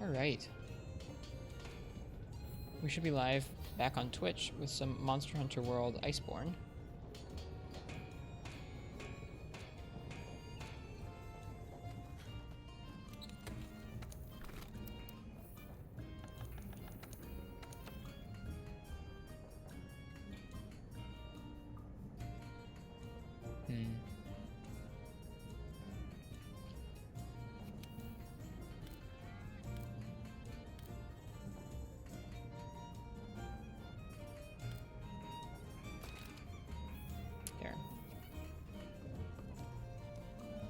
Alright. We should be live back on Twitch with some Monster Hunter World Iceborne.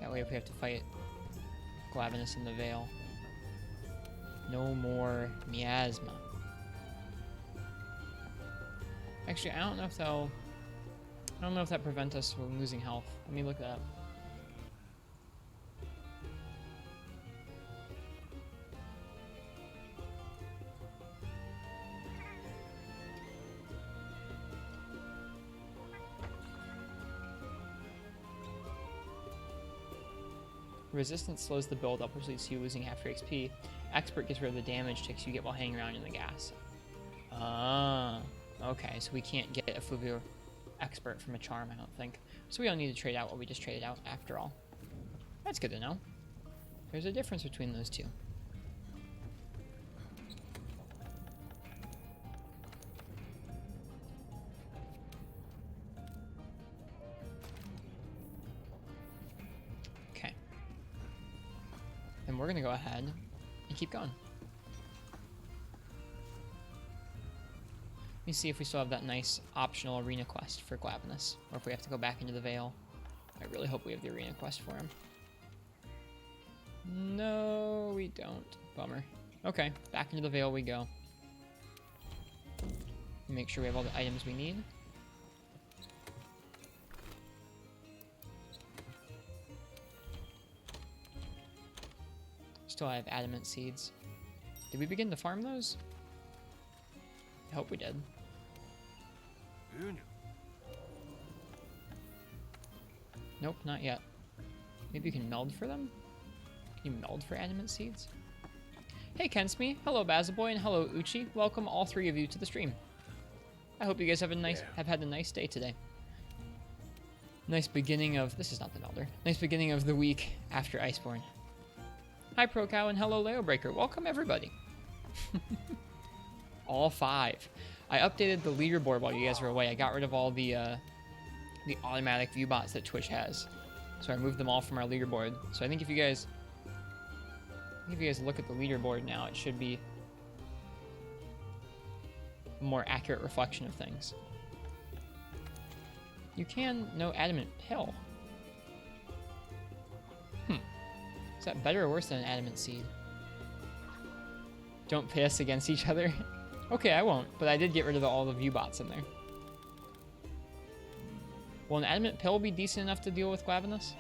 That way if we have to fight Glavenus in the Vale. No more miasma. Actually, I don't know if that'll... I don't know if that prevents us from losing health. Let me look that up. Resistance slows the build up, which leads to you losing half your XP. Expert gets rid of the damage ticks you get while hanging around in the gas. Ah, okay, so we can't get a Fluvio Expert from a charm, I don't think. So we don't need to trade out what we just traded out after all. That's good to know. There's a difference between those two. And we're going to go ahead and keep going. Let me see if we still have that nice optional arena quest for Glavenus, or if we have to go back into the Vale. I really hope we have the arena quest for him. No, we don't. Bummer. Okay, back into the Vale we go. Make sure we have all the items we need. Still have adamant seeds. Did we begin to farm those? I hope we did. Nope, not yet. Maybe you can meld for them? Can you meld for adamant seeds? Hey Kensme, hello Basilboy, and hello Uchi. Welcome all three of you to the stream. I hope you guys have had a nice day today. Nice beginning of... This is not the melder. Nice beginning of the week after Iceborne. Hi ProCow and hello Leobreaker. Welcome everybody. All 5. I updated the leaderboard while you guys were away. I got rid of all the automatic view bots that Twitch has. So I moved them all from our leaderboard. So I think if you guys look at the leaderboard now, it should be a more accurate reflection of things. You can no adamant pill. Is that better or worse than an adamant seed? Don't pit us against each other. Okay, I won't, but I did get rid of all the view bots in there. Will an adamant pill be decent enough to deal with Glavenus?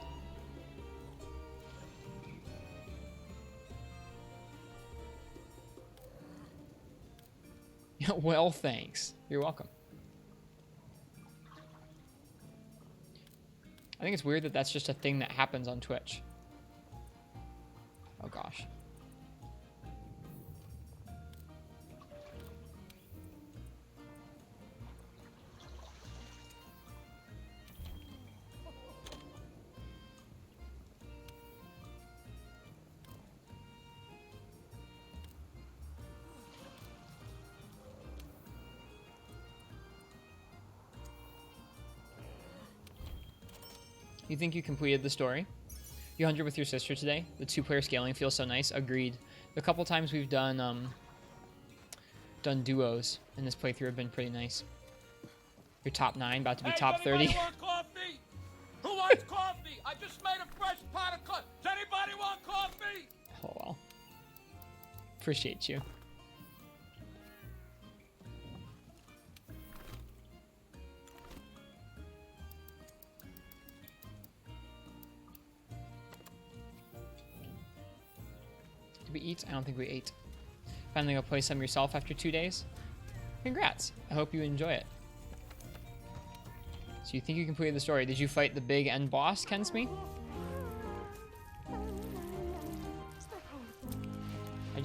Well, thanks. You're welcome. I think it's weird that that's just a thing that happens on Twitch. Oh gosh. You think you completed the story? You hunted with your sister today? The 2-player scaling feels so nice. Agreed. The couple times we've done duos in this playthrough have been pretty nice. Your top 9 about to be top 30. Want coffee? Who wants coffee? I just made a fresh pot of coffee. Does anybody want coffee? Oh well. Appreciate you. We eat? I don't think we ate. Finally go play some yourself after 2 days? Congrats. I hope you enjoy it. So you think you completed the story. Did you fight the big end boss, Kensme?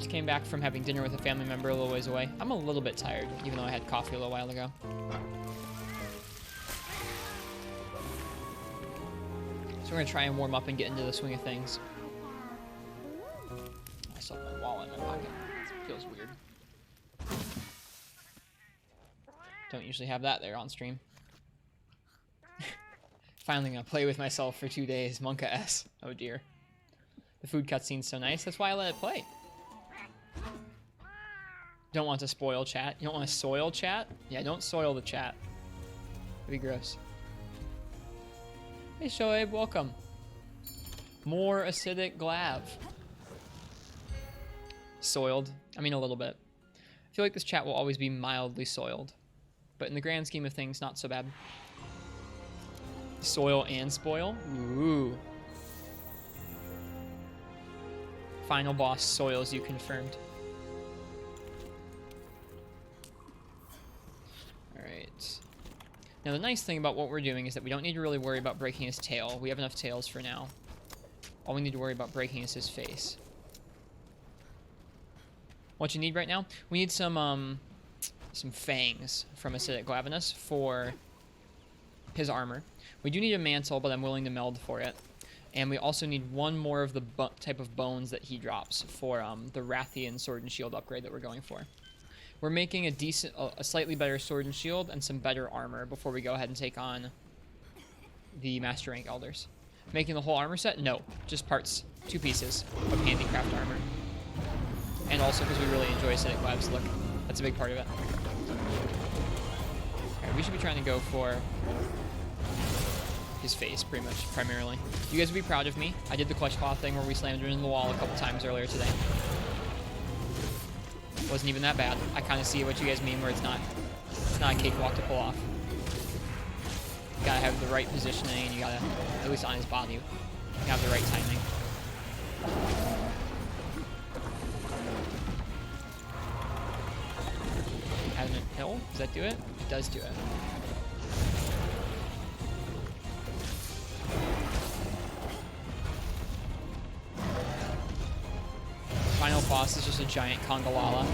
just came back from having dinner with a family member a little ways away. I'm a little bit tired, even though I had coffee a little while ago. So we're gonna try and warm up and get into the swing of things. I still have my wallet in my pocket. It feels weird. Don't usually have that there on stream. Finally gonna play with myself for 2 days. Monka S. Oh dear. The food cutscene's so nice. That's why I let it play. Don't want to spoil chat. You don't want to soil chat? Yeah, don't soil the chat. It'd be gross. Hey Shoaib, welcome. More acidic glav. Soiled. I mean a little bit. I feel like this chat will always be mildly soiled. But in the grand scheme of things, not so bad. Soil and spoil? Ooh. Final boss soils you confirmed. Alright. Now the nice thing about what we're doing is that we don't need to really worry about breaking his tail. We have enough tails for now. All we need to worry about breaking is his face. What you need right now? We need some fangs from Acidic Glavenus for his armor. We do need a mantle, but I'm willing to meld for it. And we also need one more of the type of bones that he drops for the Rathian sword and shield upgrade that we're going for. We're making a slightly better sword and shield and some better armor before we go ahead and take on the Master Rank Elders. Making the whole armor set? No, just parts, 2 pieces of handicraft armor. And also because we really enjoy Acidic Glab's look. That's a big part of it. Alright, we should be trying to go for his face, pretty much, primarily. You guys would be proud of me. I did the clutch claw thing where we slammed him into the wall a couple times earlier today. Wasn't even that bad. I kind of see what you guys mean where it's not a cakewalk to pull off. You gotta have the right positioning, and you gotta, at least on his body, you have the right timing. Adamant Hill? Does that do it? It does do it. Final boss is just a giant Kongalala.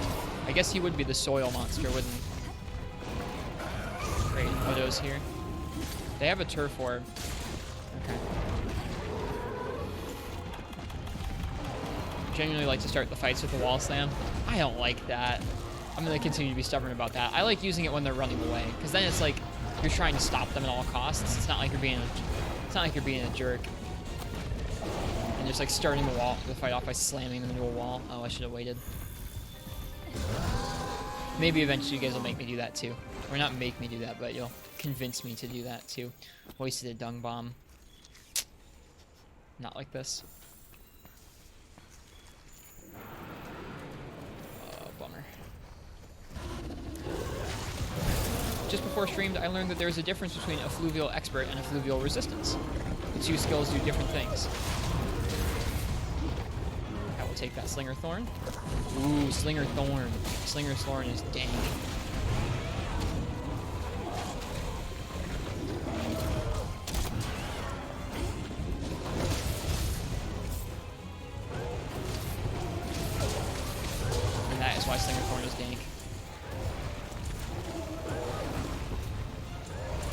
I guess he would be the soil monster, wouldn't he? Great, Odo's here. They have a turf orb. Okay. Genuinely like to start the fights with the wall slam. I don't like that. I'm gonna continue to be stubborn about that. I like using it when they're running away, because then it's like you're trying to stop them at all costs. It's not like you're being a jerk. And just like starting the fight off by slamming them into a wall. Oh, I should have waited. Maybe eventually you guys will make me do that too. Or not make me do that, but you'll convince me to do that too. Wasted a dung bomb. Not like this. Bummer. Just before streamed, I learned that there's a difference between a Fluvial Expert and a Fluvial Resistance. The 2 skills do different things. I will take that Slinger Thorn. Ooh, Slinger Thorn. Slinger Thorn is dang. And that is why Slinger Thorn is dank.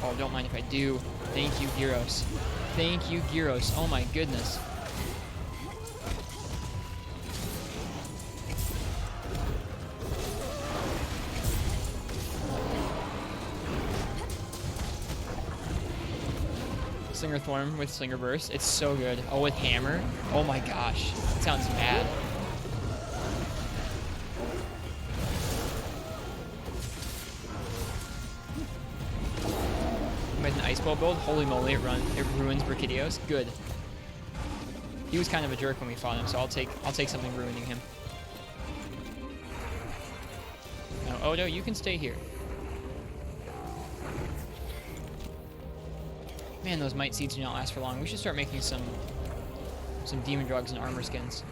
Oh, don't mind if I do. Thank you, Gyros. Thank you, Gyros. Oh my goodness. Slinger Thorn with Slinger Burst. It's so good. Oh, with Hammer. Oh my gosh. That sounds mad. Made an Ice Ball build. Holy moly, it ruins Brachydios. Good. He was kind of a jerk when we fought him, so I'll take something ruining him. Now, Odo, you can stay here. Man, those Might Seeds do not last for long. We should start making some demon drugs and armor skins.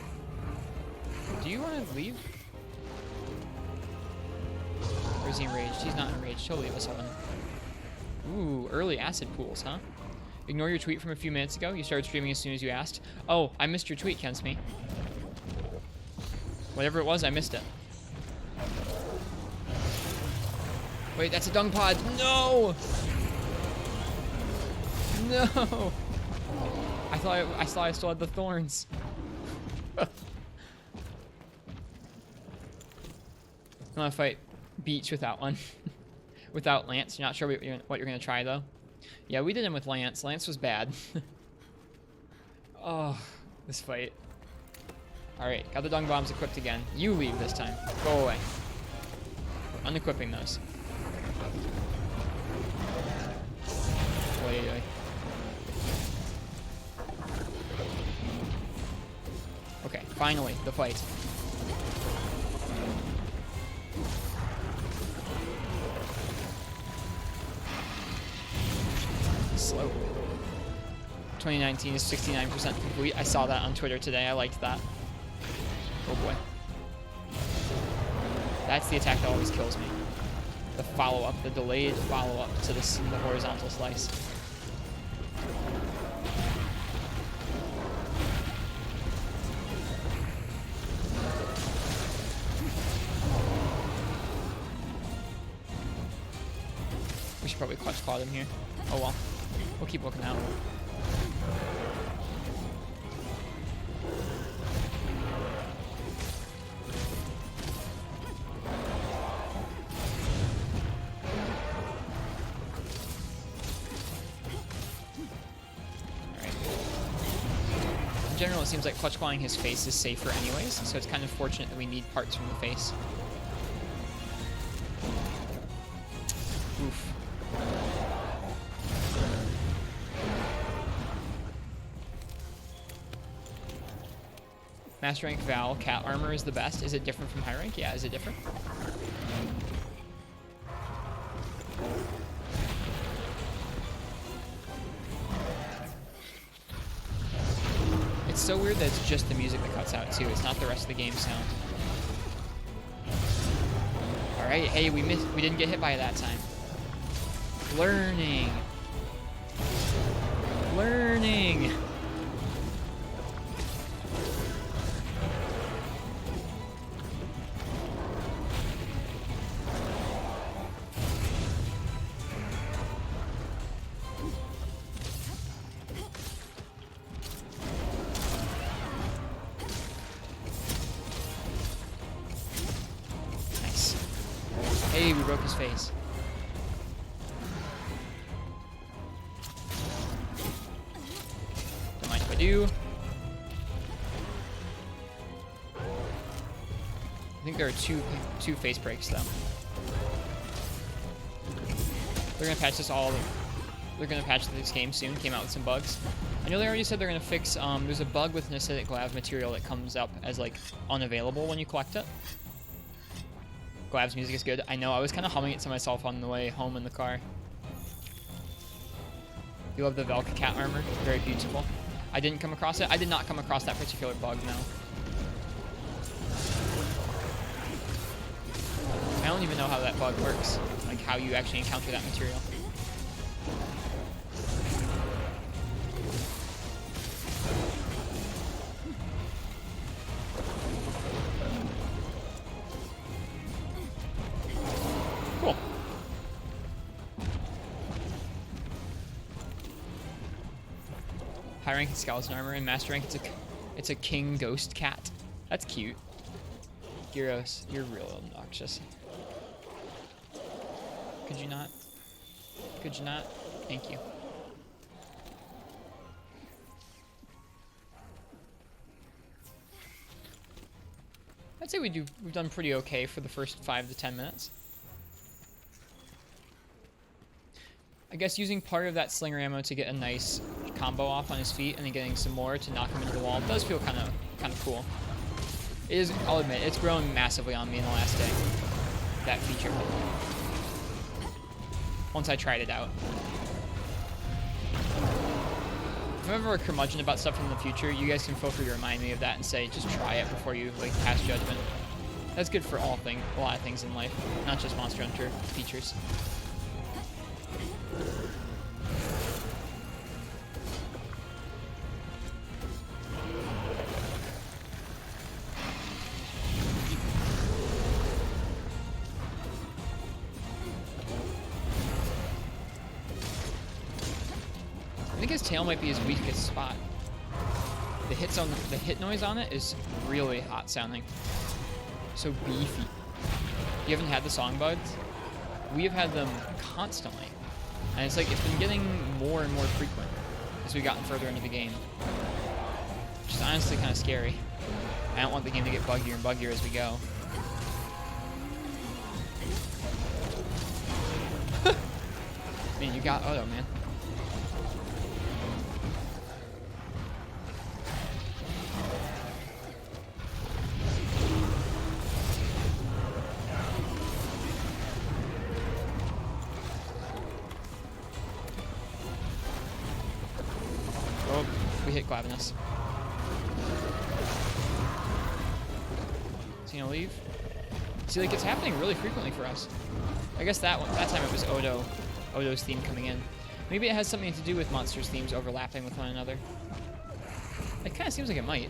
Do you want to leave? Or is he enraged? He's not enraged. He'll leave us alone. Ooh, early acid pools, huh? Ignore your tweet from a few minutes ago. You started streaming as soon as you asked. Oh, I missed your tweet, Kensme. Whatever it was, I missed it. Wait, that's a dung pod. No! No! I thought I still had the thorns. I want to fight Beach without one. Without Lance. You're not sure what you're going to try, though. Yeah, we did him with Lance. Lance was bad. Oh, this fight. Alright, got the dung bombs equipped again. You leave this time. Go away. We're unequipping those. Oy, oy, oy. Okay, finally, the fight. Slow. 2019 is 69% complete. I saw that on Twitter today. I liked that. Oh boy. That's the attack that always kills me. The follow-up, the delayed follow-up to the horizontal slice. We should probably clutch claw him here. Oh well. We'll keep looking out. In general, it seems like clutch clawing his face is safer anyways, so it's kind of fortunate that we need parts from the face. Oof. Master rank Val, cat armor is the best. Is it different from high rank? Yeah, is it different? It's so weird that it's just the music that cuts out too. It's not the rest of the game sound. Alright, hey, we didn't get hit by it that time. Learning. Learning. Hey, we broke his face. Don't mind if I do. I think there are two face breaks though. They're gonna patch this all. They're gonna patch this game soon. Came out with some bugs. I know they already said they're gonna fix. There's a bug with an acidic glav material that comes up as like unavailable when you collect it. Glav's music is good. I know, I was kind of humming it to myself on the way home in the car. You love the Velka cat armor. Very beautiful. I didn't come across it. I did not come across that particular bug, no. I don't even know how that bug works. Like, how you actually encounter that material. Cool. High rank is skeleton armor, and master rank it's a king ghost cat. That's cute. Gyros, you're real obnoxious. Could you not? Could you not? Thank you. I'd say we've done pretty okay for the first 5 to 10 minutes. I guess using part of that slinger ammo to get a nice combo off on his feet and then getting some more to knock him into the wall does feel kind of cool. It is, I'll admit, it's grown massively on me in the last day. That feature. Once I tried it out. If I'm ever a curmudgeon about stuff in the future, you guys can feel free to remind me of that and say, just try it before you like pass judgment. That's good for a lot of things in life, not just Monster Hunter features. think his tail might be his weakest spot. The hit noise on it is really hot sounding. So beefy. You haven't had the songbuds? We have had them constantly. And it's like, it's been getting more and more frequent as we've gotten further into the game. Which is honestly kind of scary. I don't want the game to get buggier and buggier as we go. Man, you got Odo, man. Oh, we hit Glavenus. Is he gonna leave? See, like, it's happening really frequently for us. I guess that time it was Odo's theme coming in. Maybe it has something to do with monsters' themes overlapping with one another. It kind of seems like it might.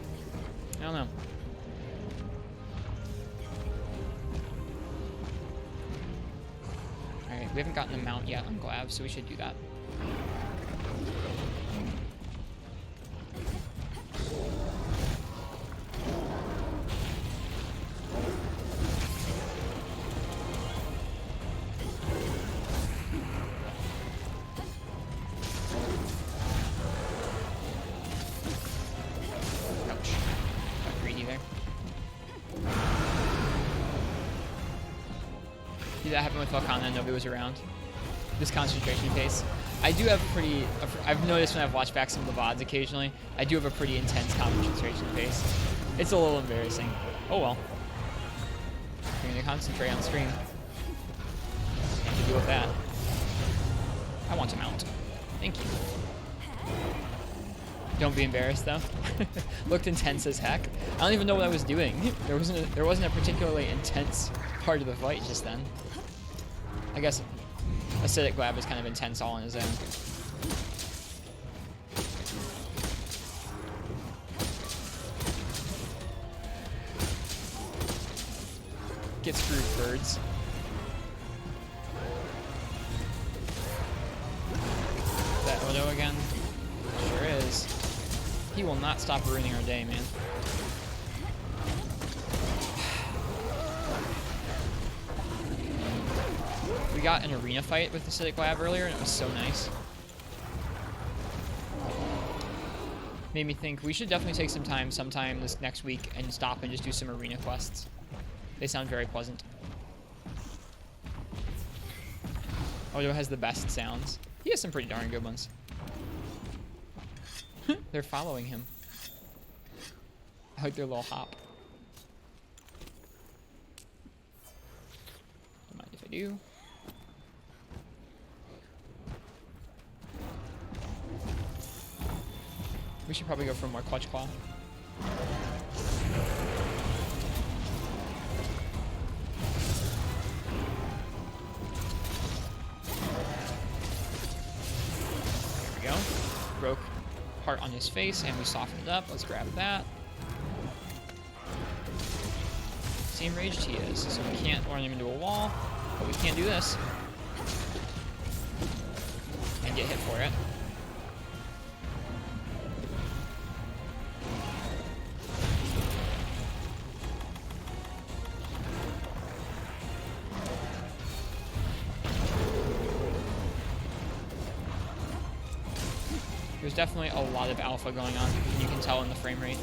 I don't know. Alright, we haven't gotten a mount yet on Glav, so we should do that. That happened with Volcana and nobody was around. This concentration phase. I do have I've noticed when I've watched back some of the VODs occasionally, I do have a pretty intense concentration phase. It's a little embarrassing. Oh well. We're gonna concentrate on stream. Have to deal with that. I want to mount. Thank you. Don't be embarrassed though. Looked intense as heck. I don't even know what I was doing. There wasn't a particularly intense part of the fight just then. I guess Acidic Glab is kind of intense all on his own. Get screwed, birds. Is that Odo again? Sure is. He will not stop ruining our day, man. We got an arena fight with the Acidic Lab earlier, and it was so nice. Made me think we should definitely take some time sometime this next week and stop and just do some arena quests. They sound very pleasant. Odo has the best sounds. He has some pretty darn good ones. They're following him. I like their little hop. Don't mind if I do. We should probably go for more Clutch Claw. There we go. Broke part on his face and we softened it up. Let's grab that. See, enraged he is, so we can't run him into a wall, but we can do this. And get hit for it. There's definitely a lot of alpha going on. You can tell in the frame rate.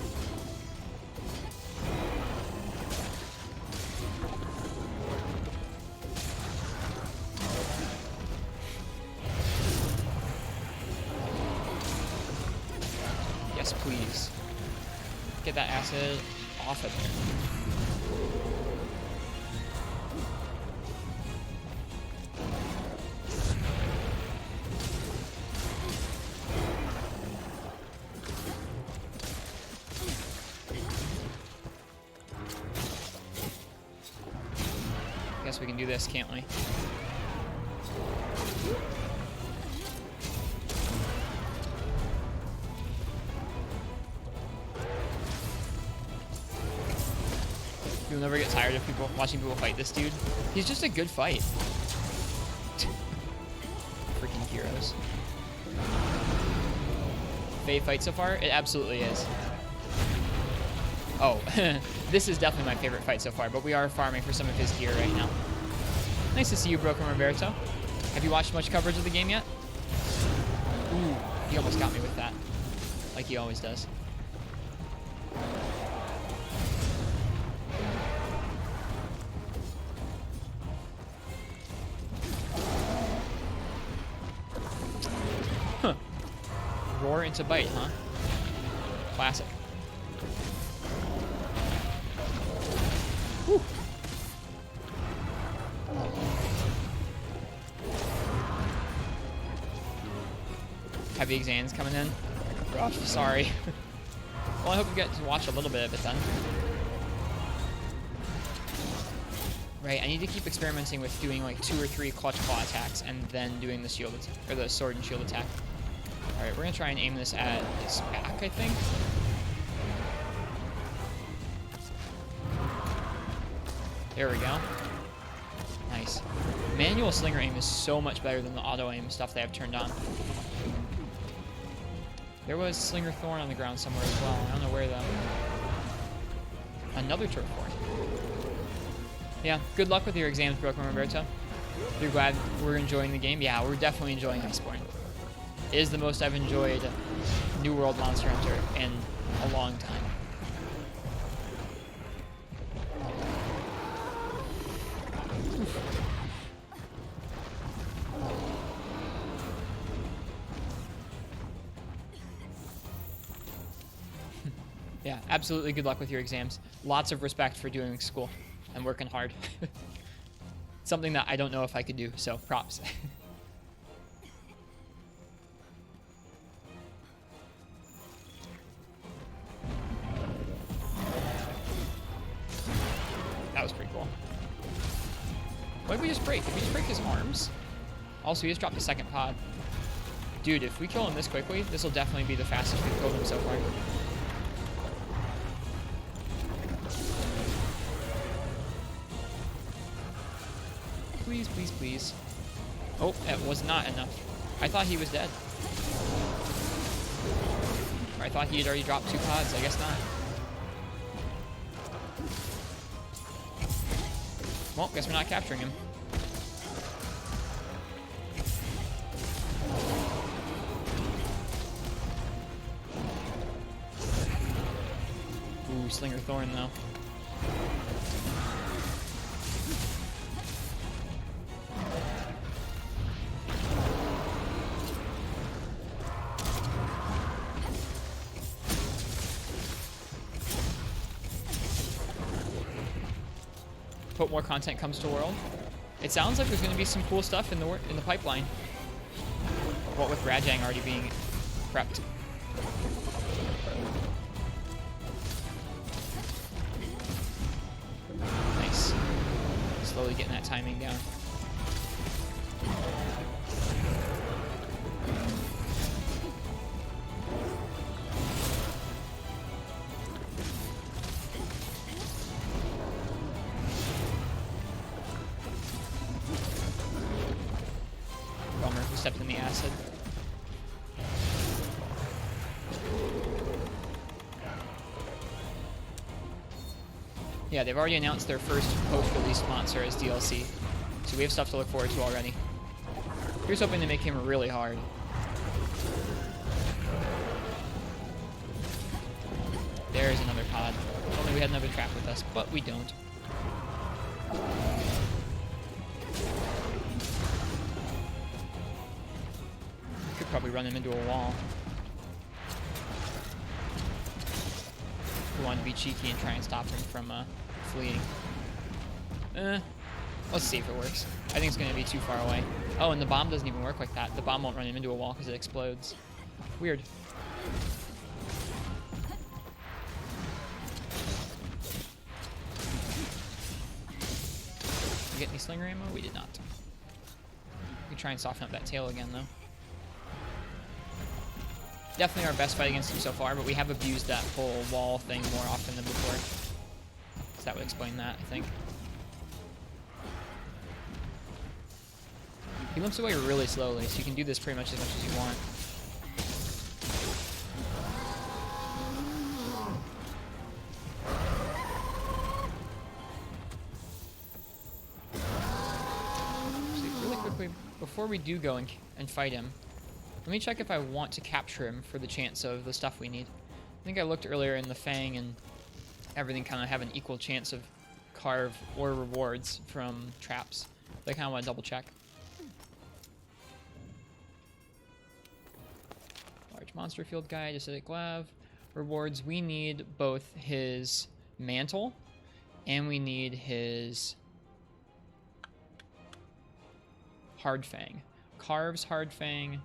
Yes, please. Get that acid off of there. Guess we can do this, can't we? You'll never get tired of watching people fight this dude. He's just a good fight. Freaking heroes. fave fight so far? It absolutely is. Oh, this is definitely my favorite fight so far, but we are farming for some of his gear right now. Nice to see you, Broken Roberto. Have you watched much coverage of the game yet? Ooh, he almost got me with that. Like he always does. Huh. Roar into bite, huh? Classic. Whew. Heavy exams coming in. Rough, sorry. Well, I hope you get to watch a little bit of it then. Right, I need to keep experimenting with doing like 2 or 3 clutch claw attacks and then doing the shield or the sword and shield attack. All right, we're gonna try and aim this at his back, I think. There we go. Nice. Manual slinger aim is so much better than the auto aim stuff they have turned on. There was Slinger Thorn on the ground somewhere as well. I don't know where though. Another turf horn. Yeah, good luck with your exams, Broken Roberto. You're glad we're enjoying the game? Yeah, we're definitely enjoying Iceborne. It is the most I've enjoyed New World Monster Hunter in a long time. Yeah, absolutely good luck with your exams. Lots of respect for doing school and working hard. Something that I don't know if I could do, so props. That was pretty cool. What did we just break? Did we just break his arms? Also, he just dropped a second pod. Dude, if we kill him this quickly, this will definitely be the fastest we've killed him so far. Please, please, please. Oh, that was not enough. I thought he was dead. Or I thought he had already dropped 2 pods. I guess not. Well, guess we're not capturing him. Ooh, Slinger Thorn though. Hope more content comes to World. It sounds like there's going to be some cool stuff in the pipeline. What with Rajang already being prepped. Nice. Slowly getting that timing down. Stepped in the acid. Yeah, they've already announced their first post-release monster as DLC, so we have stuff to look forward to already. Here's hoping to make him really hard. There's another pod. If only we had another trap with us, but we don't. Probably run him into a wall. We want to be cheeky and try and stop him from fleeing. Let's see if it works. I think it's going to be too far away. Oh, and the bomb doesn't even work like that. The bomb won't run him into a wall because it explodes. Weird. Did we get any slinger ammo? We did not. We can try and soften up that tail again, though. Definitely our best fight against him so far, but we have abused that whole wall thing more often than before. So that would explain that, I think. He limps away really slowly, so you can do this pretty much as much as you want. before we do go and fight him, let me check if I want to capture him for the chance of the stuff we need. I think I looked earlier in the Fang and everything kind of have an equal chance of carve or rewards from traps. But I kind of want to double check. Large monster field guide, acidic glaive. Rewards, we need both his mantle and we need his hard fang. Carves hard fang,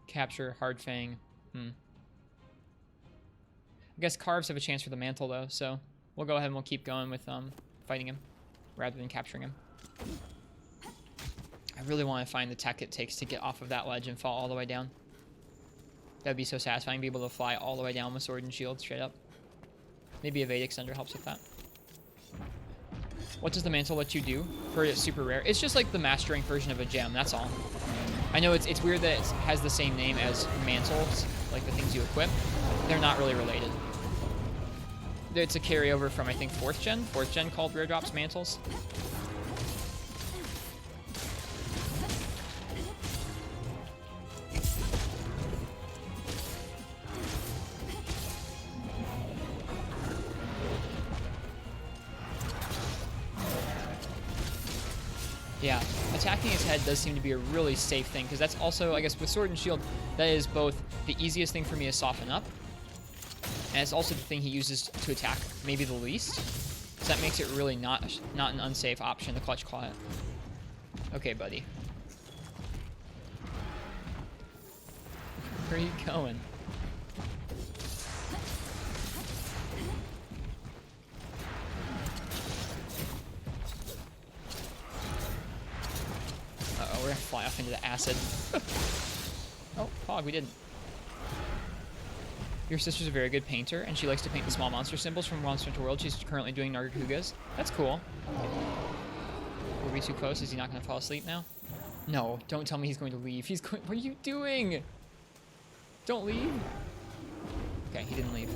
capture hard fang. I guess carves have a chance for the mantle though, so we'll go ahead and we'll keep going with fighting him rather than capturing him. I really want to find the tech it takes to get off of that ledge and fall all the way down. That'd be so satisfying to be able to fly all the way down with sword and shield straight up. Maybe a Evade Extender helps with that. What does the mantle let you do? Heard it's super rare. It's just like the master rank version of a gem, that's all. I know it's weird that it has the same name as mantles, like the things you equip. They're not really related. It's a carryover from, I think, 4th gen? 4th gen called Rare Drops Mantles. Yeah, attacking his head does seem to be a really safe thing, because that's also, I guess, with Sword and Shield, that is both the easiest thing for me to soften up, and it's also the thing he uses to attack maybe the least. So that makes it really not an unsafe option to Clutch Claw it. Okay, buddy. Where are you going? Uh-oh, we're gonna fly off into the acid. Oh, Pog, we didn't. Your sister's a very good painter, and she likes to paint the small monster symbols from Monster Hunter World. She's currently doing Nargacugas. That's cool. Were we too close? Is he not going to fall asleep now? No, don't tell me he's going to leave. He's going... What are you doing? Don't leave. Okay, he didn't leave.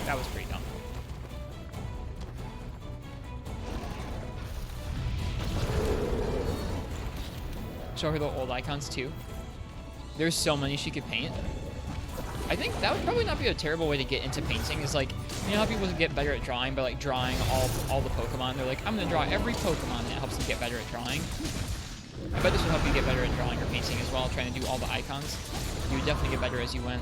That was pretty dumb. Show her the old icons too. There's so many she could paint. I think that would probably not be a terrible way to get into painting. Is like, you know how people get better at drawing by like drawing all the Pokemon? They're like, I'm gonna draw every Pokemon, and it helps them get better at drawing. I bet this will help you get better at drawing or painting as well, trying to do all the icons. You would definitely get better as you went.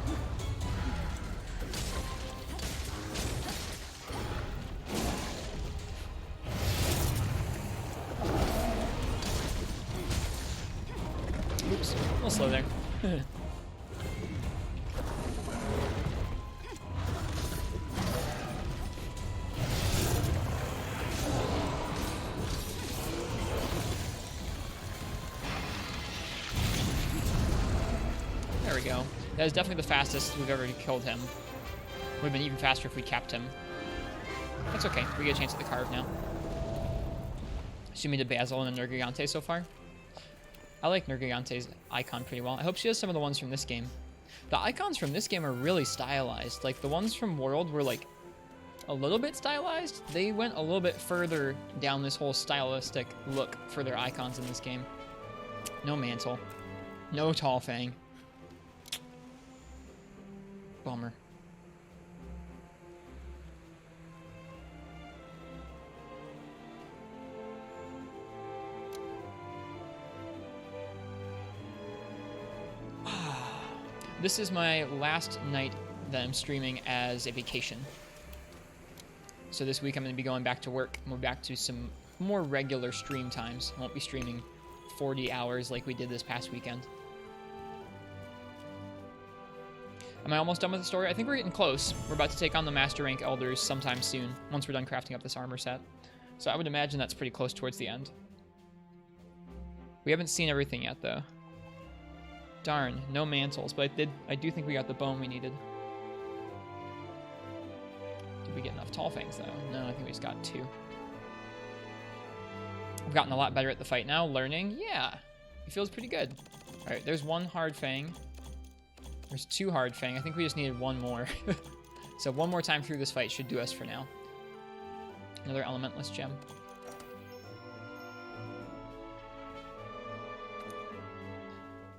Oops, a little slow there. There we go. That is definitely the fastest we've ever killed him. Would have been even faster if we capped him. That's okay. We get a chance at the carve now. She made a Basil and a Nergigante so far. I like Nergigante's icon pretty well. I hope she has some of the ones from this game. The icons from this game are really stylized. Like, the ones from World were, like, a little bit stylized. They went a little bit further down this whole stylistic look for their icons in this game. No Mantle. No Tall Fang. Bummer. This is my last night that I'm streaming as a vacation. So this week I'm going to be going back to work. I'm going back to some more regular stream times. I won't be streaming 40 hours like we did this past weekend. Am I almost done with the story? I think we're getting close. We're about to take on the Master Rank Elders sometime soon, once we're done crafting up this armor set. So I would imagine that's pretty close towards the end. We haven't seen everything yet, though. Darn, no mantles, but I do think we got the bone we needed. Did we get enough tall fangs, though? No, I think we just got 2. I've gotten a lot better at the fight now, learning. Yeah, it feels pretty good. All right, there's 1 hard fang. There's 2 hard fang. I think we just needed 1 more. So 1 more time through this fight should do us for now. Another elementless gem.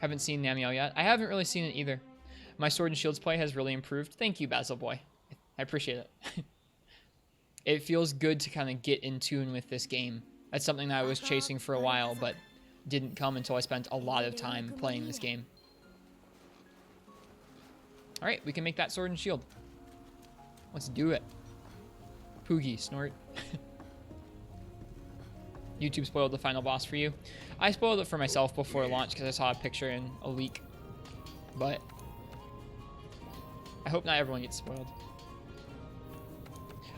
Haven't seen Namiel yet. I haven't really seen it either. My Sword and Shields play has really improved. Thank you, Basil Boy. I appreciate it. It feels good to kind of get in tune with this game. That's something that I was chasing for a while, but didn't come until I spent a lot of time playing this game. Alright, we can make that Sword and Shield. Let's do it. Poogie, snort. YouTube spoiled the final boss for you. I spoiled it for myself before launch because I saw a picture in a leak. But I hope not everyone gets spoiled.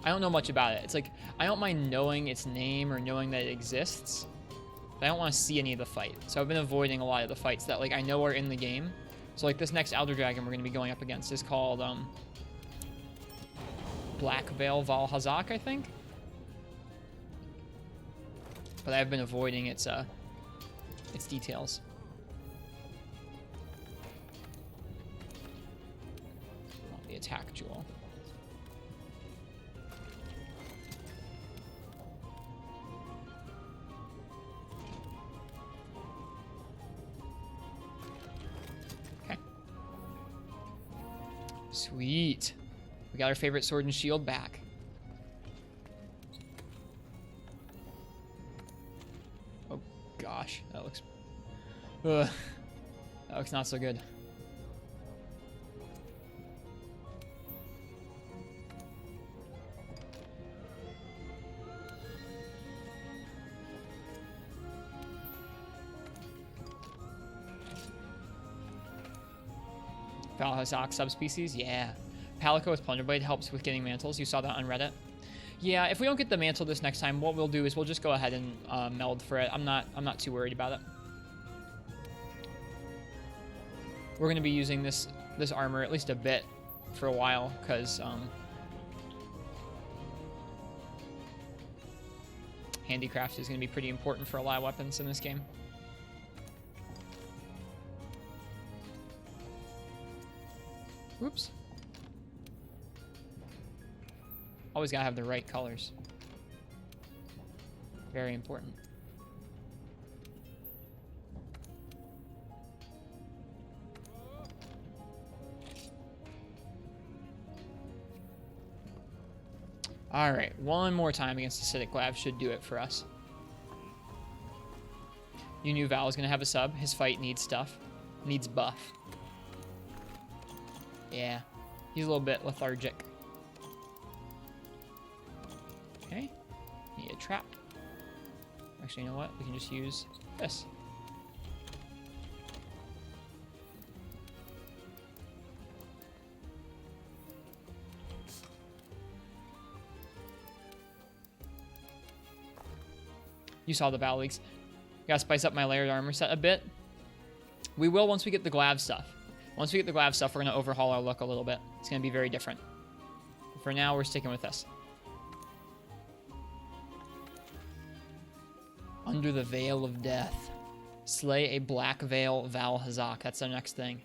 I don't know much about it. It's like, I don't mind knowing its name or knowing that it exists, but I don't want to see any of the fight. So I've been avoiding a lot of the fights that like I know are in the game. So like this next Elder Dragon we're going to be going up against is called Black Veil Valhazak, I think. But I've been avoiding its details. Oh, the attack jewel. Okay. Sweet. We got our favorite Sword and Shield back. Gosh, that looks... Ugh. That looks not so good. Valhazak subspecies? Yeah. Palico with Plunderblade helps with getting mantles. You saw that on Reddit. Yeah, if we don't get the mantle this next time, what we'll do is we'll just go ahead and meld for it. I'm not too worried about it. We're going to be using this armor at least a bit for a while, because handicraft is going to be pretty important for a lot of weapons in this game. Whoops. Always gotta have the right colors. Very important. Alright, one more time against Acidic Glav should do it for us. You knew Val was gonna have a sub. His fight needs stuff. Needs buff. Yeah, he's a little bit lethargic. Okay, need a trap. Actually, you know what? We can just use this. You saw the battle leaks. Gotta spice up my layered armor set a bit. We will once we get the Glav stuff. Once we get the Glav stuff, we're gonna overhaul our look a little bit. It's gonna be very different. But for now, we're sticking with this. Under the Veil of Death. Slay a Black Veil Valhazak. That's our next thing.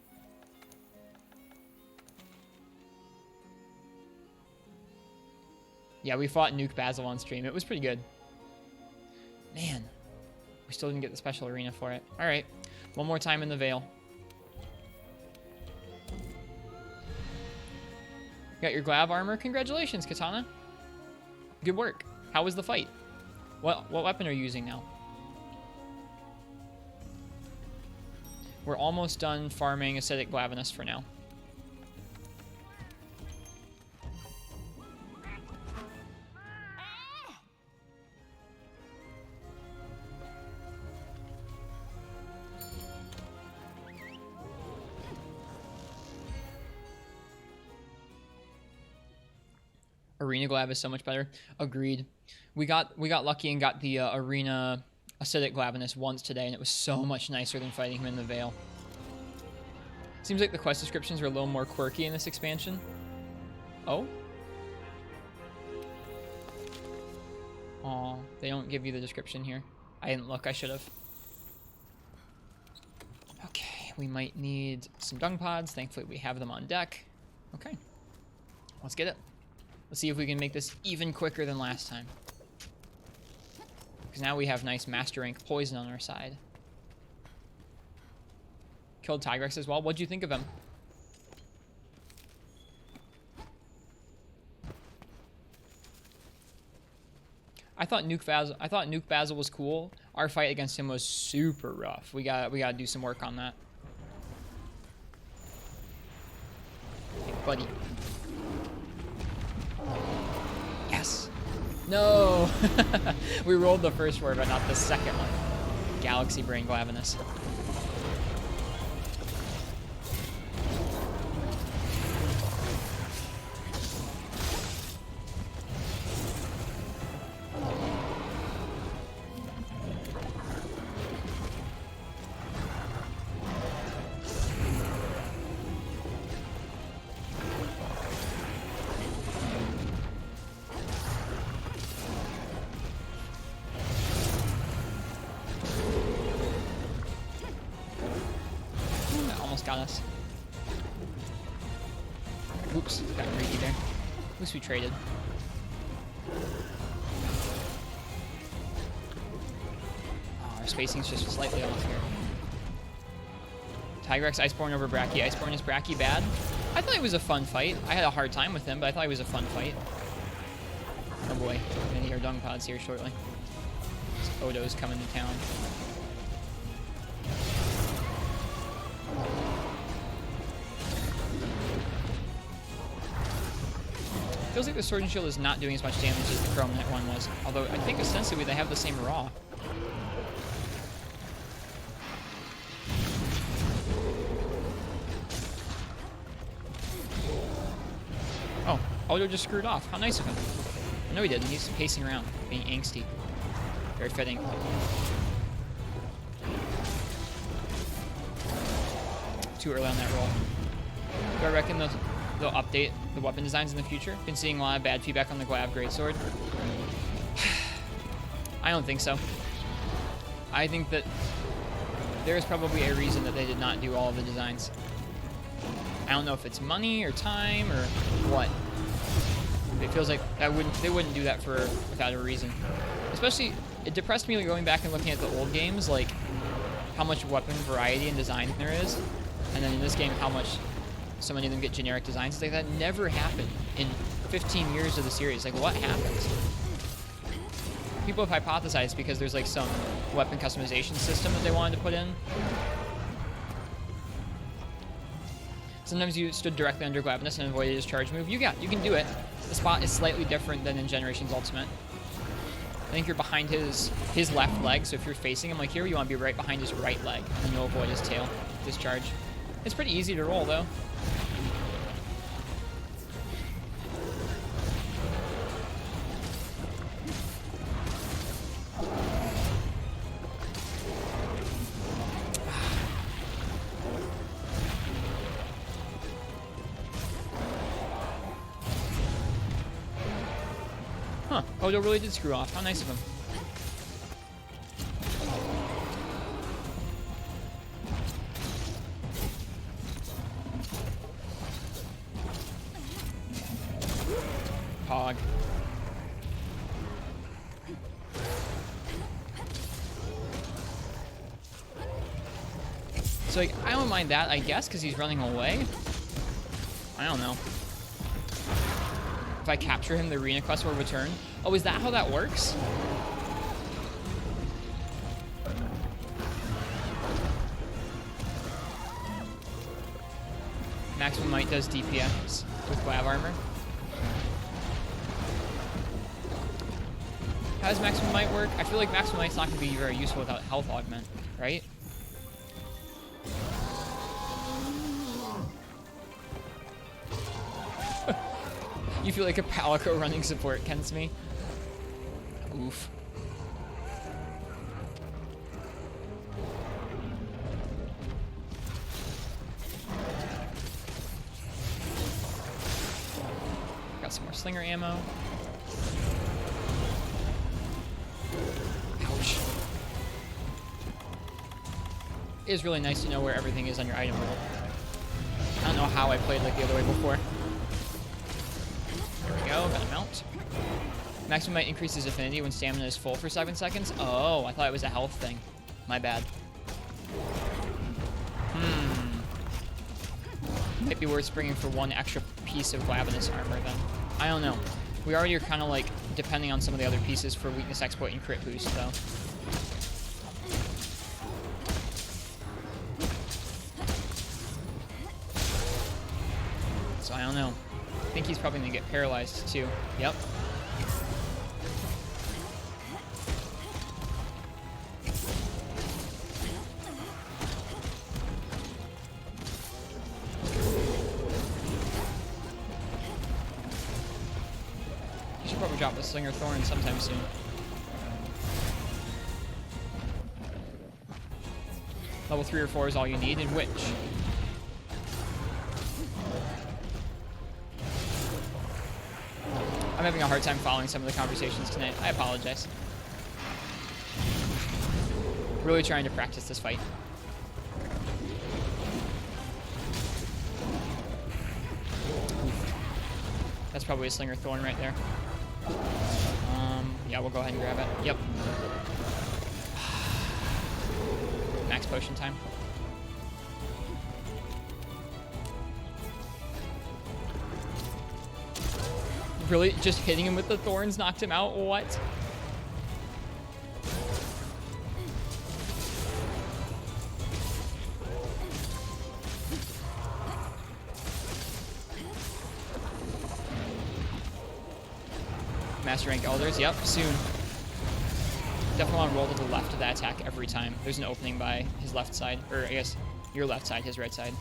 Yeah, we fought Nuke Basil on stream. It was pretty good. Man, we still didn't get the special arena for it. Alright, one more time in the Veil. Got your Glav armor? Congratulations, Katana. Good work. How was the fight? What weapon are you using now? We're almost done farming Acidic Glavinus for now. Arena Glav is so much better. Agreed. We got lucky and got the Arena Acidic Glavinus once today, and it was so much nicer than fighting him in the Veil. Seems like the quest descriptions are a little more quirky in this expansion. Oh? Aw, they don't give you the description here. I didn't look, I should have. Okay, we might need some dung pods. Thankfully we have them on deck. Okay, let's get it. Let's see if we can make this even quicker than last time. Because now we have nice Master Rank poison on our side. Killed Tigrex as well. What'd you think of him? I thought Nuke Basil was cool. Our fight against him was super rough. We gotta do some work on that. Hey, buddy. Yes. No. We rolled the first word, but not the second one. Galaxy Brain Glavinus. Got us. Oops, got greedy there. At least we traded. Oh, our spacing's just slightly off here. Tigrex Iceborne over Bracky. Iceborne, is Bracky bad? I thought it was a fun fight. I had a hard time with him, but I thought it was a fun fight. Oh boy, we're gonna hear dung pods here shortly. Odo's coming to town. Feels like the Sword and Shield is not doing as much damage as the Chrome Knight one was. Although I think ostensibly they have the same raw. Oh, Odo just screwed off. How nice of him. No, he didn't. He's pacing around, being angsty. Very fitting. Too early on that roll. Do I reckon they'll update the weapon designs in the future? Been seeing a lot of bad feedback on the Glav Greatsword. I don't think so. I think that there is probably a reason that they did not do all of the designs. I don't know if it's money or time or what. It feels like they wouldn't do that without a reason. Especially, it depressed me going back and looking at the old games, like how much weapon variety and design there is, and then in this game how much so many of them get generic designs. It's like that never happened in 15 years of the series. Like, what happens? People have hypothesized because there's like some weapon customization system that they wanted to put in. Sometimes you stood directly under Glavinus and avoided his charge move. You can do it. The spot is slightly different than in Generations Ultimate. I think you're behind his left leg, so if you're facing him like here, you want to be right behind his right leg, and you'll avoid his tail discharge. It's pretty easy to roll, though. Huh. Odo really did screw off. How nice of him. Pog. So, like, I don't mind that, I guess, because he's running away. I don't know. If I capture him, the arena quest will return. Oh, is that how that works? Maximum Might does DPS with Glav armor. How does Maximum Might work? I feel like Maximum Might's not going to be very useful without health augment, right? You feel like a Palico running support, Kens me. Oof. Got some more slinger ammo. Ouch. It is really nice to know where everything is on your item roll. I don't know how I played like the other way before. There we go, got a mount. Maximum Might increases affinity when stamina is full for 7 seconds. Oh, I thought it was a health thing. My bad. Might be worth springing for one extra piece of Glavinus armor then. I don't know. We already are kind of like depending on some of the other pieces for weakness exploit and crit boost though. So I don't know. I think he's probably gonna get paralyzed too. Yep. Probably drop the Slinger Thorn sometime soon. Level 3 or 4 is all you need, in which? I'm having a hard time following some of the conversations tonight. I apologize. Really trying to practice this fight. That's probably a Slinger Thorn right there. Yeah, we'll go ahead and grab it. Yep. Max potion time. Really? Just hitting him with the thorns knocked him out? What? Master rank elders, yep, soon. Definitely want to roll to the left of that attack every time. There's an opening by his left side, or I guess your left side, his right side.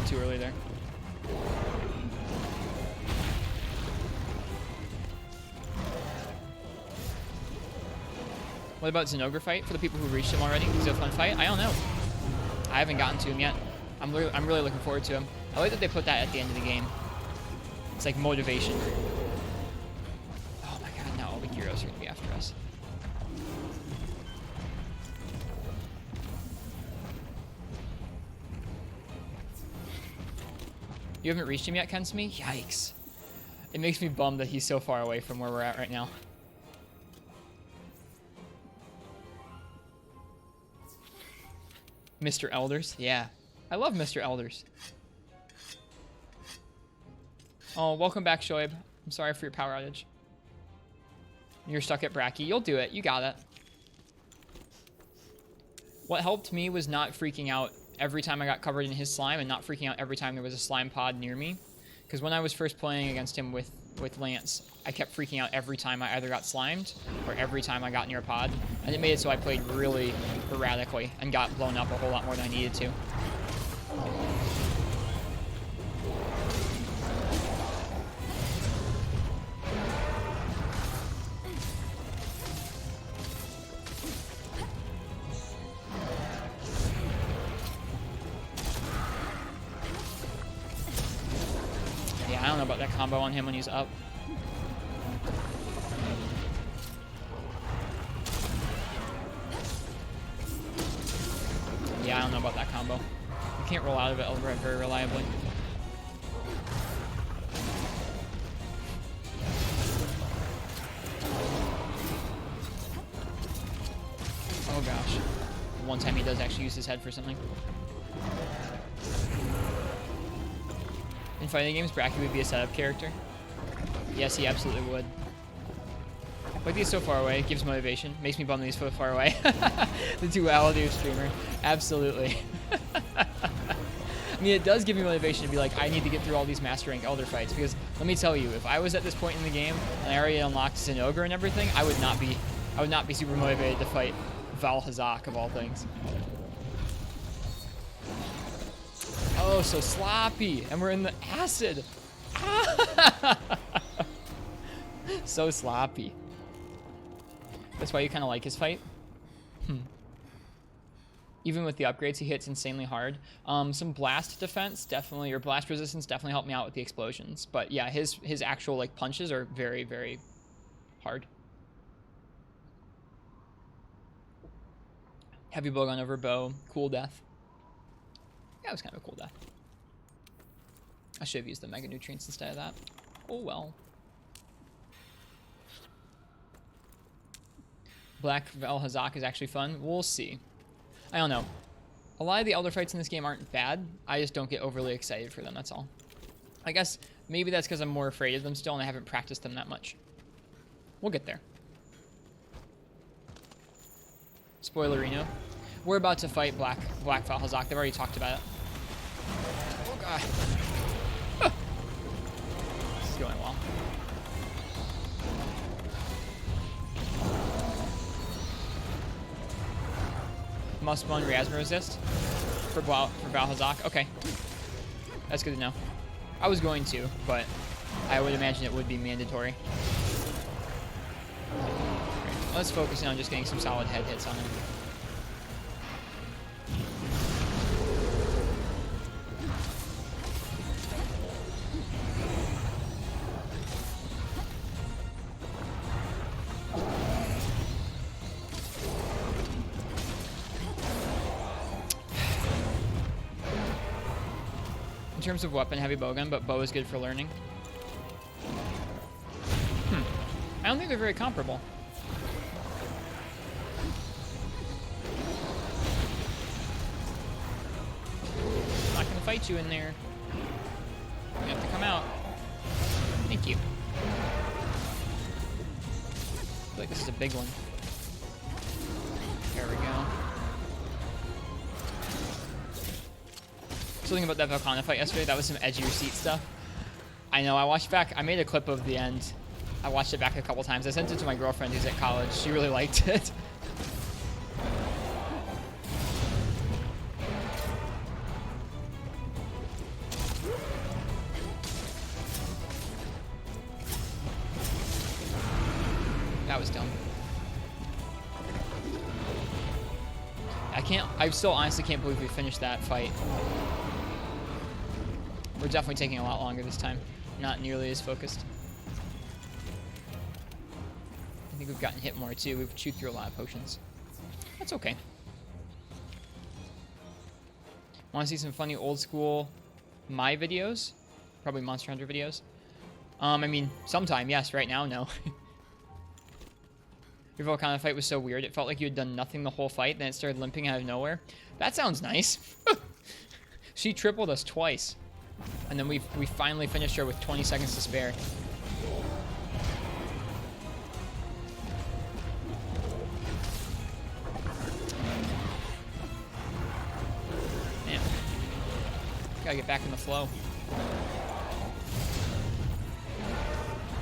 Too early there. What about Zinogre fight for the people who reached him already? Is it a fun fight? I don't know. I haven't gotten to him yet. I'm really looking forward to him. I like that they put that at the end of the game. It's like motivation. Oh my god, now all the Gyros are gonna be after us. You haven't reached him yet, Kensme? Yikes. It makes me bummed that he's so far away from where we're at right now. Mr. Elders? Yeah. I love Mr. Elders. Oh, welcome back, Shoaib. I'm sorry for your power outage. You're stuck at Bracky. You'll do it. You got it. What helped me was not freaking out every time I got covered in his slime and not freaking out every time there was a slime pod near me. Because when I was first playing against him with Lance, I kept freaking out every time I either got slimed or every time I got near a pod. And it made it so I played really erratically and got blown up a whole lot more than I needed to. I don't know about that combo on him when he's up. Yeah, I don't know about that combo. You can't roll out of it very reliably. Oh gosh. One time he does actually use his head for something. In fighting games, Bracky would be a setup character. Yes, he absolutely would. Like he's so far away, gives motivation. Makes me bum that he's so far away. The duality of streamer. Absolutely. I mean, it does give me motivation to be like, I need to get through all these Master Rank Elder fights, because let me tell you, if I was at this point in the game and I already unlocked Zinogre and everything, I would not be super motivated to fight Val Hazak of all things. Oh, so sloppy. And we're in the acid. So sloppy. That's why you kind of like his fight? Even with the upgrades, he hits insanely hard. Some blast defense definitely, or blast resistance definitely helped me out with the explosions. But yeah, his actual like punches are very, very hard. Heavy bowgun over bow, cool death. Yeah, it was kind of a cool death. I should have used the mega nutrients instead of that. Oh well. Black Vel Hazak is actually fun. We'll see. I don't know. A lot of the elder fights in this game aren't bad. I just don't get overly excited for them, that's all. I guess maybe that's because I'm more afraid of them still and I haven't practiced them that much. We'll get there. Spoilerino. We're about to fight Black Vel Hazak. They've already talked about it. Oh god. This is going well. Must run Miasma resist for Val Hazak. Okay. That's good to know. I was going to, but I would imagine it would be mandatory. Okay. Let's focus in on just getting some solid head hits on him. In terms of weapon, heavy bowgun, but bow is good for learning. I don't think they're very comparable. I'm not gonna fight you in there. You have to come out. Thank you. I feel like this is a big one. There we go. Something about that Valkana fight yesterday, that was some edgy receipt stuff. I know, I watched back, I made a clip of the end. I watched it back a couple times. I sent it to my girlfriend who's at college. She really liked it. That was dumb. I still honestly can't believe we finished that fight. We're definitely taking a lot longer this time. Not nearly as focused. I think we've gotten hit more too. We've chewed through a lot of potions. That's okay. Want to see some funny old school my videos? Probably Monster Hunter videos. I mean, sometime, yes. Right now, no. Your Volcano fight was so weird. It felt like you had done nothing the whole fight, then it started limping out of nowhere. That sounds nice. She tripled us twice. And then we finally finished her with 20 seconds to spare. Man. Gotta get back in the flow.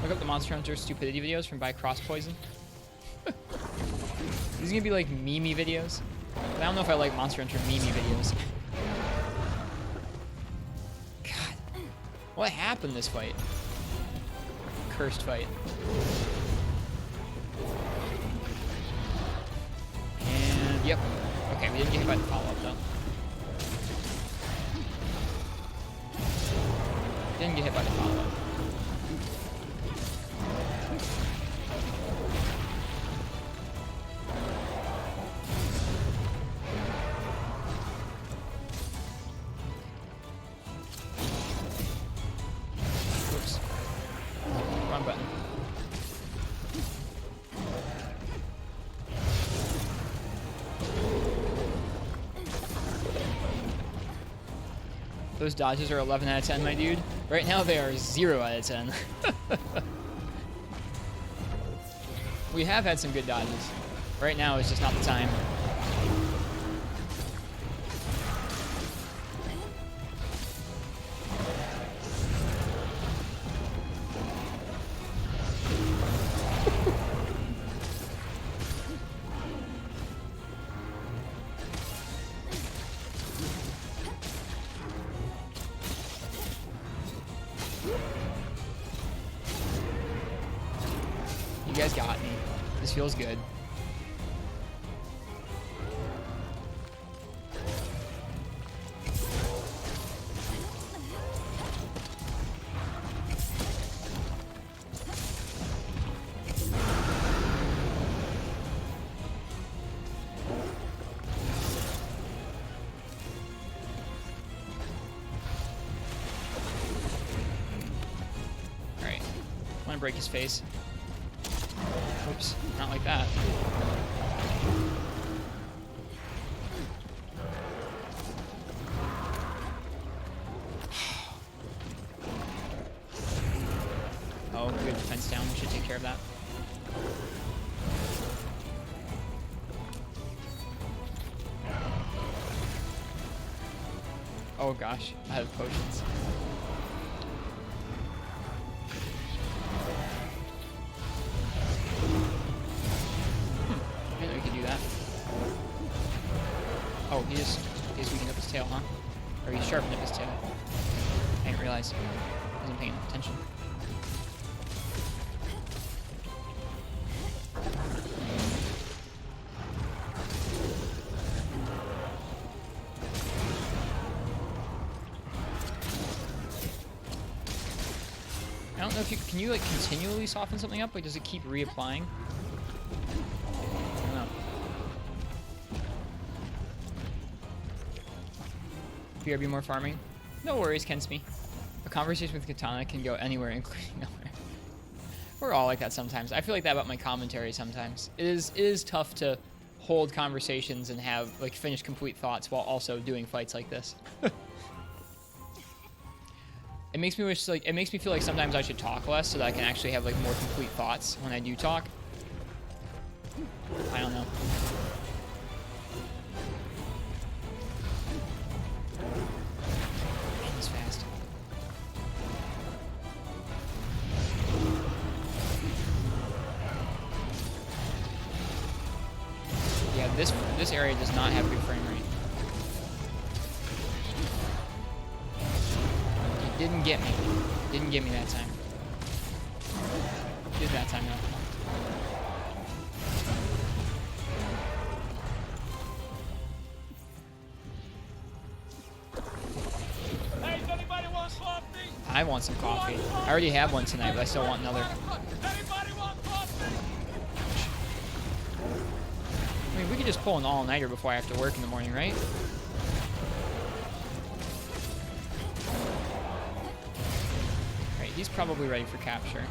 Look up the Monster Hunter stupidity videos from By Cross Poison. These are gonna be like meme videos. But I don't know if I like Monster Hunter meme videos. God. What happened this fight? Cursed fight. And yep. Okay, we didn't get hit by the follow-up though. Didn't get hit by the follow-up. Those dodges are 11 out of 10, my dude. Right now they are 0 out of 10. We have had some good dodges. Right now is just not the time. You guys got me. This feels good. want to break his face. Oops, not like that. Oh, good defense down. We should take care of that. Oh gosh, I have potions. I didn't know we could do that. Oh, he's weakened up his tail, huh? Or he sharpened up his tail. I didn't realize. I wasn't paying attention. I don't know if you can you like continually soften something up? Like, does it keep reapplying? I don't know. BRB more farming? No worries, Kensme. A conversation with Katana can go anywhere, including nowhere. We're all like that sometimes. I feel like that about my commentary sometimes. It is tough to hold conversations and have like finish complete thoughts while also doing fights like this. It makes me wish, like, it makes me feel like sometimes I should talk less so that I can actually have, like, more complete thoughts when I do talk. I don't know. He's fast. Yeah, this area does not have good frame rate. Didn't get me. Didn't get me that time. Did that time though. Hey, does anybody want coffee? I want some coffee. I already have one tonight, but I still want another. Anybody want coffee? I mean, we could just pull an all-nighter before I have to work in the morning, right? He's probably ready for capture.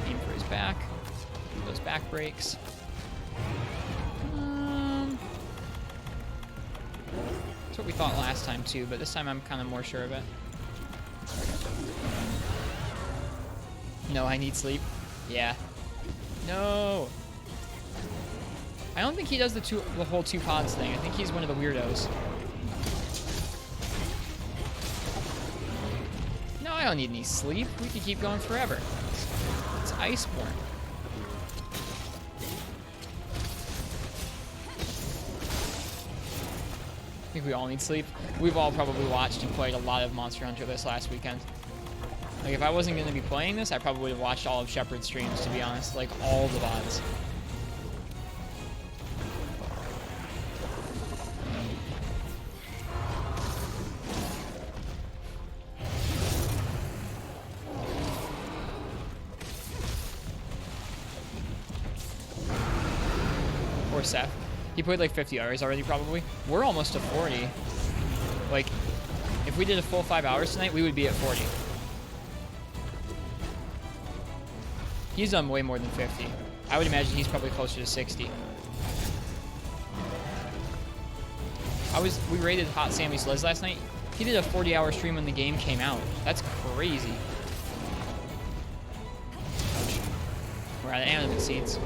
Aim for his back. Those back breaks. That's what we thought last time too, but this time I'm kind of more sure of it. No, I need sleep. Yeah. No. I don't think he does the whole 2 pods thing. I think he's one of the weirdos. I don't need any sleep. We can keep going forever. It's Iceborne. I think we all need sleep. We've all probably watched and played a lot of Monster Hunter this last weekend. Like, if I wasn't going to be playing this, I probably would have watched all of Shepard's streams, to be honest. Like, all the VODs. Seth. He played like 50 hours already, probably. We're almost to 40. Like, if we did a full 5 hours tonight, we would be at 40. He's done way more than 50. I would imagine he's probably closer to 60. We raided Hot Sammy's Liz last night. He did a 40-hour stream when the game came out. That's crazy. We're out of animate seeds.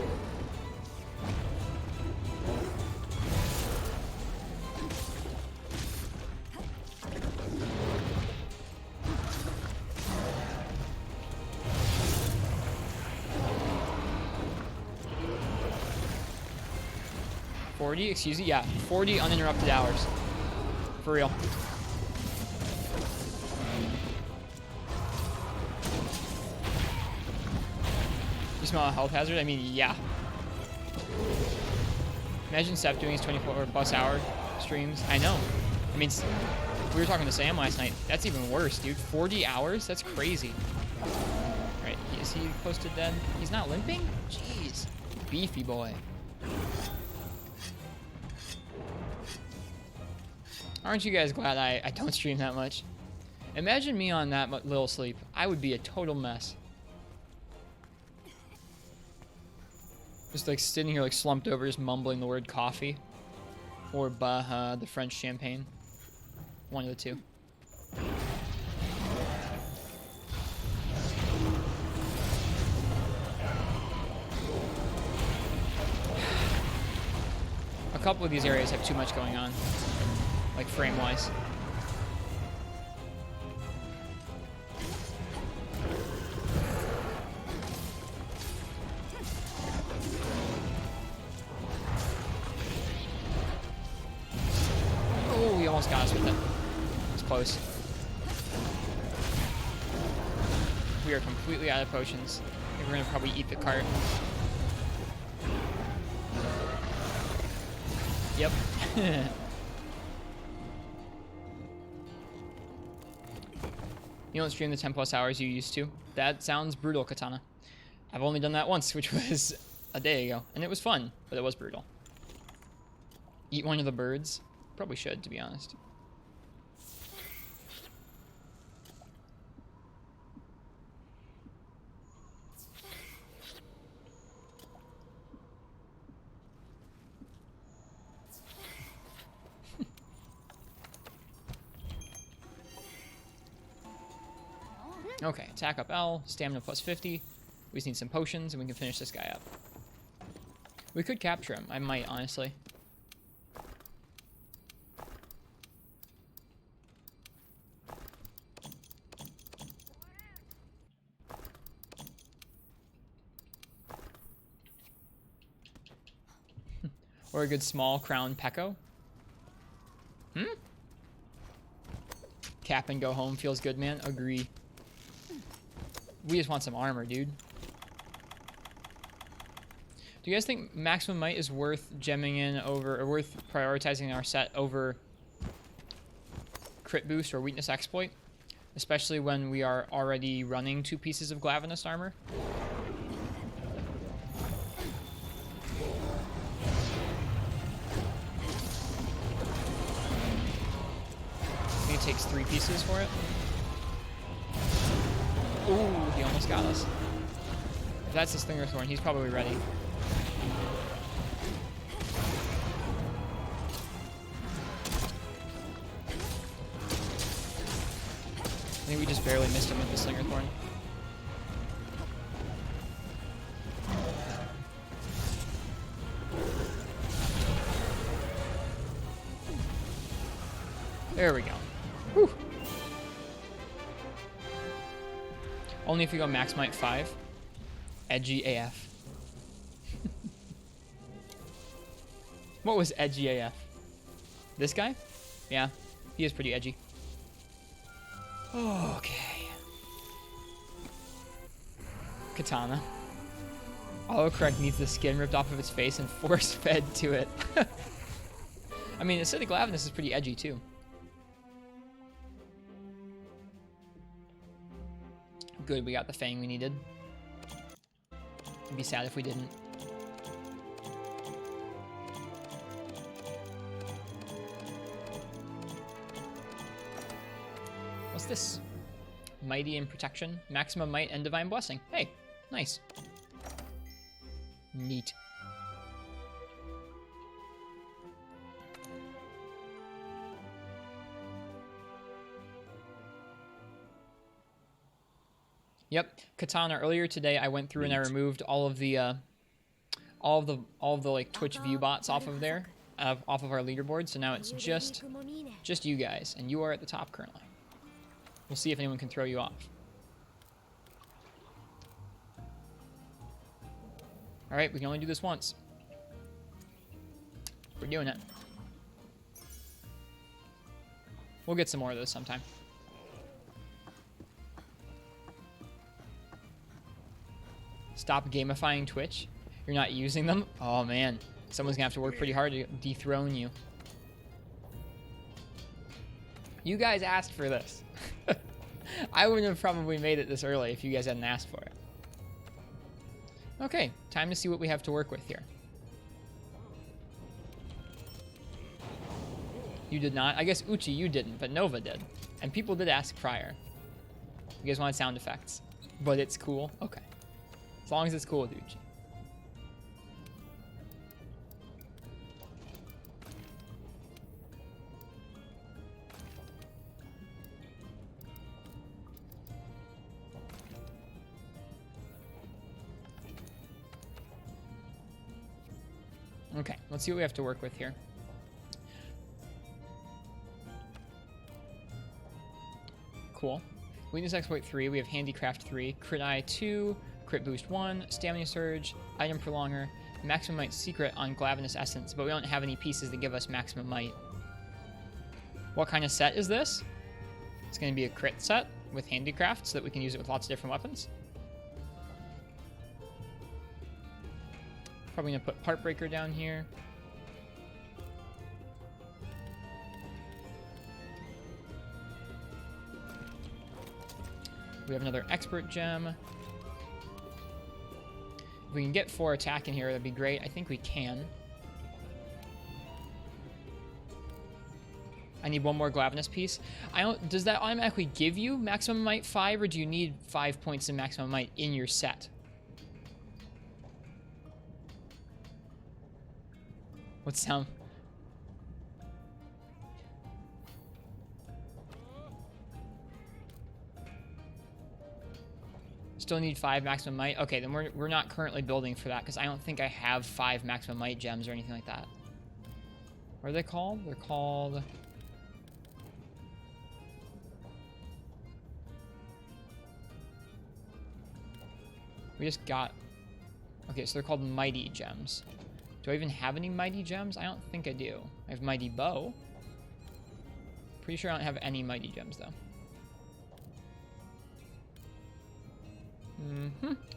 Excuse me, yeah, 40 uninterrupted hours. For real. You smell a health hazard? I mean, yeah. Imagine Seth doing his 24+ hour streams. I know. I mean, we were talking to Sam last night. That's even worse, dude. 40 hours? That's crazy. Right, is he close to dead? He's not limping? Jeez. Beefy boy. Aren't you guys glad I don't stream that much? Imagine me on that little sleep. I would be a total mess. Just like sitting here like slumped over, just mumbling the word coffee. Or the French champagne. One of the two. A couple of these areas have too much going on. Like frame-wise. Oh, we almost got us with it. It's close. We are completely out of potions. I think we're gonna probably eat the cart. Yep. You don't stream the 10+ hours you used to. That sounds brutal, Katana. I've only done that once, which was a day ago. And it was fun, but it was brutal. Eat one of the birds? Probably should, to be honest. Okay, attack up L, stamina plus 50. We just need some potions and we can finish this guy up. We could capture him. I might, honestly. Or a good small crown Pecco. Cap and go home feels good, man. Agree. We just want some armor, dude. Do you guys think maximum might is worth gemming in over, or worth prioritizing our set over crit boost or weakness exploit? Especially when we are already running 2 pieces of Glavenus armor? I think it takes 3 pieces for it. Ooh, he almost got us. If that's his Slinger Thorn, he's probably ready. I think we just barely missed him with the Slinger Thorn. There we go. Whew. Only if you go max might 5. Edgy AF. What was edgy AF? This guy? Yeah, he is pretty edgy. Okay. Katana. Autocorrect needs the skin ripped off of its face and force-fed to it. I mean, Acidic Glavenus is pretty edgy, too. Good, we got the Fang we needed. I'd be sad if we didn't. What's this? Mighty and Protection, Maximum Might and Divine Blessing. Hey, nice. Neat. Yep, Katana. Earlier today, I went through and I removed all of the like Twitch view bots off of there, off of our leaderboard. So now it's just you guys, and you are at the top currently. We'll see if anyone can throw you off. All right, we can only do this once. We're doing it. We'll get some more of those sometime. Stop gamifying Twitch. You're not using them? Oh man, someone's gonna have to work pretty hard to dethrone you. You guys asked for this. I wouldn't have probably made it this early if you guys hadn't asked for it. Okay, time to see what we have to work with here. You did not? I guess Uchi, you didn't, but Nova did. And people did ask prior. You guys wanted sound effects. But it's cool? Okay. As long as it's cool with Uchi. Okay, let's see what we have to work with here. Cool. Weakness exploit 3, we have handicraft 3, crit eye 2, crit boost 1, stamina surge, item prolonger, maximum might secret on glavinus essence, but we don't have any pieces that give us maximum might. What kind of set is this? It's going to be a crit set with handicraft so that we can use it with lots of different weapons. Probably going to put part breaker down here. We have another expert gem. If we can get 4 attack in here, that'd be great. I think we can. I need one more glavinus piece. Does that automatically give you maximum might 5, or do you need 5 points of maximum might in your set? What sound? Still need 5 maximum might? Okay, then we're not currently building for that, because I don't think I have 5 maximum might gems or anything like that. What are they called? They're called... We just got... Okay, so they're called mighty gems. Do I even have any mighty gems? I don't think I do. I have mighty bow. Pretty sure I don't have any mighty gems, though.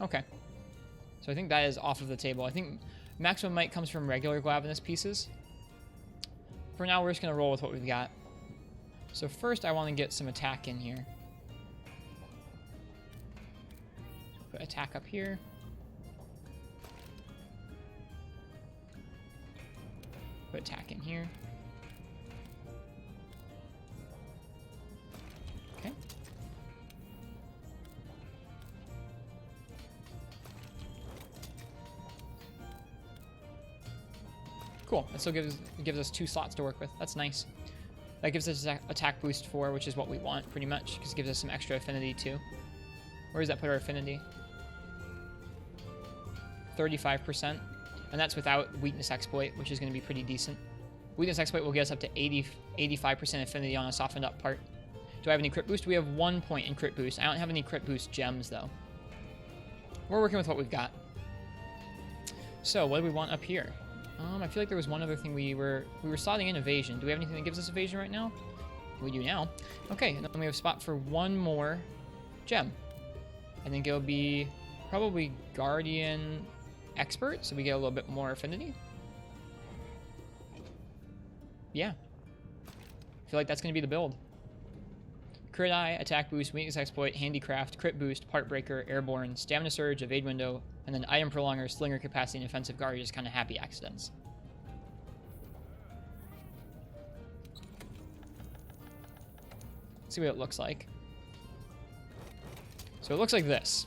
Okay. So I think that is off of the table. I think maximum might comes from regular glavinus pieces. For now, we're just going to roll with what we've got. So first, I want to get some attack in here. Put attack up here. Put attack in here. Okay. Cool. That still gives us 2 slots to work with. That's nice. That gives us attack boost 4, which is what we want pretty much, because it gives us some extra affinity too. Where does that put our affinity? 35%. And that's without weakness exploit, which is going to be pretty decent. Weakness exploit will get us up to 85% affinity on a softened up part. Do I have any crit boost? We have 1 point in crit boost. I don't have any crit boost gems though. We're working with what we've got. So what do we want up here? I feel like there was one other thing we were slotting in evasion. Do we have anything that gives us evasion right now? We do now. Okay, and then we have a spot for 1 more gem. I think it'll be probably Guardian Expert, so we get a little bit more affinity. Yeah. I feel like that's going to be the build. Crit eye, attack boost, weakness exploit, handicraft, crit boost, part breaker, airborne, stamina surge, evade window, and then item prolonger, slinger capacity, and offensive guard are just kind of happy accidents. Let's see what it looks like. So it looks like this.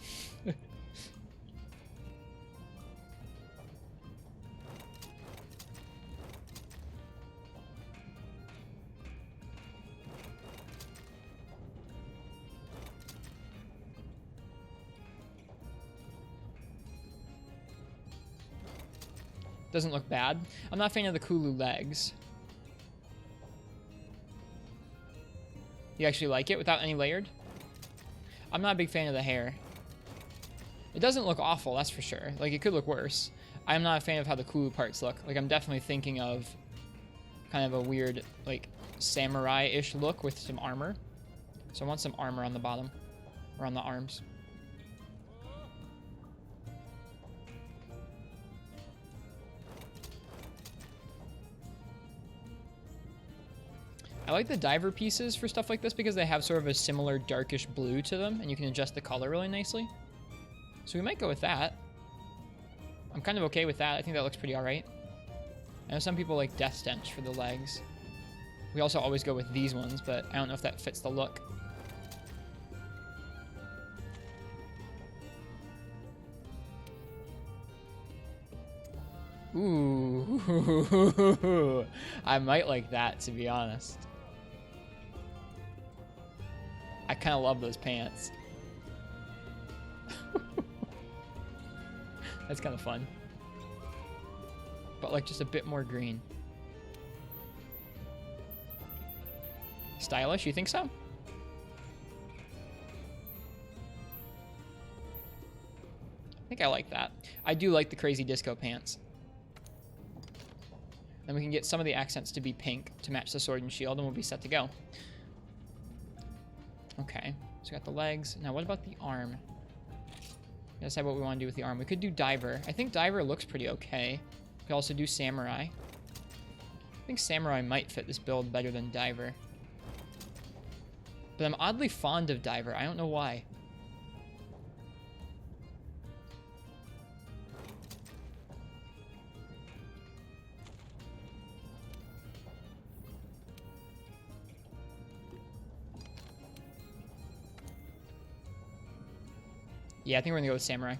Doesn't look bad. I'm not a fan of the Kulu legs. You actually like it without any layered? I'm not a big fan of the hair. It doesn't look awful, that's for sure. Like, it could look worse. I'm not a fan of how the Kulu parts look. Like, I'm definitely thinking of kind of a weird, like, samurai-ish look with some armor. So I want some armor on the bottom, or on the arms. I like the diver pieces for stuff like this because they have sort of a similar darkish blue to them, and you can adjust the color really nicely. So we might go with that. I'm kind of okay with that. I think that looks pretty alright. I know some people like Death Stench for the legs. We also always go with these ones, but I don't know if that fits the look. Ooh, I might like that, to be honest. I kind of love those pants. That's kind of fun. But like just a bit more green. Stylish, you think so? I think I like that. I do like the crazy disco pants. Then we can get some of the accents to be pink to match the sword and shield, and we'll be set to go. Okay, so we got the legs. Now what about the arm? Let's decide what we want to do with the arm. We could do diver. I think diver looks pretty okay. We could also do samurai. I think samurai might fit this build better than diver. But I'm oddly fond of diver. I don't know why. Yeah, I think we're gonna go with samurai.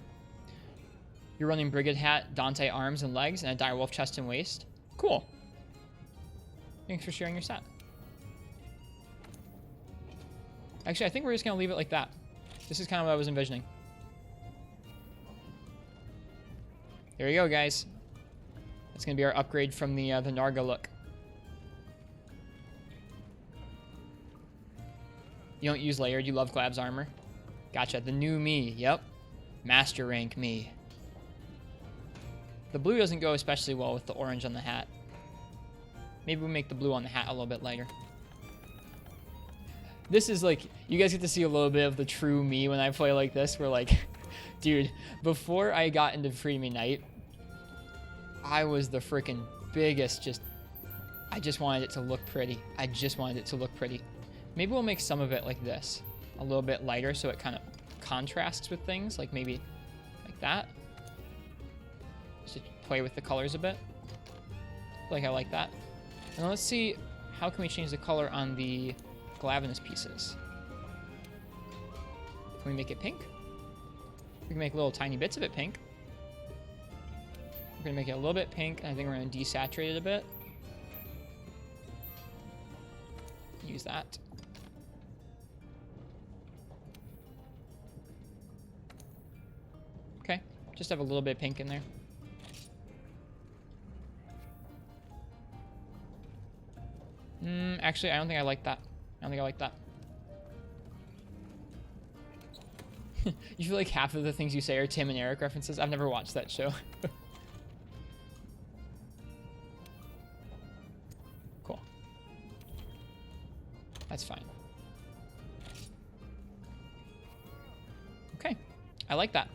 You're running brigade hat, Dante arms and legs, and a direwolf chest and waist. Cool. Thanks for sharing your set. Actually, I think we're just gonna leave it like that. This is kind of what I was envisioning. There you go, guys. That's gonna be our upgrade from the Narga look. You don't use layered, you love Glab's armor. Gotcha, the new me, yep. Master rank me. The blue doesn't go especially well with the orange on the hat. Maybe we'll make the blue on the hat a little bit lighter. This is like, you guys get to see a little bit of the true me when I play like this. Where like, dude, before I got into Free Me Night, I was the freaking biggest I just wanted it to look pretty. I just wanted it to look pretty. Maybe we'll make some of it like this. A little bit lighter so it kind of contrasts with things. Like maybe like that. Just to play with the colors a bit. Like I like that. And then let's see, how can we change the color on the glavinus pieces? Can we make it pink? We can make little tiny bits of it pink. We're gonna make it a little bit pink, and I think we're gonna desaturate it a bit. Use that. Okay, just have a little bit of pink in there. Actually, I don't think I like that. I don't think I like that. You feel like half of the things you say are Tim and Eric references? I've never watched that show. Cool. That's fine. Okay. I like that.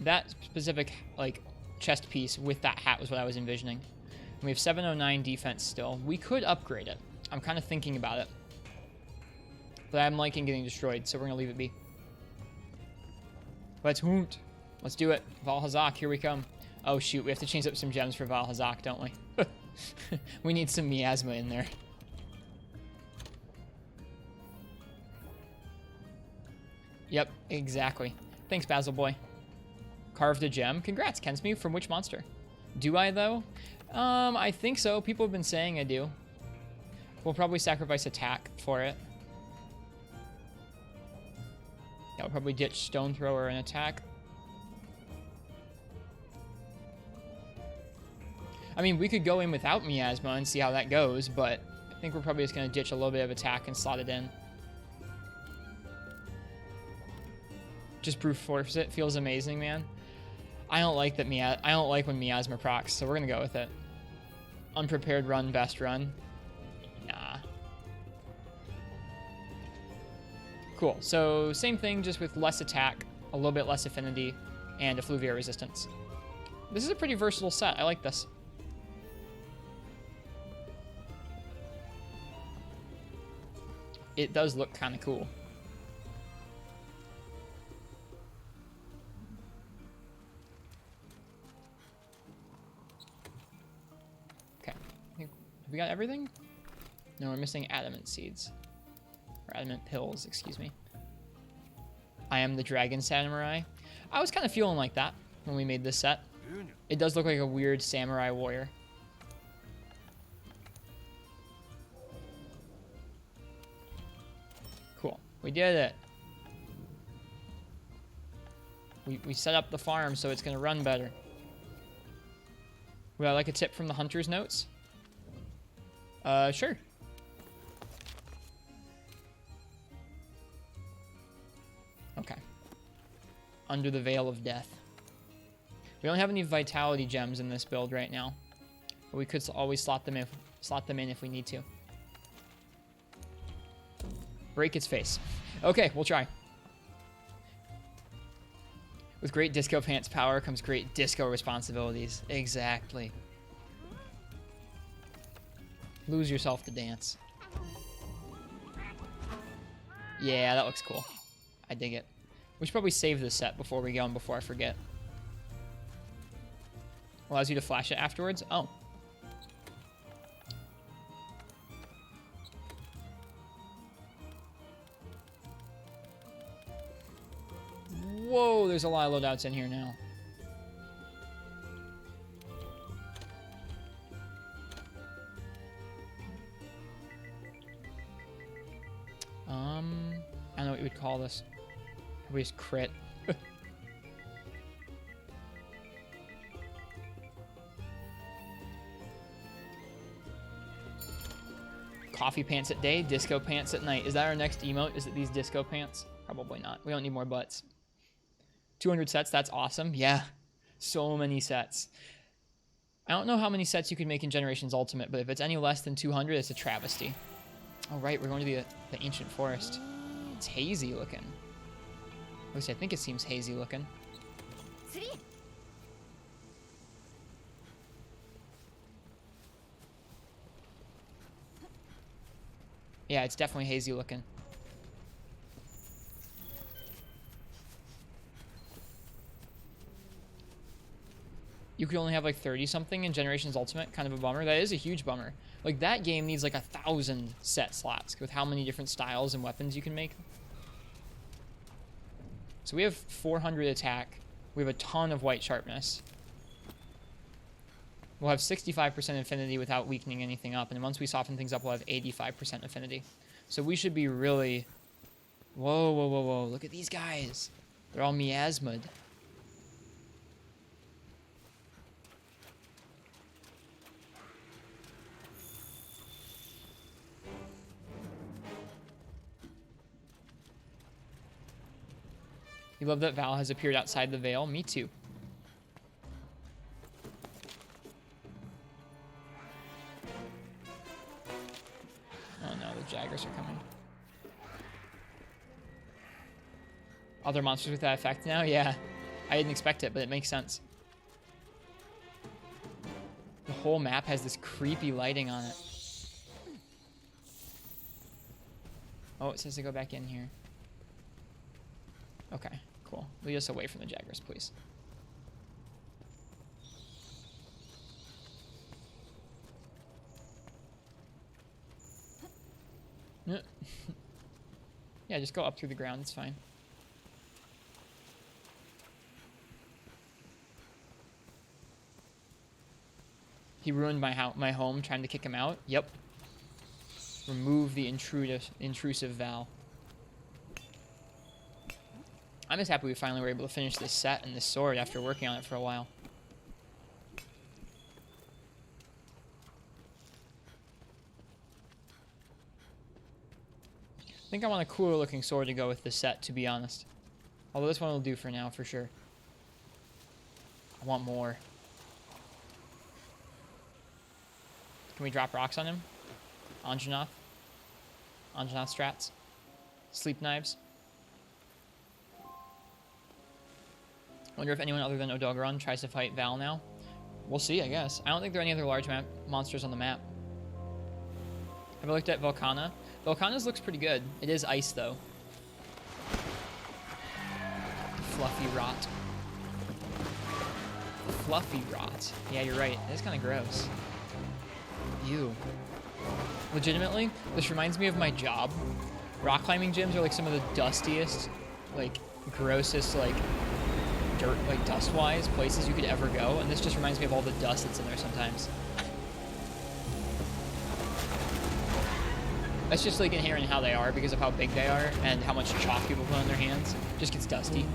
That specific, like, chest piece with that hat was what I was envisioning. We have 709 defense still. We could upgrade it. I'm kind of thinking about it. But I'm liking getting destroyed, so we're going to leave it be. Let's hoot. Let's do it. Val Hazak, here we come. Oh, shoot. We have to change up some gems for Val Hazak, don't we? We need some miasma in there. Yep, exactly. Thanks, Basil Boy. Carved a gem. Congrats, Kensme. From which monster? Do I, though? I think so. People have been saying I do. We'll probably sacrifice attack for it. Yeah, we'll probably ditch Stone Thrower and attack. I mean, we could go in without Miasma and see how that goes, but I think we're probably just going to ditch a little bit of attack and slot it in. Just brute force it. Feels amazing, man. I don't like that I don't like when Miasma procs, so we're gonna go with it. Unprepared run, best run. Nah. Cool. So same thing, just with less attack, a little bit less affinity, and effluvia resistance. This is a pretty versatile set. I like this. It does look kind of cool. we got everything? No, we're missing adamant seeds. Or adamant pills, excuse me. I am the dragon samurai. I was kind of feeling like that when we made this set. It does look like a weird samurai warrior. Cool. We did it. We set up the farm so it's going to run better. Would I like a tip from the hunter's notes? Sure. Okay. Under the Veil of Death. We don't have any vitality gems in this build right now, but we could always slot them in if we need to. Break its face. Okay, we'll try. With great disco pants power comes great disco responsibilities. Exactly. Lose yourself to dance. Yeah, that looks cool. I dig it. We should probably save this set before we go and before I forget. Allows you to flash it afterwards? Oh. Whoa, there's a lot of loadouts in here now. I don't know what you would call this. Probably just crit. Coffee pants at day, disco pants at night. Is that our next emote? Is it these disco pants? Probably not. We don't need more butts. 200 sets, that's awesome. Yeah, so many sets. I don't know how many sets you can make in Generations Ultimate, but if it's any less than 200, it's a travesty. Oh, right, we're going to the Ancient Forest. It's hazy looking. At least I think it seems hazy looking. Yeah, it's definitely hazy looking. You could only have like 30 something in Generations Ultimate, kind of a bummer. That is a huge bummer. Like that game needs like 1,000 set slots with how many different styles and weapons you can make. So we have 400 attack. We have a ton of white sharpness. We'll have 65% affinity without weakening anything up. And once we soften things up, we'll have 85% affinity. So we should be really... Whoa, whoa, whoa, whoa. Look at these guys. They're all miasma'd. You love that Val has appeared outside the veil? Me too. Oh no, the Jaggers are coming. Other monsters with that effect now? Yeah. I didn't expect it, but it makes sense. The whole map has this creepy lighting on it. Oh, it says to go back in here. Okay, cool. Lead us away from the Jaggers, please. Yeah, just go up through the ground. It's fine. He ruined my home trying to kick him out. Yep. Remove the intrusive Val. I'm just happy we finally were able to finish this set and this sword after working on it for a while. I think I want a cooler looking sword to go with this set, to be honest. Although this one will do for now, for sure. I want more. Can we drop rocks on him? Anjanath? Anjanath strats? Sleep knives? Wonder if anyone other than Odogaron tries to fight Val now. We'll see, I guess. I don't think there are any other large monsters on the map. Have I looked at Volcana? Volcana's looks pretty good. It is ice, though. Fluffy rot. Fluffy rot. Yeah, you're right. It's kind of gross. Ew. Legitimately, this reminds me of my job. Rock climbing gyms are like some of the dustiest, like grossest, like dirt, like dust-wise places you could ever go, and this just reminds me of all the dust that's in there sometimes. That's just like inherent in how they are because of how big they are and how much chalk people put on their hands. It just gets dusty.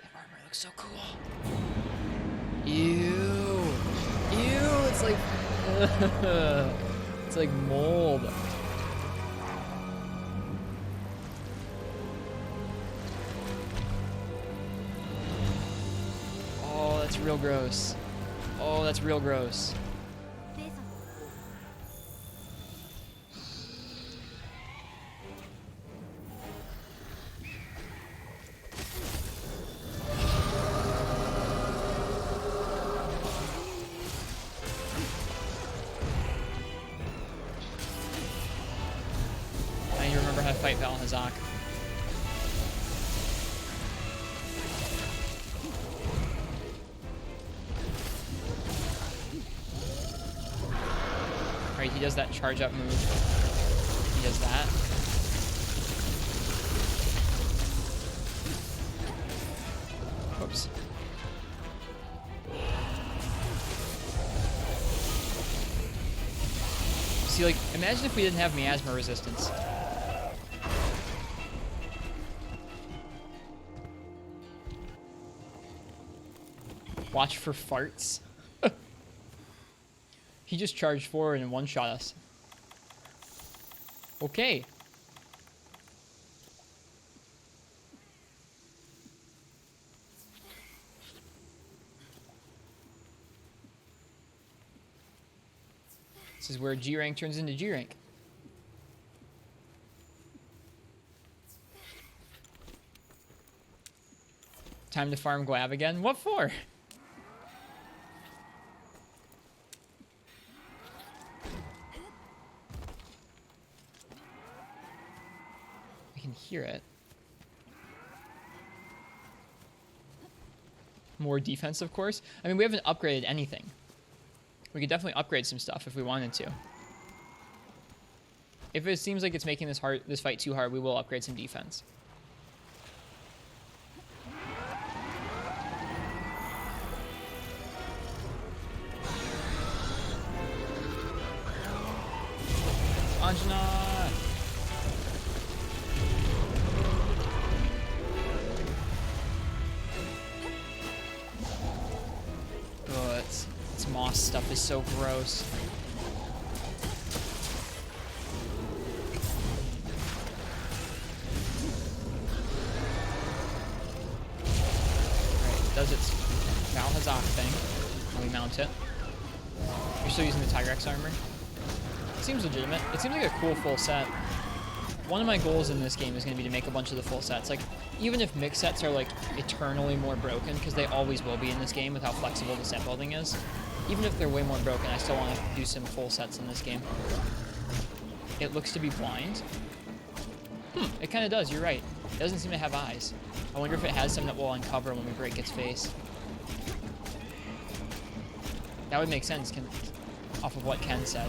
That armor looks so cool. Ew. Ew, it's like... it's like mold. Oh, that's real gross. Oh, that's real gross. Fight Val Hazak. Alright, he does that charge up move. He does that. Whoops. See, like, imagine if we didn't have miasma resistance. Watch for farts. He just charged forward and one-shot us. Okay. This is where G rank turns into G rank. Time to farm Glav again? What for? Hear it. More defense, of course. I mean, we haven't upgraded anything. We could definitely upgrade some stuff if we wanted to. If it seems like it's making this fight too hard, we will upgrade some defense. Anjana! Moss stuff is so gross. Alright, does its Val Hazak thing. And we mount it. You're still using the Tigrex armor? It seems legitimate. It seems like a cool full set. One of my goals in this game is going to be to make a bunch of the full sets. Like, even if mix sets are like eternally more broken, because they always will be in this game with how flexible the set building is. Even if they're way more broken, I still want to do some full sets in this game. It looks to be blind. It kind of does, you're right. It doesn't seem to have eyes. I wonder if it has some that will uncover when we break its face. That would make sense off of what Ken said.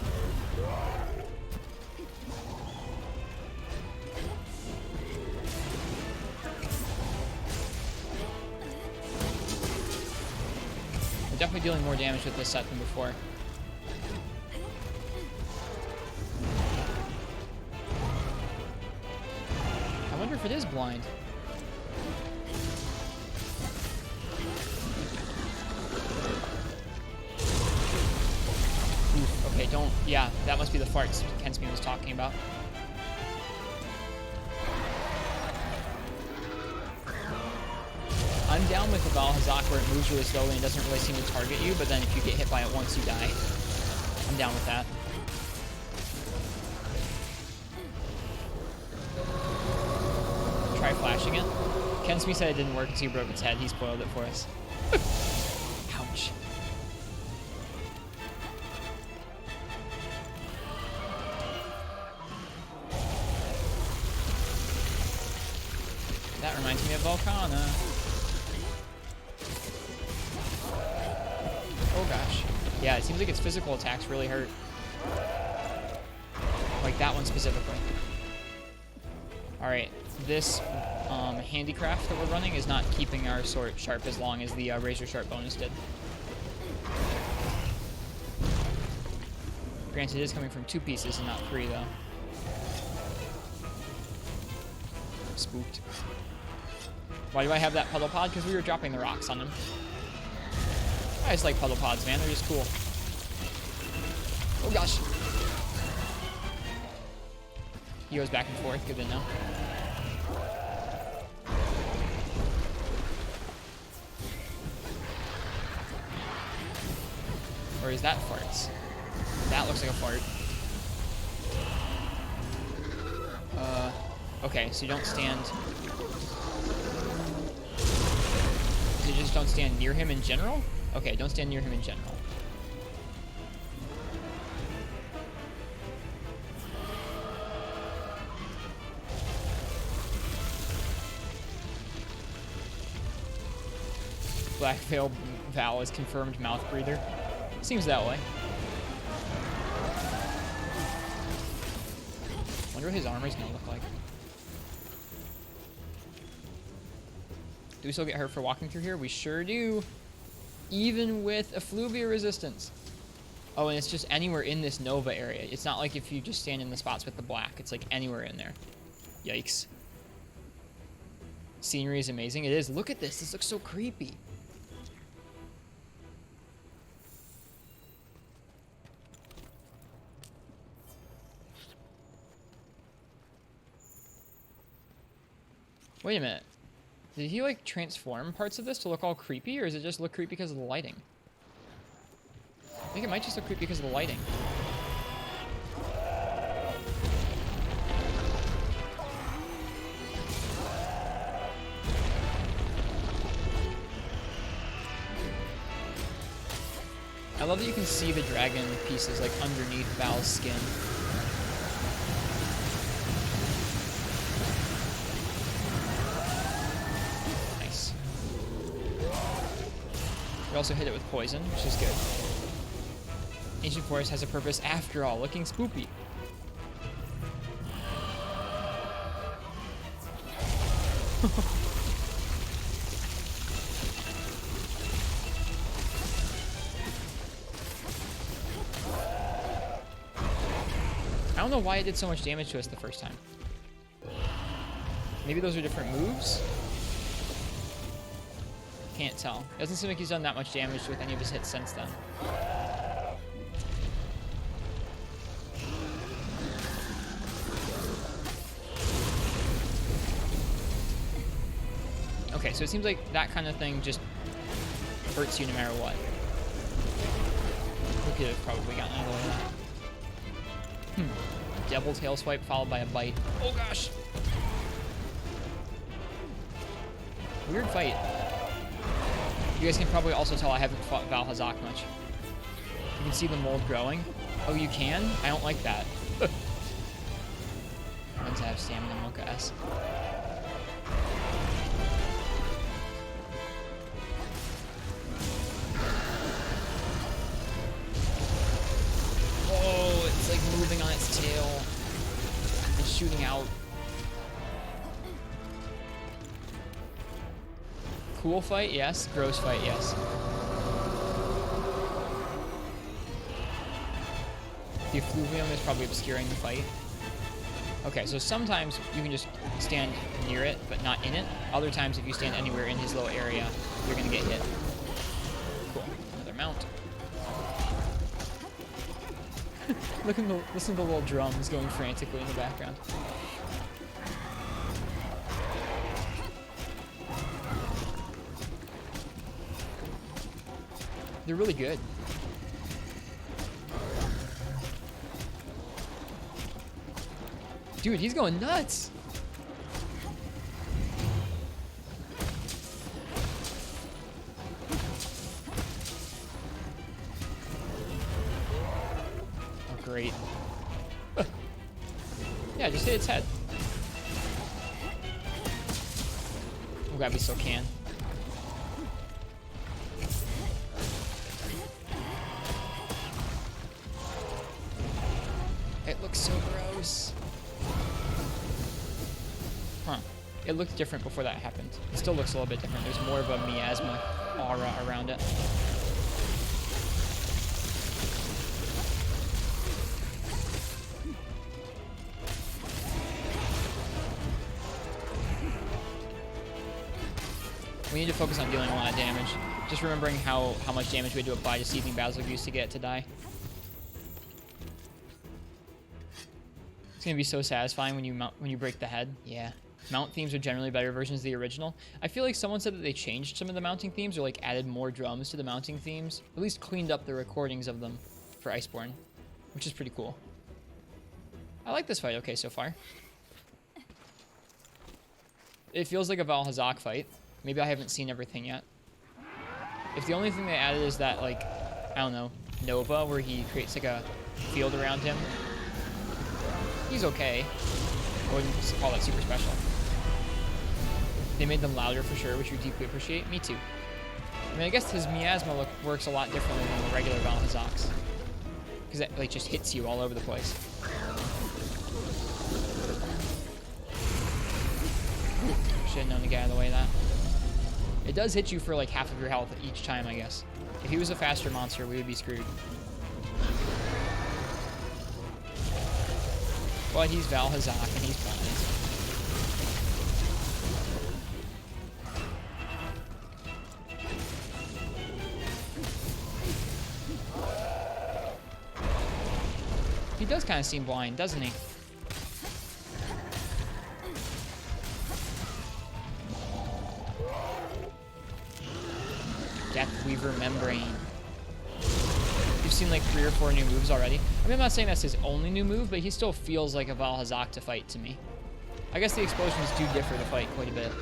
Definitely dealing more damage with this set than before. I wonder if it is blind. Oof, okay, don't... Yeah, that must be the farts Kensme was talking about. I'm down with the Val Hazak where it moves really slowly and doesn't really seem to target you, but then if you get hit by it once, you die. I'm down with that. Try flashing it. Kensme said it didn't work until you broke its head. He spoiled it for us. Ouch. That reminds me of Volcana. Oh gosh. Yeah, it seems like its physical attacks really hurt. Like that one specifically. Alright, this handicraft that we're running is not keeping our sword sharp as long as the razor sharp bonus did. Granted, it is coming from 2 pieces and not 3, though. Spooked. Why do I have that puddle pod? Because we were dropping the rocks on him. I just like puddle pods, man. They're just cool. Oh, gosh. He goes back and forth. Good to know. Or is that farts? That looks like a fart. Okay, so you don't stand... You just don't stand near him in general? Okay, don't stand near him in general. Black Veil Val is confirmed mouth breather. Seems that way. Wonder what his armor's gonna look like. Do we still get hurt for walking through here? We sure do. Even with effluvia resistance. Oh, and it's just anywhere in this Nova area. It's not like if you just stand in the spots with the black. It's like anywhere in there. Yikes. Scenery is amazing. It is. Look at this. This looks so creepy. Wait a minute. Did he, like, transform parts of this to look all creepy, or does it just look creepy because of the lighting? I think it might just look creepy because of the lighting. I love that you can see the dragon pieces, like, underneath Val's skin. We also hit it with poison, which is good. Ancient Forest has a purpose after all, looking spoopy. I don't know why it did so much damage to us the first time. Maybe those are different moves? Can't tell. Doesn't seem like he's done that much damage with any of his hits since then. Okay, so it seems like that kind of thing just hurts you no matter what. We could have probably gotten out of that. Devil tail swipe followed by a bite. Oh gosh! Weird fight. You guys can probably also tell I haven't fought Val Hazak much. You can see the mold growing. Oh, you can? I don't like that. Runs have stamina, Mocha S. Oh, it's like moving on its tail and shooting out. Cool fight, yes. Gross fight, yes. The effluvium is probably obscuring the fight. Okay, so sometimes you can just stand near it, but not in it. Other times, if you stand anywhere in his little area, you're gonna get hit. Cool. Another mount. Listen to the little drums going frantically in the background. They're really good. Dude, he's going nuts. Oh, great. Yeah, just hit its head. I'm glad we still can. looks so gross. Huh. It looked different before that happened. It still looks a little bit different. There's more of a miasma aura around it. We need to focus on dealing a lot of damage. Just remembering how much damage we had to apply to Seething Basilisk Goose to get it to die. It's gonna be so satisfying when you break the head. Yeah. Mount themes are generally better versions of the original. I feel like someone said that they changed some of the mounting themes or like added more drums to the mounting themes. At least cleaned up the recordings of them for Iceborne, which is pretty cool. I like this fight okay so far. It feels like a Valhazak fight. Maybe I haven't seen everything yet. If the only thing they added is that, like, I don't know, Nova, where he creates, like, a field around him, he's okay. I wouldn't call that super special. They made them louder for sure, which we deeply appreciate. Me too. I mean, I guess his miasma works a lot differently than the regular Valhazaks. Because it, like, just hits you all over the place. Should have known to get out of the way of that. It does hit you for like half of your health each time, I guess. If he was a faster monster, we would be screwed. But he's Valhazak and he's blind. He does kind of seem blind, doesn't he? Deathweaver Membrane. You've seen like 3 or 4 new moves already. I mean, I'm not saying that's his only new move, but he still feels like a Valhazak to fight to me. I guess the explosions do differ to fight quite a bit.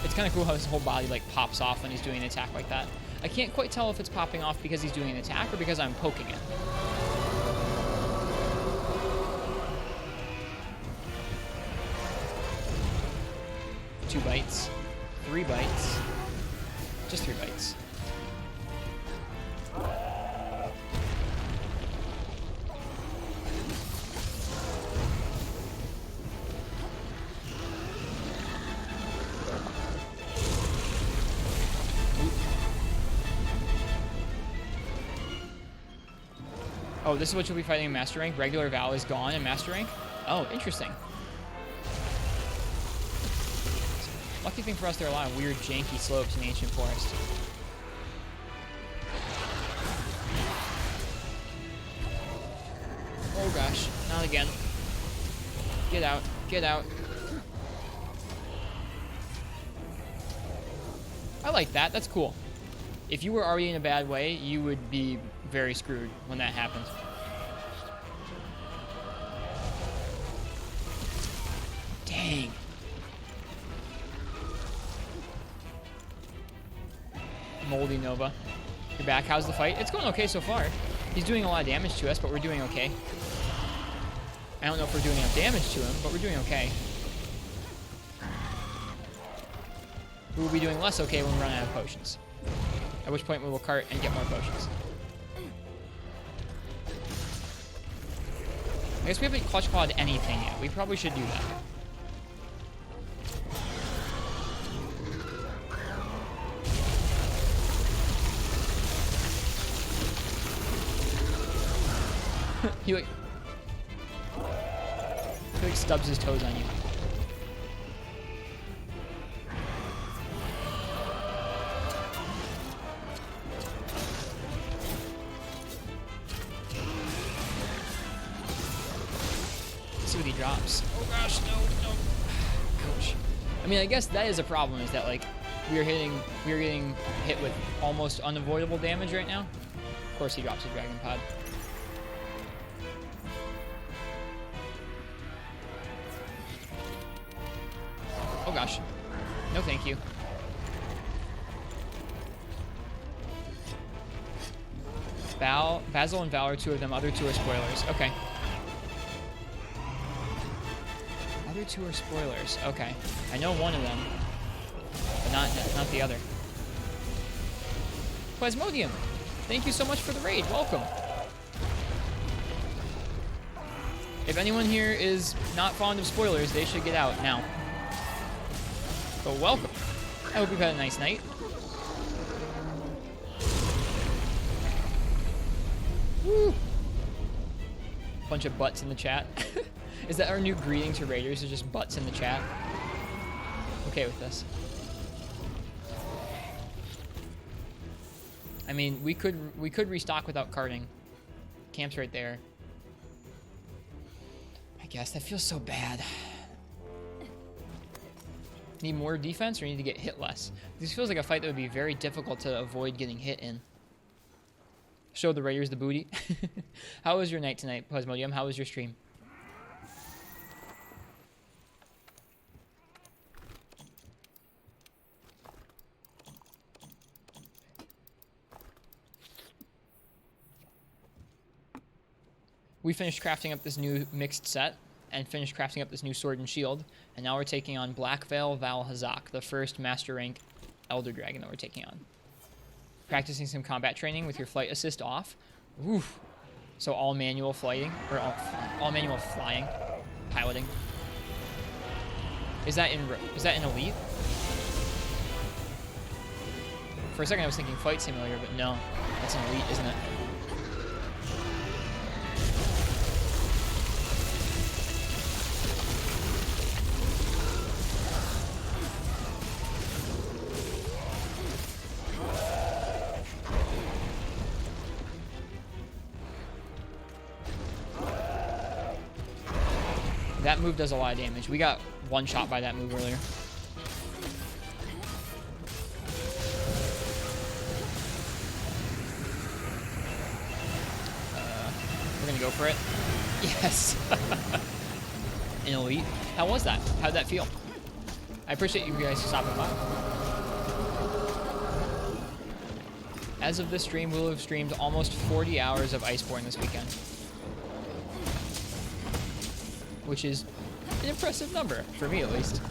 It's kind of cool how his whole body like pops off when he's doing an attack like that. I can't quite tell if it's popping off because he's doing an attack or because I'm poking it. Two bites. 3 bites. Just 3 bites. Oh, this is what you'll be fighting in Master Rank? Regular Val is gone in Master Rank? Oh, interesting. Lucky thing for us, there are a lot of weird, janky slopes in Ancient Forest. Oh gosh, not again. Get out, get out. I like that, that's cool. If you were already in a bad way, you would be very screwed when that happened. Dang. Moldy Nova. You're back. How's the fight? It's going okay so far. He's doing a lot of damage to us, but we're doing okay. I don't know if we're doing enough damage to him, but we're doing okay. We will be doing less okay when we run out of potions. At which point we will cart and get more potions. I guess we haven't clutch clawed anything yet. We probably should do that. he like stubs his toes on you. See what he drops. Oh gosh, no. Ouch. I mean, I guess that is a problem, is that like we are getting hit with almost unavoidable damage right now. Of course he drops a dragon pod. Oh gosh. No thank you. Basil and Val are two of them. Other two are spoilers. Okay. Other two are spoilers. Okay. I know one of them, but not the other. Plasmodium, thank you so much for the raid. Welcome. If anyone here is not fond of spoilers, they should get out now. But welcome. I hope you've had a nice night. Woo! Bunch of butts in the chat. Is that our new greeting to raiders? Is just butts in the chat? Okay with this. I mean, we could restock without carting. Camp's right there. I guess that feels so bad. Need more defense or need to get hit less? This feels like a fight that would be very difficult to avoid getting hit in. Show the raiders the booty. How was your night tonight, Plasmodium? How was your stream? We finished crafting up this new mixed set and finished crafting up this new sword and shield, and now we're taking on Black Veil Val Hazak, the first master rank Elder Dragon that we're taking on. Practicing some combat training with your flight assist off. Oof. So all manual flighting, or all manual flying, piloting. Is that in Elite? For a second I was thinking Flight Simulator, but no, that's in Elite, isn't it? That move does a lot of damage. We got one shot by that move earlier. We're gonna go for it. Yes. In Elite. How was that? How'd that feel? I appreciate you guys stopping by. As of this stream, we'll have streamed almost 40 hours of Iceborne this weekend. Which is an impressive number, for me at least.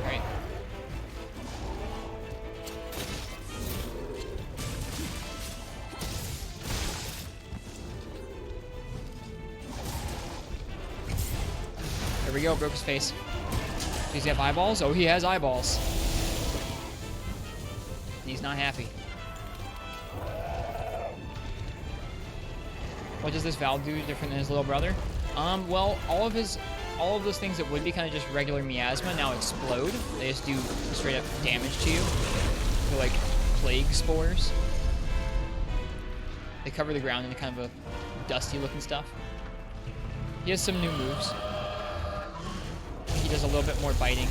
Alright. There we go, broke his face. Does he have eyeballs? Oh, he has eyeballs. He's not happy. What does this Val do different than his little brother? Well, all of those things that would be kind of just regular miasma now explode. They just do straight up damage to you. They're like plague spores. They cover the ground in kind of a dusty looking stuff. He has some new moves. He does a little bit more biting.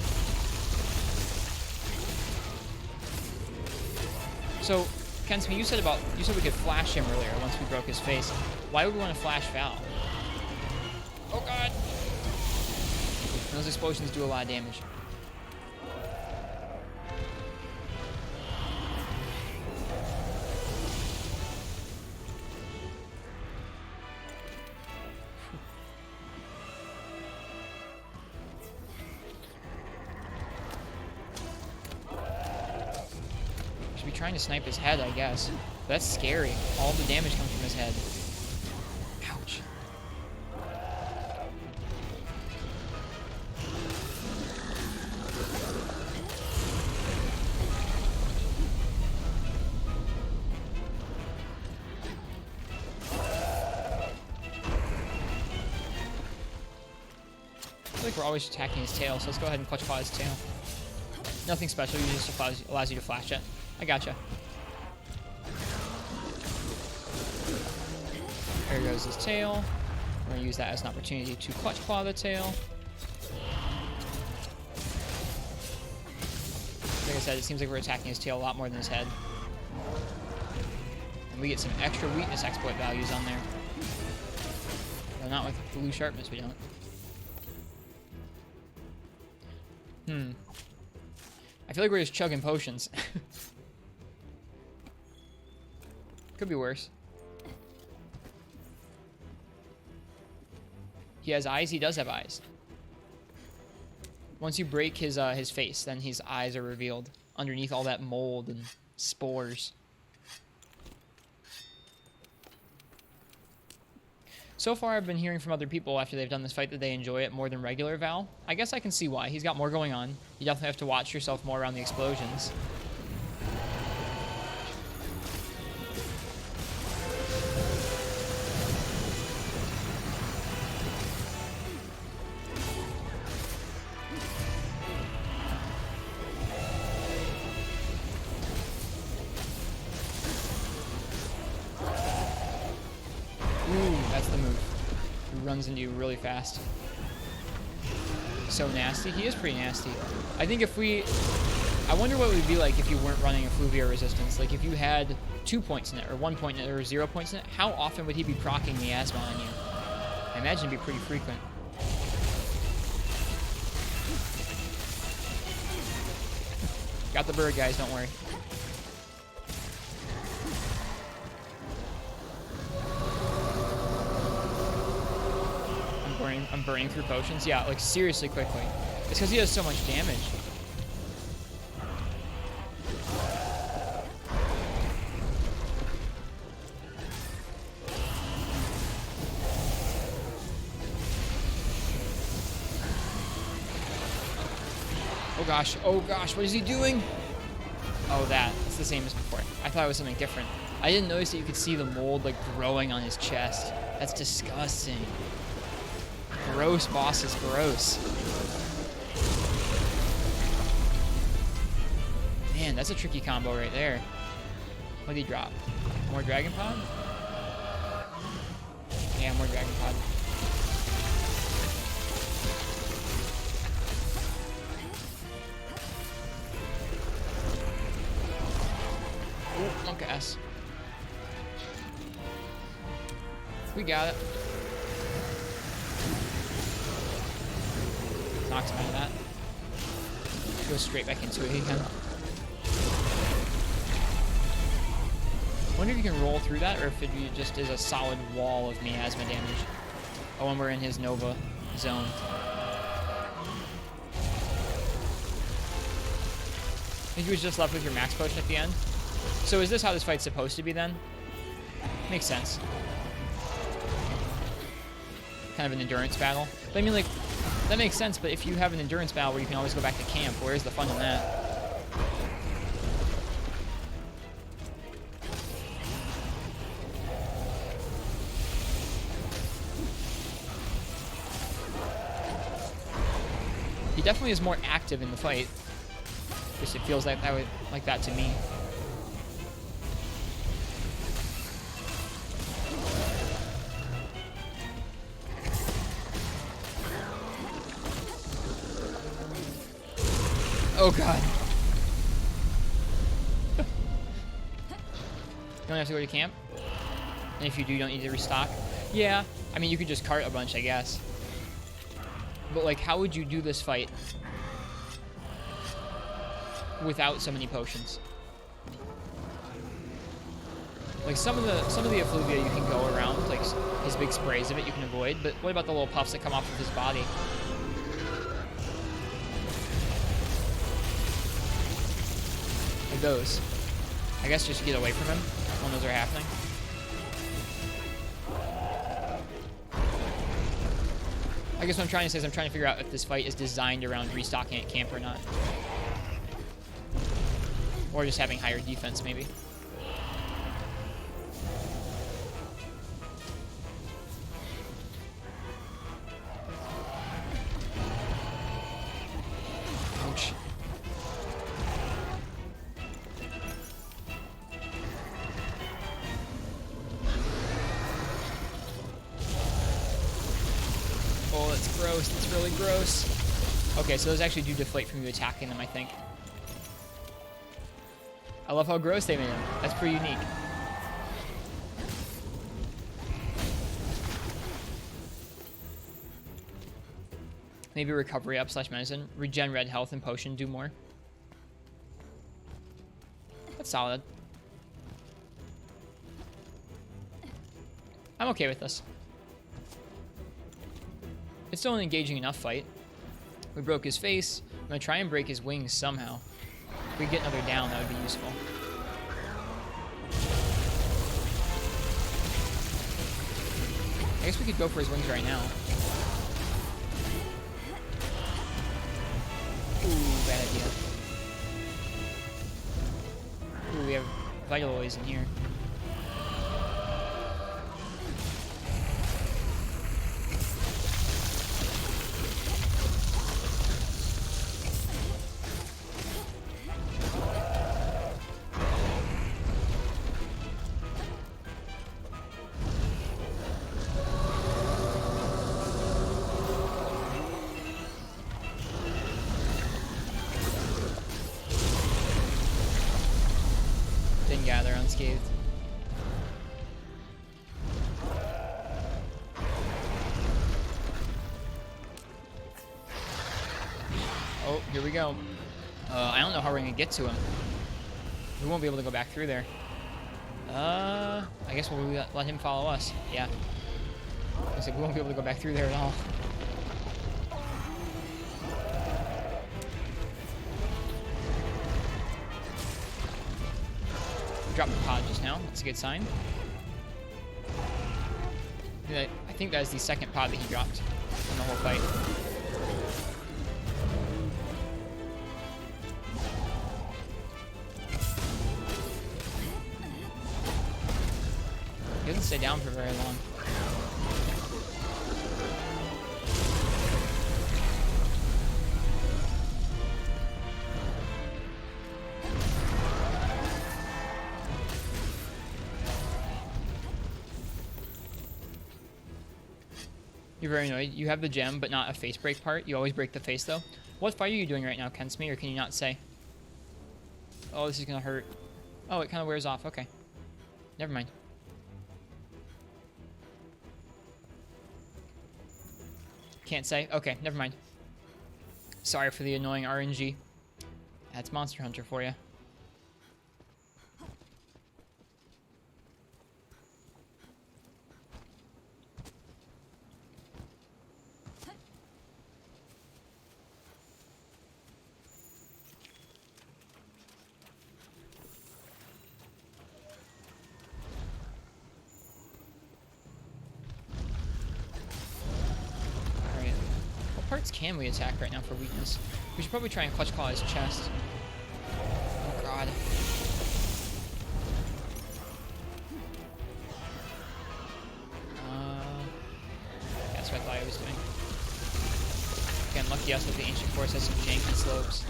So, Kensme, you said we could flash him earlier once we broke his face. Why would we want to flash Val? Oh god! Those explosions do a lot of damage. Trying to snipe his head, I guess. But that's scary. All the damage comes from his head. Ouch. I feel like we're always attacking his tail, so let's go ahead and clutch claw his tail. Nothing special, it just allows you to flash it. I gotcha. There goes his tail. We're gonna use that as an opportunity to clutch claw the tail. Like I said, it seems like we're attacking his tail a lot more than his head. And we get some extra weakness exploit values on there. No, not with blue sharpness, we don't. I feel like we're just chugging potions. Could be worse. He has eyes? He does have eyes. Once you break his face, then his eyes are revealed underneath all that mold and spores. So far, I've been hearing from other people after they've done this fight that they enjoy it more than regular Val. I guess I can see why. He's got more going on. You definitely have to watch yourself more around the explosions. Runs into you really fast. So nasty. He is pretty nasty. I think if we... I wonder what it would be like if you weren't running Effluvia Resistance. Like if you had 2 points in it, or 1 point in it, or 0 points in it, how often would he be proccing Miasma on you? I imagine it'd be pretty frequent. Got the bird, guys, don't worry. I'm burning through potions. Yeah, like seriously quickly. It's because he does so much damage. Oh gosh, what is he doing? Oh, it's the same as before. I thought it was something different. I didn't notice that you could see the mold like growing on his chest. That's disgusting. Gross, boss is gross. Man, that's a tricky combo right there. What did he drop? More Dragon Pod? Yeah, more Dragon Pod. Ooh, Monk ass. We got it. Knocks him out of that. Goes straight back into it again. Wonder if you can roll through that, or if it just is a solid wall of miasma damage. Oh, and we're in his Nova zone. I think he was just left with your max potion at the end. So is this how this fight's supposed to be then? Makes sense. Kind of an endurance battle. But I mean, like, that makes sense, but if you have an endurance battle where you can always go back to camp, where's the fun in that? He definitely is more active in the fight. Just it feels like that to me. Oh god. You don't have to go to camp? And if you do, you don't need to restock? Yeah, I mean, you could just cart a bunch, I guess. But, like, how would you do this fight without so many potions? Like, some of the effluvia you can go around, like, his big sprays of it you can avoid, but what about the little puffs that come off of his body? Like those. I guess just get away from him when those are happening. I guess what I'm trying to say is I'm trying to figure out if this fight is designed around restocking at camp or not. Or just having higher defense, maybe. Ouch. Oh, that's gross. That's really gross. Okay, so those actually do deflate from you attacking them, I think. I love how gross they made them. That's pretty unique. I Maybe recovery up / medicine. Regen red health and potion do more. That's solid. I'm okay with this. It's still an engaging enough fight. We broke his face. I'm gonna try and break his wings somehow. If we get another down, that would be useful. I guess we could go for his wings right now. Ooh, bad idea. Ooh, we have Vitaloids in here. Gather unscathed. Oh, here we go. I don't know how we're gonna get to him. We won't be able to go back through there. I guess we'll let him follow us. Yeah. I said we won't be able to go back through there at all. Dropped the pod just now. That's a good sign. I think that is the second pod that he dropped in the whole fight. He doesn't stay down for very long. You're very annoyed. You have the gem, but not a face break part. You always break the face, though. What fight are you doing right now, Kensme, or can you not say? Oh, this is gonna hurt. Oh, it kind of wears off. Okay. Never mind. Can't say? Okay, never mind. Sorry for the annoying RNG. That's Monster Hunter for you. Parts can we attack right now for weakness? We should probably try and clutch claw his chest. Oh god. That's what I thought I was doing. Again, lucky us that the Ancient Force has some janky slopes.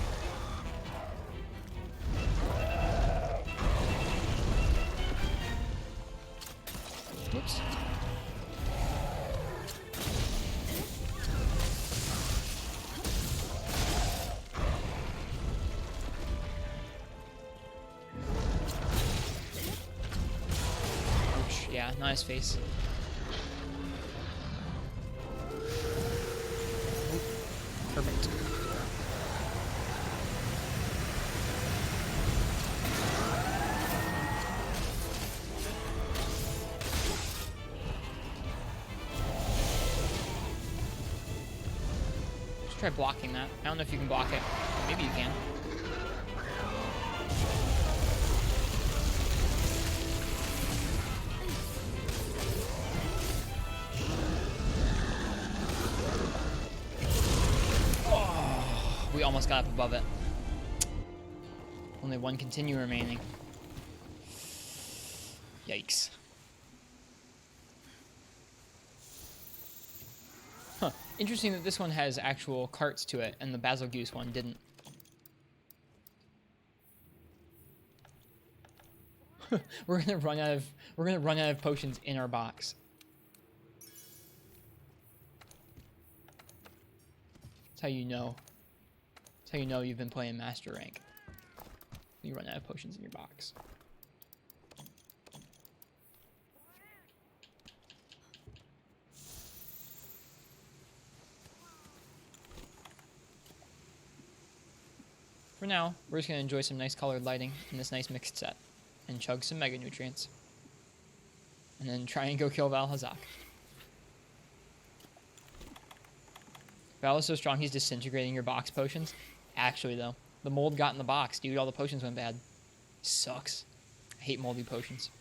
Whoops. Yeah, not his face. Ooh, perfect. Let's try blocking that. I don't know if you can block it. Maybe you can. We almost got up above it. Only one continue remaining. Yikes. Huh. Interesting that this one has actual carts to it, and the Basil Goose one didn't. We're gonna run out of potions in our box. That's how you know. That's how you know you've been playing Master Rank. You run out of potions in your box. for now, we're just going to enjoy some nice colored lighting in this nice mixed set. And chug some Mega Nutrients. And then try and go kill Val Hazak. Val is so strong, he's disintegrating your box potions. Actually, though, the mold got in the box, dude. All the potions went bad. Sucks. I hate moldy potions.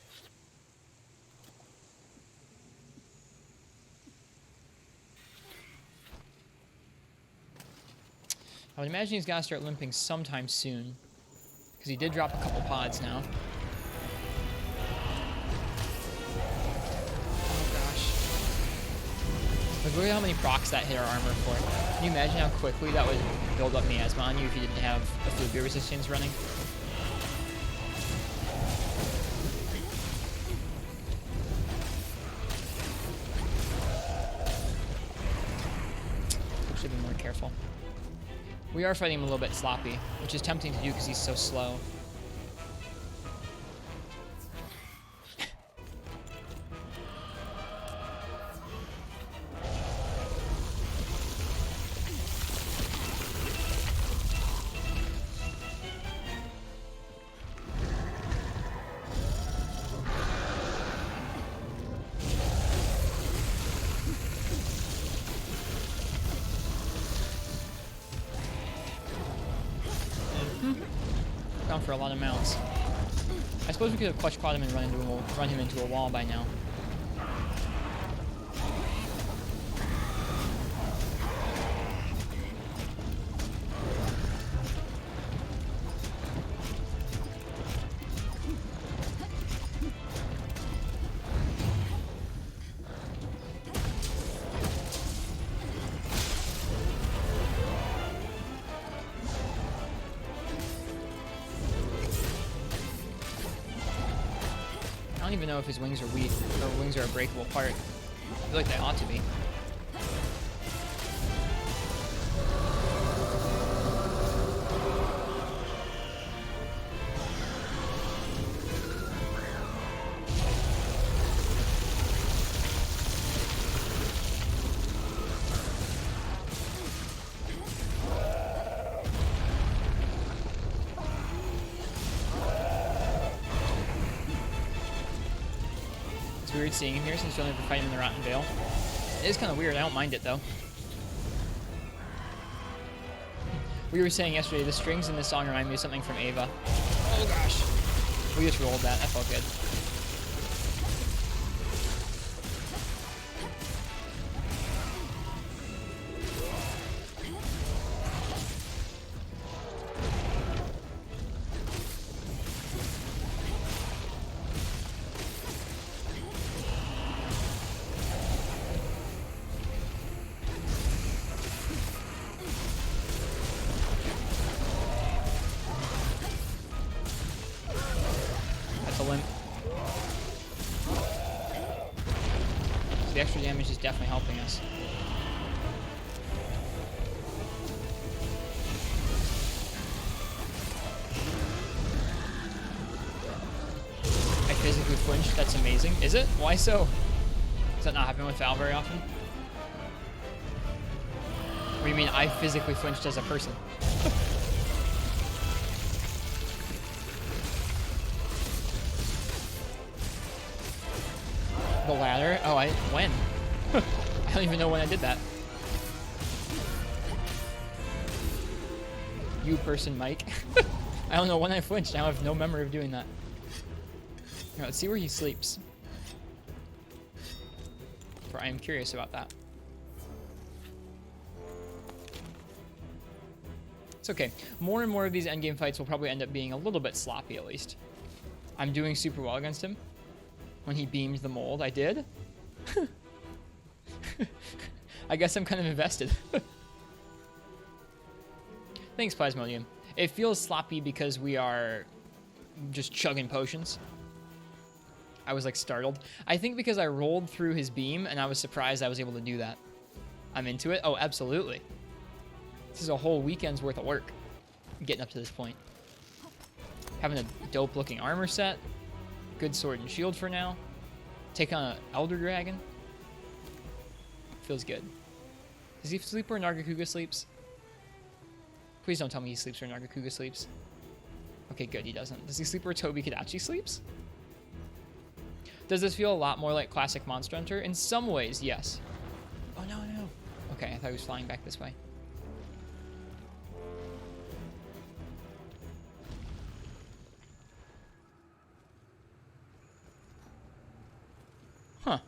I would imagine he's got to start limping sometime soon. Because he did drop a couple pods now. Oh gosh. Like, look at how many procs that hit our armor for. Can you imagine how quickly that would build up miasma on you if you didn't have a phobia resistance running? Should be more careful. We are fighting him a little bit sloppy, which is tempting to do because he's so slow. Down for a lot of mounts. I suppose we could have clutch caught him and run him into a wall by now. I don't even know if his wings are weak or wings are a breakable part. I feel like they ought to be. Weird seeing him here since you'll never fight him in the Rotten Vale. It is kind of weird. I don't mind it though. We were saying yesterday the strings in this song remind me of something from Ava. Oh gosh. We just rolled that. That felt good. The extra damage is definitely helping us. I physically flinched. That's amazing. Is it? Why so? Does that not happen with Val very often? What do you mean I physically flinched as a person? The ladder? Oh, when? I don't even know when I did that. You person, Mike. I don't know when I flinched. Now I have no memory of doing that. Now, let's see where he sleeps. For I am curious about that. It's okay. More and more of these endgame fights will probably end up being a little bit sloppy, at least. I'm doing super well against him. When he beamed the mold, I did. I guess I'm kind of invested. Thanks, Plasmodium. It feels sloppy because we are just chugging potions. I was like startled. I think because I rolled through his beam and I was surprised I was able to do that. I'm into it. Oh, absolutely. This is a whole weekend's worth of work getting up to this point. Having a dope looking armor set. Good sword and shield for now. Take on an Elder Dragon. Feels good. Does he sleep where Nargacuga sleeps? Please don't tell me he sleeps where Nargacuga sleeps. Okay, good, he doesn't. Does he sleep where Toby Kadachi sleeps? Does this feel a lot more like classic Monster Hunter? In some ways, yes. Oh, no, no. Okay, I thought he was flying back this way. Huh.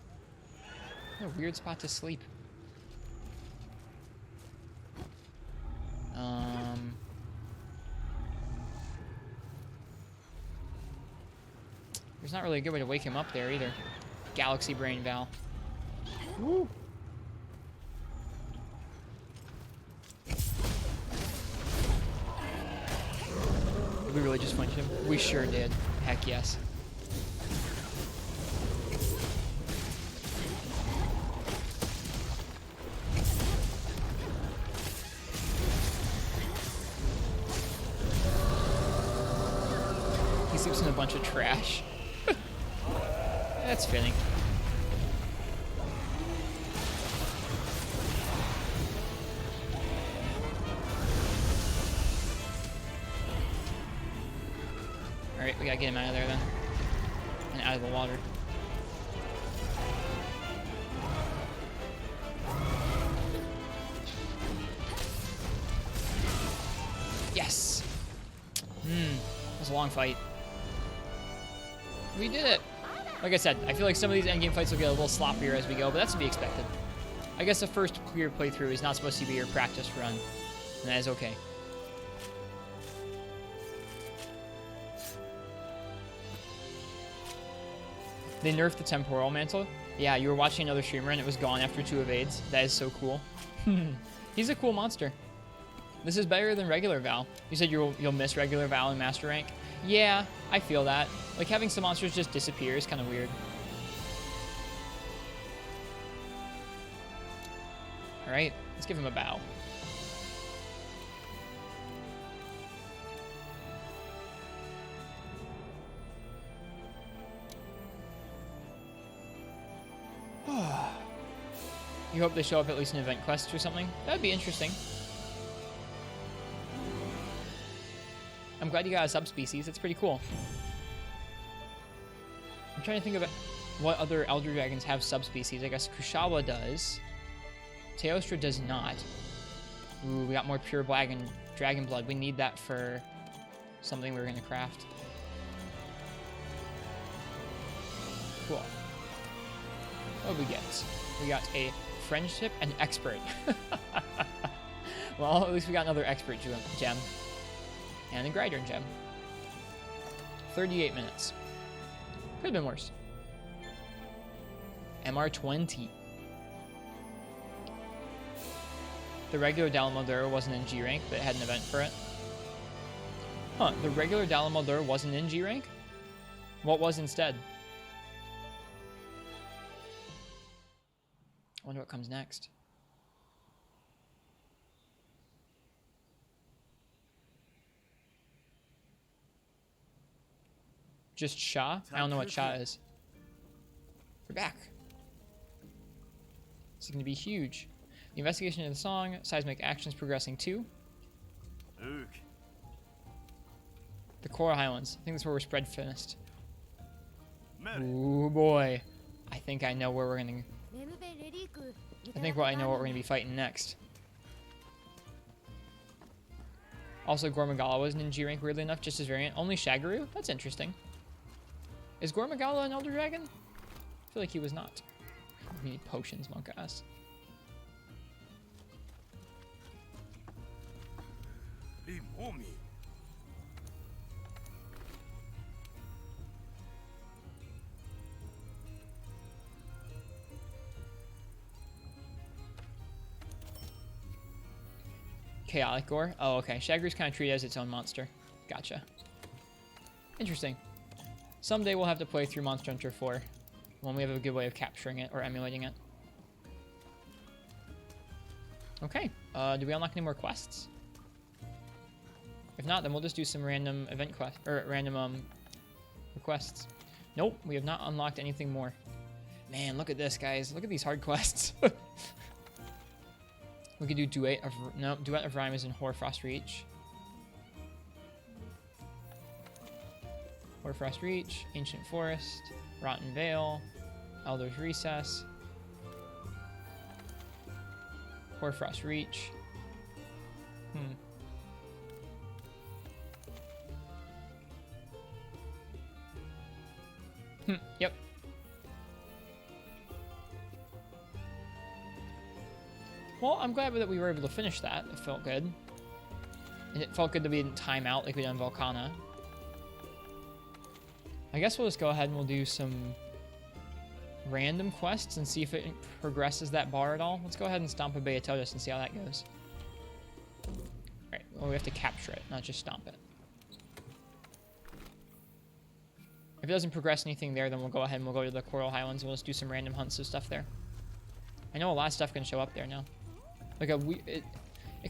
What a weird spot to sleep. There's not really a good way to wake him up there either. Galaxy Brain Val. Woo! Did we really just flinch him? We sure did. Heck yes. He sleeps in a bunch of trash. That's fitting. Alright, we gotta get him out of there then. And out of the water. Yes! That was a long fight. We did it! Like I said, I feel like some of these endgame fights will get a little sloppier as we go, but that's to be expected. I guess the first clear playthrough is not supposed to be your practice run, and that is okay. They nerfed the temporal mantle. Yeah, you were watching another streamer and it was gone after 2 evades. That is so cool. He's a cool monster. This is better than regular Val. You said you'll miss regular Val in Master Rank. Yeah, I feel that. Like, having some monsters just disappear is kind of weird. Alright, let's give him a bow. You hope they show up at least in event quests or something? That would be interesting. I'm glad you got a subspecies. That's pretty cool. I'm trying to think about what other Elder Dragons have subspecies. I guess Kushawa does. Teostra does not. Ooh, we got more pure dragon blood. We need that for something we're going to craft. Cool. What did we get? We got a friendship and expert. Well, at least we got another expert gem. And a Grider gem. 38 minutes. Could have been worse. MR20. The regular Dalamodura wasn't in G rank, but it had an event for it. Huh, the regular Dalamodura wasn't in G rank? What was instead? I wonder what comes next. Just Sha? I don't know what Sha is. We're back. This is going to be huge. The investigation of the song, seismic actions progressing too. The Coral Highlands. I think that's where we're spread thinnest. Ooh boy. I think I know where we're going to... I know what we're going to be fighting next. Also, Gormagala wasn't in G rank, weirdly enough, just as variant. Only Shagaru? That's interesting. Is Gormagala an Elder Dragon? I feel like he was not. We need potions, monk ass. Chaotic Gore? Oh, okay. Shagaru's kind of treated as its own monster. Gotcha. Interesting. Someday we'll have to play through Monster Hunter 4 when we have a good way of capturing it or emulating it. Okay. Do we unlock any more quests? If not, then we'll just do some random event quests or random requests. Nope, we have not unlocked anything more. Man, look at this, guys. Look at these hard quests. We could do Duet of... No, Duet of Rhyme is in Hoarfrost Reach. Hoarfrost Reach, Ancient Forest, Rotten Vale, Elder's Recess, Hoarfrost Reach. Yep. Well, I'm glad that we were able to finish that. It felt good. And it felt good that we didn't time out like we did on Volcana. I guess we'll just go ahead and we'll do some random quests and see if it progresses that bar at all. Let's go ahead and stomp a Beatildas and see how that goes. Alright, well, we have to capture it, not just stomp it. If it doesn't progress anything there, then we'll go ahead and we'll go to the Coral Highlands and we'll just do some random hunts of stuff there. I know a lot of stuff can show up there now. Like it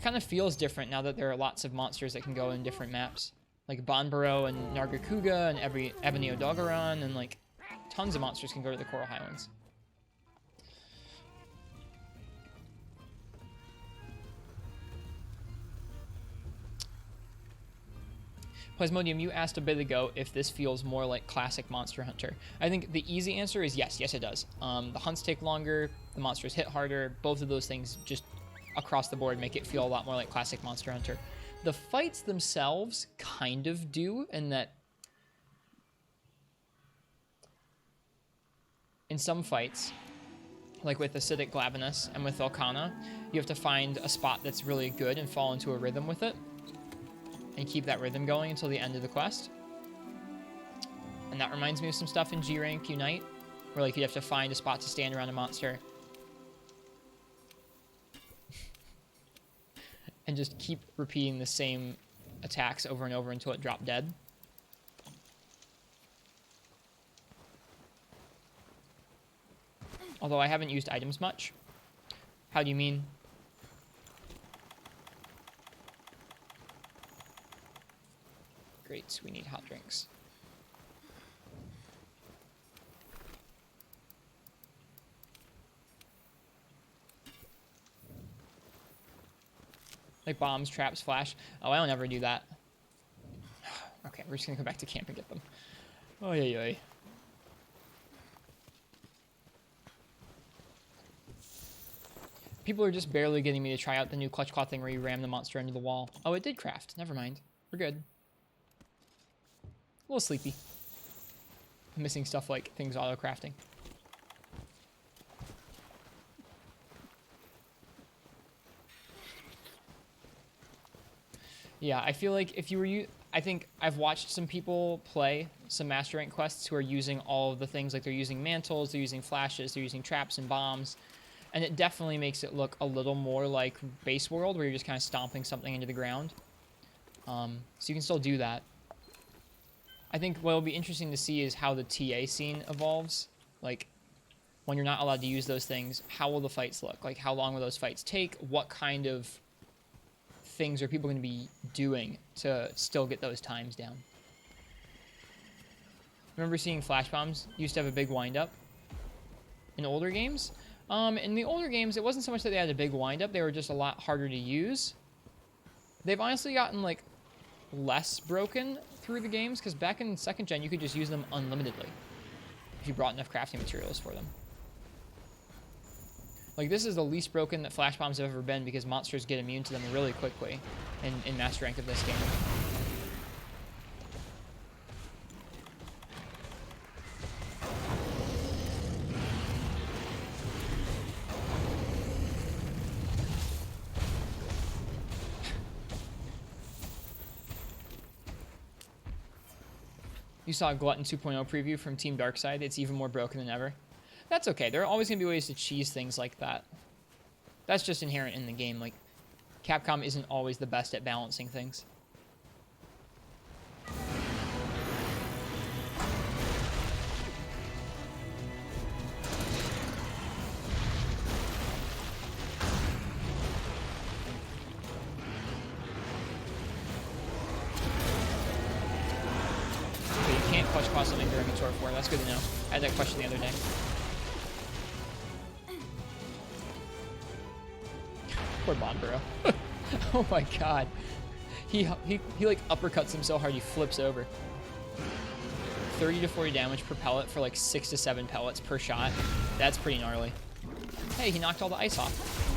kind of feels different now that there are lots of monsters that can go in different maps. Like Bonboro and Nargacuga and Ebony Odogaron and like tons of monsters can go to the Coral Highlands. Plasmodium, you asked a bit ago if this feels more like classic Monster Hunter. I think the easy answer is yes. Yes, it does. The hunts take longer, the monsters hit harder. Both of those things just across the board make it feel a lot more like classic Monster Hunter. The fights themselves kind of do, in that in some fights, like with Acidic Glavenus and with Volcana, you have to find a spot that's really good and fall into a rhythm with it. And keep that rhythm going until the end of the quest. And that reminds me of some stuff in G-Rank Unite, where like you have to find a spot to stand around a monster. And just keep repeating the same attacks over and over until it dropped dead. Although I haven't used items much. How do you mean? Great, we need hot drinks. Like bombs, traps, flash. Oh, I don't ever do that. Okay, we're just gonna go back to camp and get them. Oh, yeah. People are just barely getting me to try out the new Clutch Claw thing where you ram the monster into the wall. Oh, it did craft. Never mind. We're good. A little sleepy. I'm missing stuff like things auto-crafting. Yeah, I feel like if you were... I think I've watched some people play some Master Rank quests who are using all of the things, like they're using mantles, they're using flashes, they're using traps and bombs, and it definitely makes it look a little more like Base World, where you're just kind of stomping something into the ground. So you can still do that. I think what will be interesting to see is how the TA scene evolves. Like, when you're not allowed to use those things, how will the fights look? Like, how long will those fights take? What kind of things are people going to be doing to still get those times down? Remember seeing flash bombs used to have a big wind-up in older games? In the older games, it wasn't so much that they had a big wind-up, they were just a lot harder to use. They've honestly gotten, like, less broken through the games, because back in 2nd gen you could just use them unlimitedly if you brought enough crafting materials for them. Like, this is the least broken that flash bombs have ever been, because monsters get immune to them really quickly in Master Rank of this game. You saw a Glutton 2.0 preview from Team Darkside. It's even more broken than ever. That's okay. There are always going to be ways to cheese things like that. That's just inherent in the game. Like, Capcom isn't always the best at balancing things. Clutch Claw something during a tour 4. That's good to know. I had that question the other day. Poor Bonboro. Oh my god. He like uppercuts him so hard he flips over. 30 to 40 damage per pellet for like 6 to 7 pellets per shot. That's pretty gnarly. Hey, he knocked all the ice off.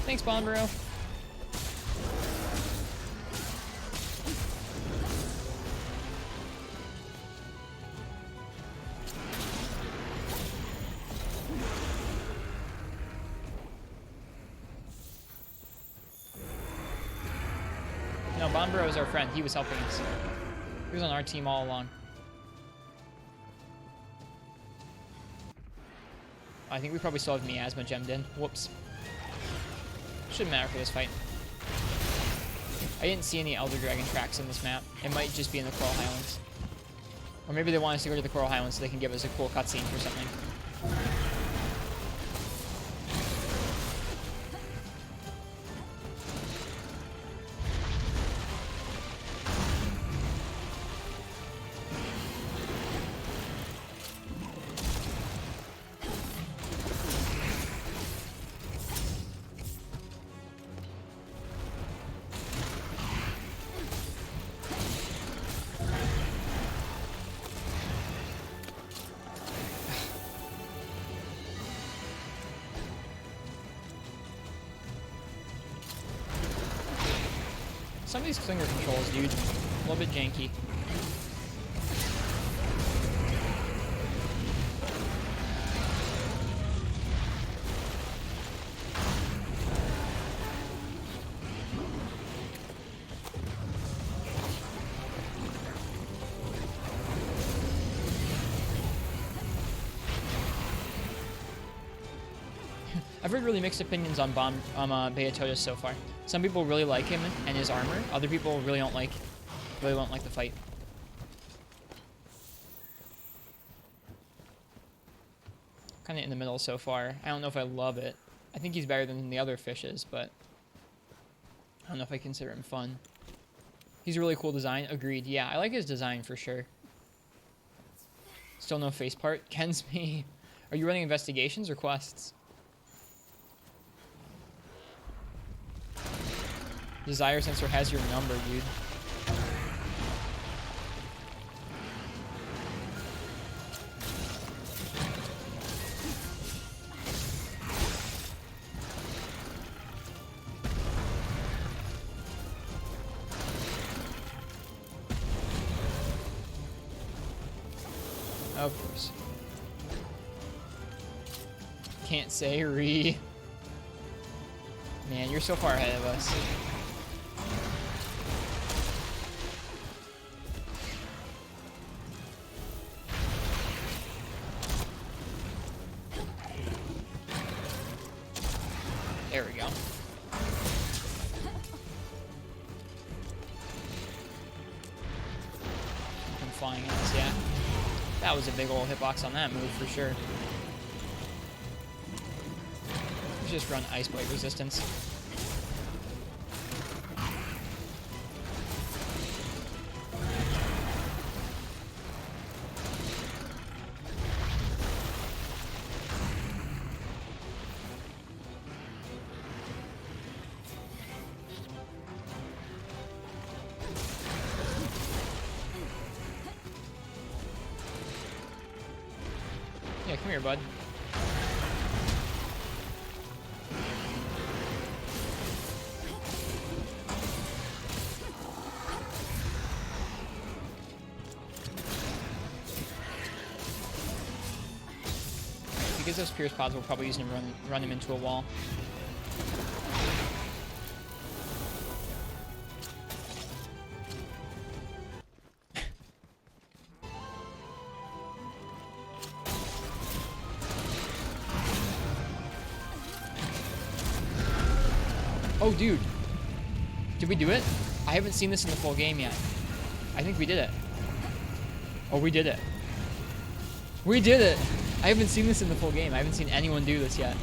Thanks, Bonboro. No, Bonboro is our friend. He was helping us. He was on our team all along. I think we probably still have Miasma gemmed in. Whoops. Shouldn't matter for this fight. I didn't see any Elder Dragon tracks in this map. It might just be in the Coral Highlands. Or maybe they want us to go to the Coral Highlands so they can give us a cool cutscene for something. Some of these finger controls, dude, a little bit janky. I've heard really mixed opinions on Beatotus so far. Some people really like him and his armor. Other people really don't like the fight. Kind of in the middle so far. I don't know if I love it. I think he's better than the other fishes, but I don't know if I consider him fun. He's a really cool design. Agreed. Yeah, I like his design for sure. Still no face part. Ken's me. Are you running investigations or quests? Desire sensor has your number, dude. Of course. Can't say re. Man, you're so far ahead of us. There we go. I'm flying at us, yeah. That was a big old hitbox on that move for sure. Let's just run Ice Blade resistance. Yeah, come here, bud. Because those Pierce pods, we'll probably use them to run him into a wall. Oh, dude. Did we do it? I haven't seen this in the full game yet. I think we did it. Oh, we did it. We did it! I haven't seen this in the full game. I haven't seen anyone do this yet.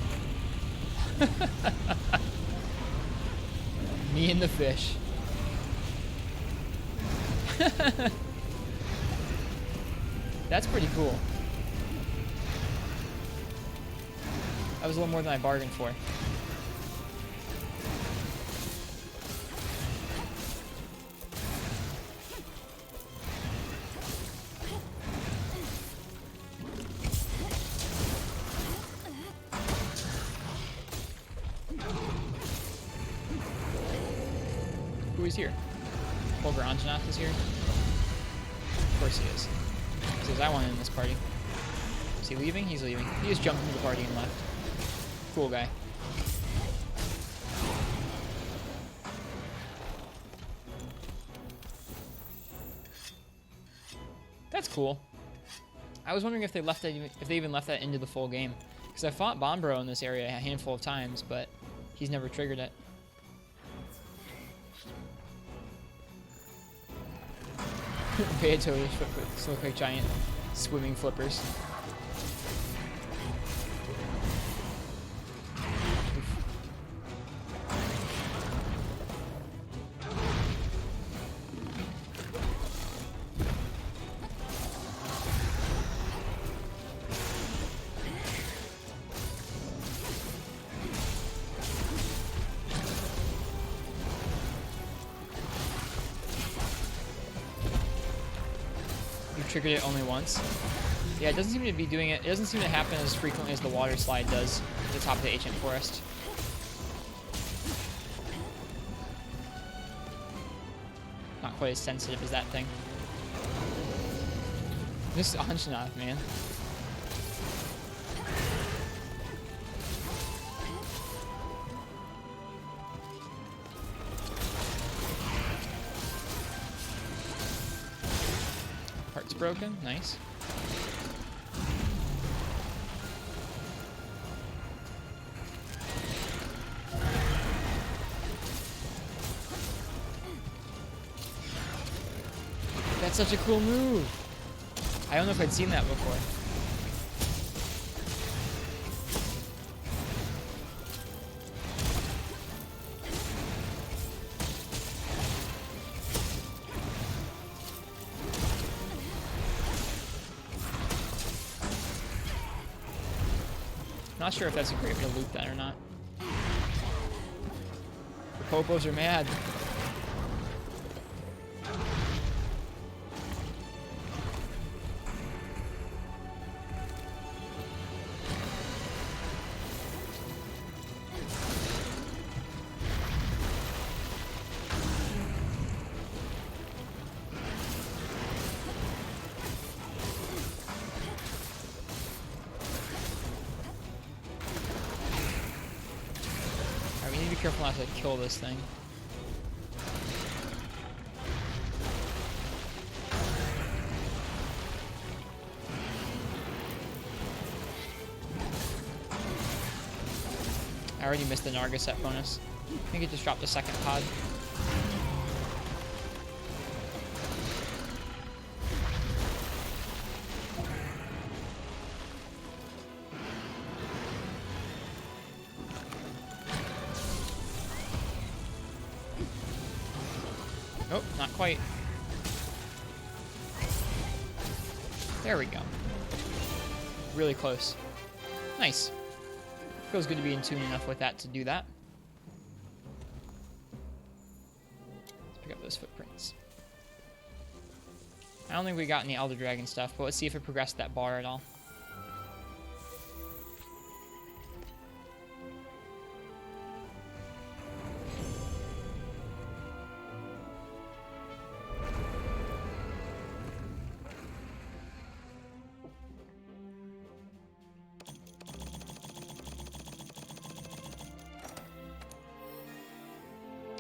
Me and the fish. That's pretty cool. That was a little more than I bargained for. he's here. Fulgur Anjanath is here. Of course he is. He says, I want in this party. Is he leaving? He's leaving. He just jumped into the party and left. Cool guy. That's cool. I was wondering if they left that, if they even left that into the full game, because I fought Bombro in this area a handful of times, but he's never triggered it. Beato's foot look like giant swimming flippers. Triggered it only once. Yeah, it doesn't seem to be doing it. It doesn't seem to happen as frequently as the water slide does at the top of the ancient forest. Not quite as sensitive as that thing. This is Anjanath, man. Broken, nice. That's such a cool move. I don't know if I'd seen that before. Not sure if that's a great way to loop that or not. The Popos are mad. Be careful not to kill this thing. I already missed the Nargaset bonus. I think it just dropped a second pod. Oh, not quite. There we go. Really close. Nice. Feels good to be in tune enough with that to do that. Let's pick up those footprints. I don't think we got any Elder Dragon stuff, but let's see if it progressed that bar at all.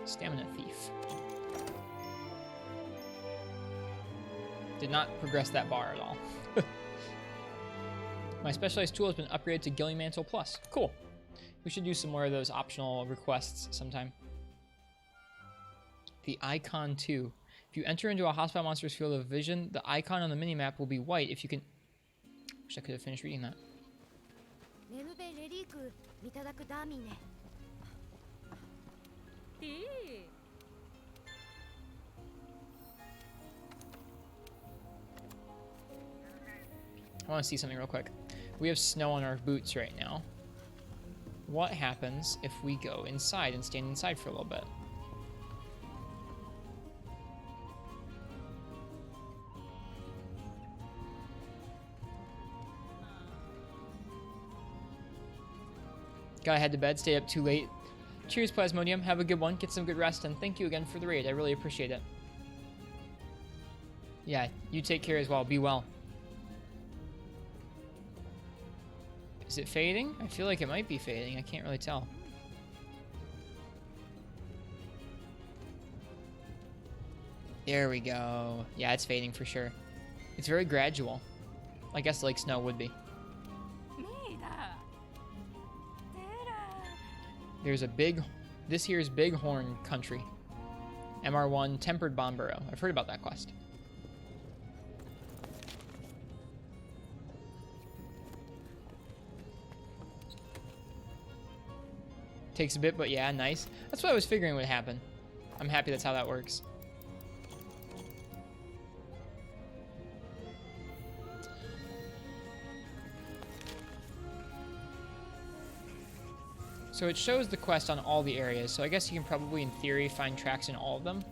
Stamina Thief. Did not progress that bar at all. My specialized tool has been upgraded to Gilling Mantle Plus. Cool. We should do some more of those optional requests sometime. The Icon 2. If you enter into a hostile monster's field of vision, the icon on the minimap will be white if you can... Wish I could have finished reading that. I want to see something real quick. We have snow on our boots right now. What happens if we go inside and stand inside for a little bit? Gotta head to bed, stay up too late Cheers, Plasmodium. Have a good one. Get some good rest, and thank you again for the raid. I really appreciate it. Yeah, you take care as well. Be well. Is it fading? I feel like it might be fading. I can't really tell. There we go. Yeah, it's fading for sure. It's very gradual. I guess like snow would be. There's a big... This here's Bighorn Country. MR1 Tempered Bomb Burrow. I've heard about that quest. Takes a bit, but yeah, nice. That's what I was figuring would happen. I'm happy that's how that works. So it shows the quest on all the areas, so I guess you can probably, in theory, find tracks in all of them.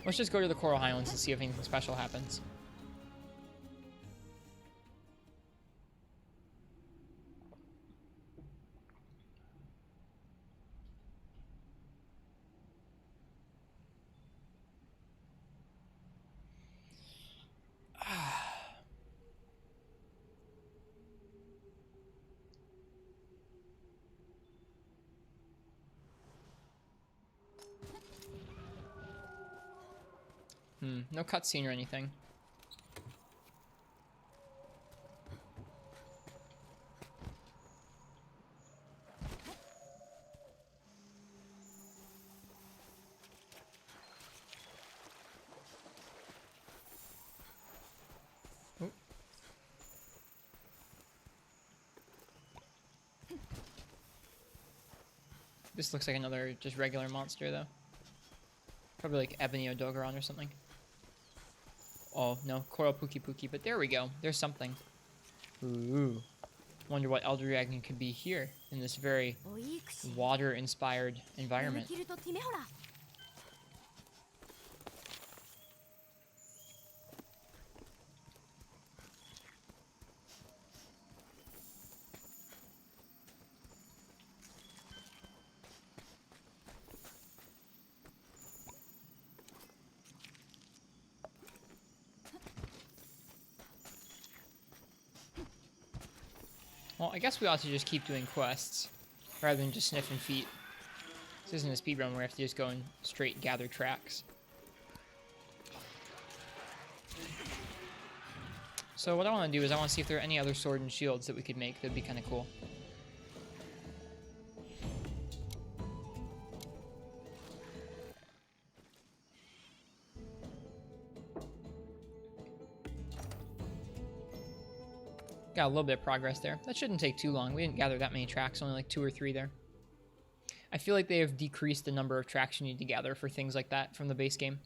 Let's just go to the Coral Highlands and see if anything special happens. No cutscene or anything. Oop. This looks like another just regular monster though. Probably like Ebony Odogaron or something. Oh, no, Coral Pookie, but there we go. There's something. Ooh. Wonder what Elder Dragon could be here in this very water-inspired environment. Well, I guess we ought to just keep doing quests, rather than just sniffing feet. This isn't a speedrun where we have to just go and straight gather tracks. So what I want to do is I want to see if there are any other sword and shields that we could make that would be kind of cool. Got a little bit of progress there. That shouldn't take too long. We didn't gather that many tracks, only like 2 or 3 there. I feel like they have decreased the number of tracks you need to gather for things like that from the base game.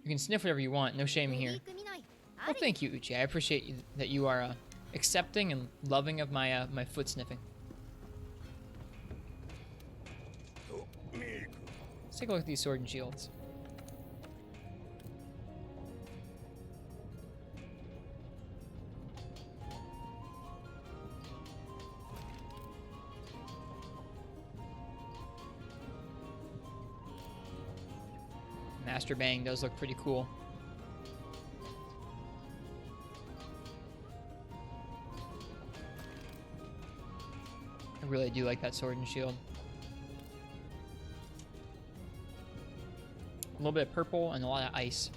You can sniff whatever you want, no shame here. Well, thank you, Uchi. I appreciate that you are accepting and loving of my my foot sniffing. Let's take a look at these sword and shields. Master Bang does look pretty cool. I really do like that sword and shield. A little bit of purple and a lot of ice.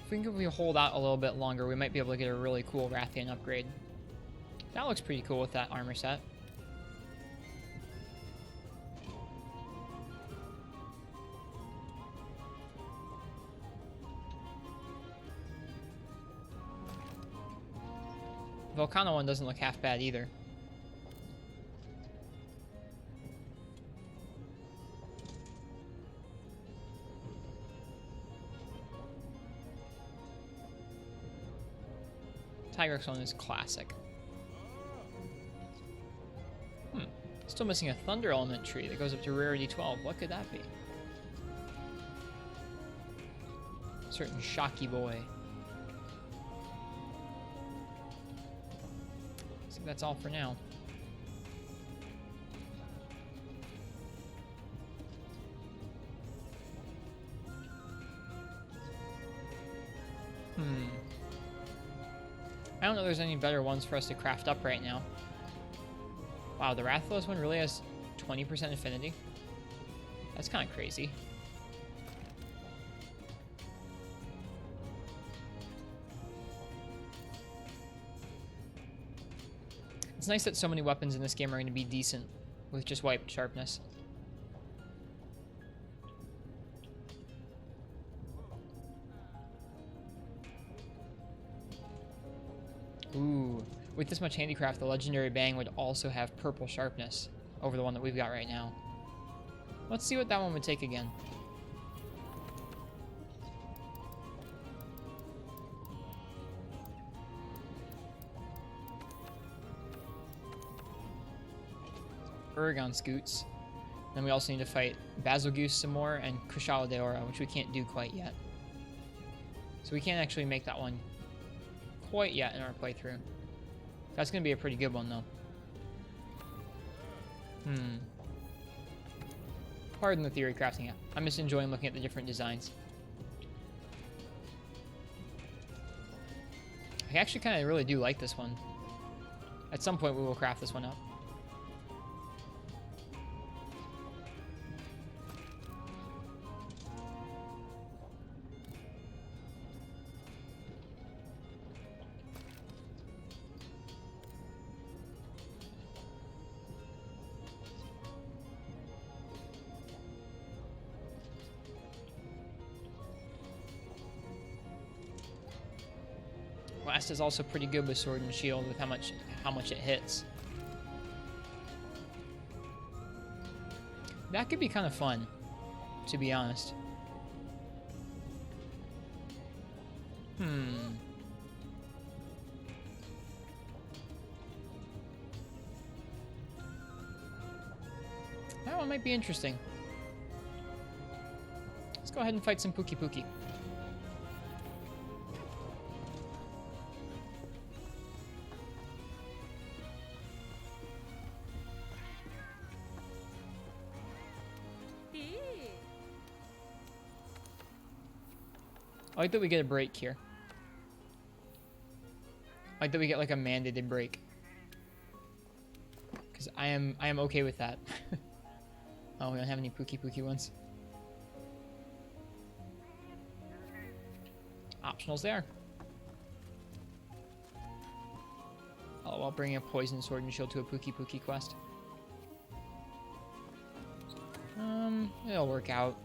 I think if we hold out a little bit longer, we might be able to get a really cool Rathian upgrade. That looks pretty cool with that armor set. Volcano one doesn't look half bad either. Tigrex one is classic. Still missing a Thunder Element tree that goes up to rarity 12. What could that be? Certain Shocky Boy. that's all for now. I don't know if there's any better ones for us to craft up right now. Wow, the Rathalos one really has 20% affinity. That's kind of crazy. It's nice that so many weapons in this game are going to be decent with just wiped sharpness. Ooh, with this much handicraft, the legendary bang would also have purple sharpness over the one that we've got right now. Let's see what that one would take again. Uragon Scoots. Then we also need to fight Basilgoose some more and Kushala Deora, which we can't do quite yet. So we can't actually make that one quite yet in our playthrough. That's going to be a pretty good one, though. Pardon the theory crafting. I'm just enjoying looking at the different designs. I actually kind of really do like this one. At some point, we will craft this one up. Blast is also pretty good with Sword and Shield with how much it hits. That could be kind of fun, to be honest. That one might be interesting. Let's go ahead and fight some Pookie Pookie. I like that we get a break here. I like that we get like a mandated break. Because I am okay with that. Oh, we don't have any Pookie Pookie ones. Optionals there. Oh, I'll bring a Poison Sword and Shield to a Pookie Pookie quest. It'll work out.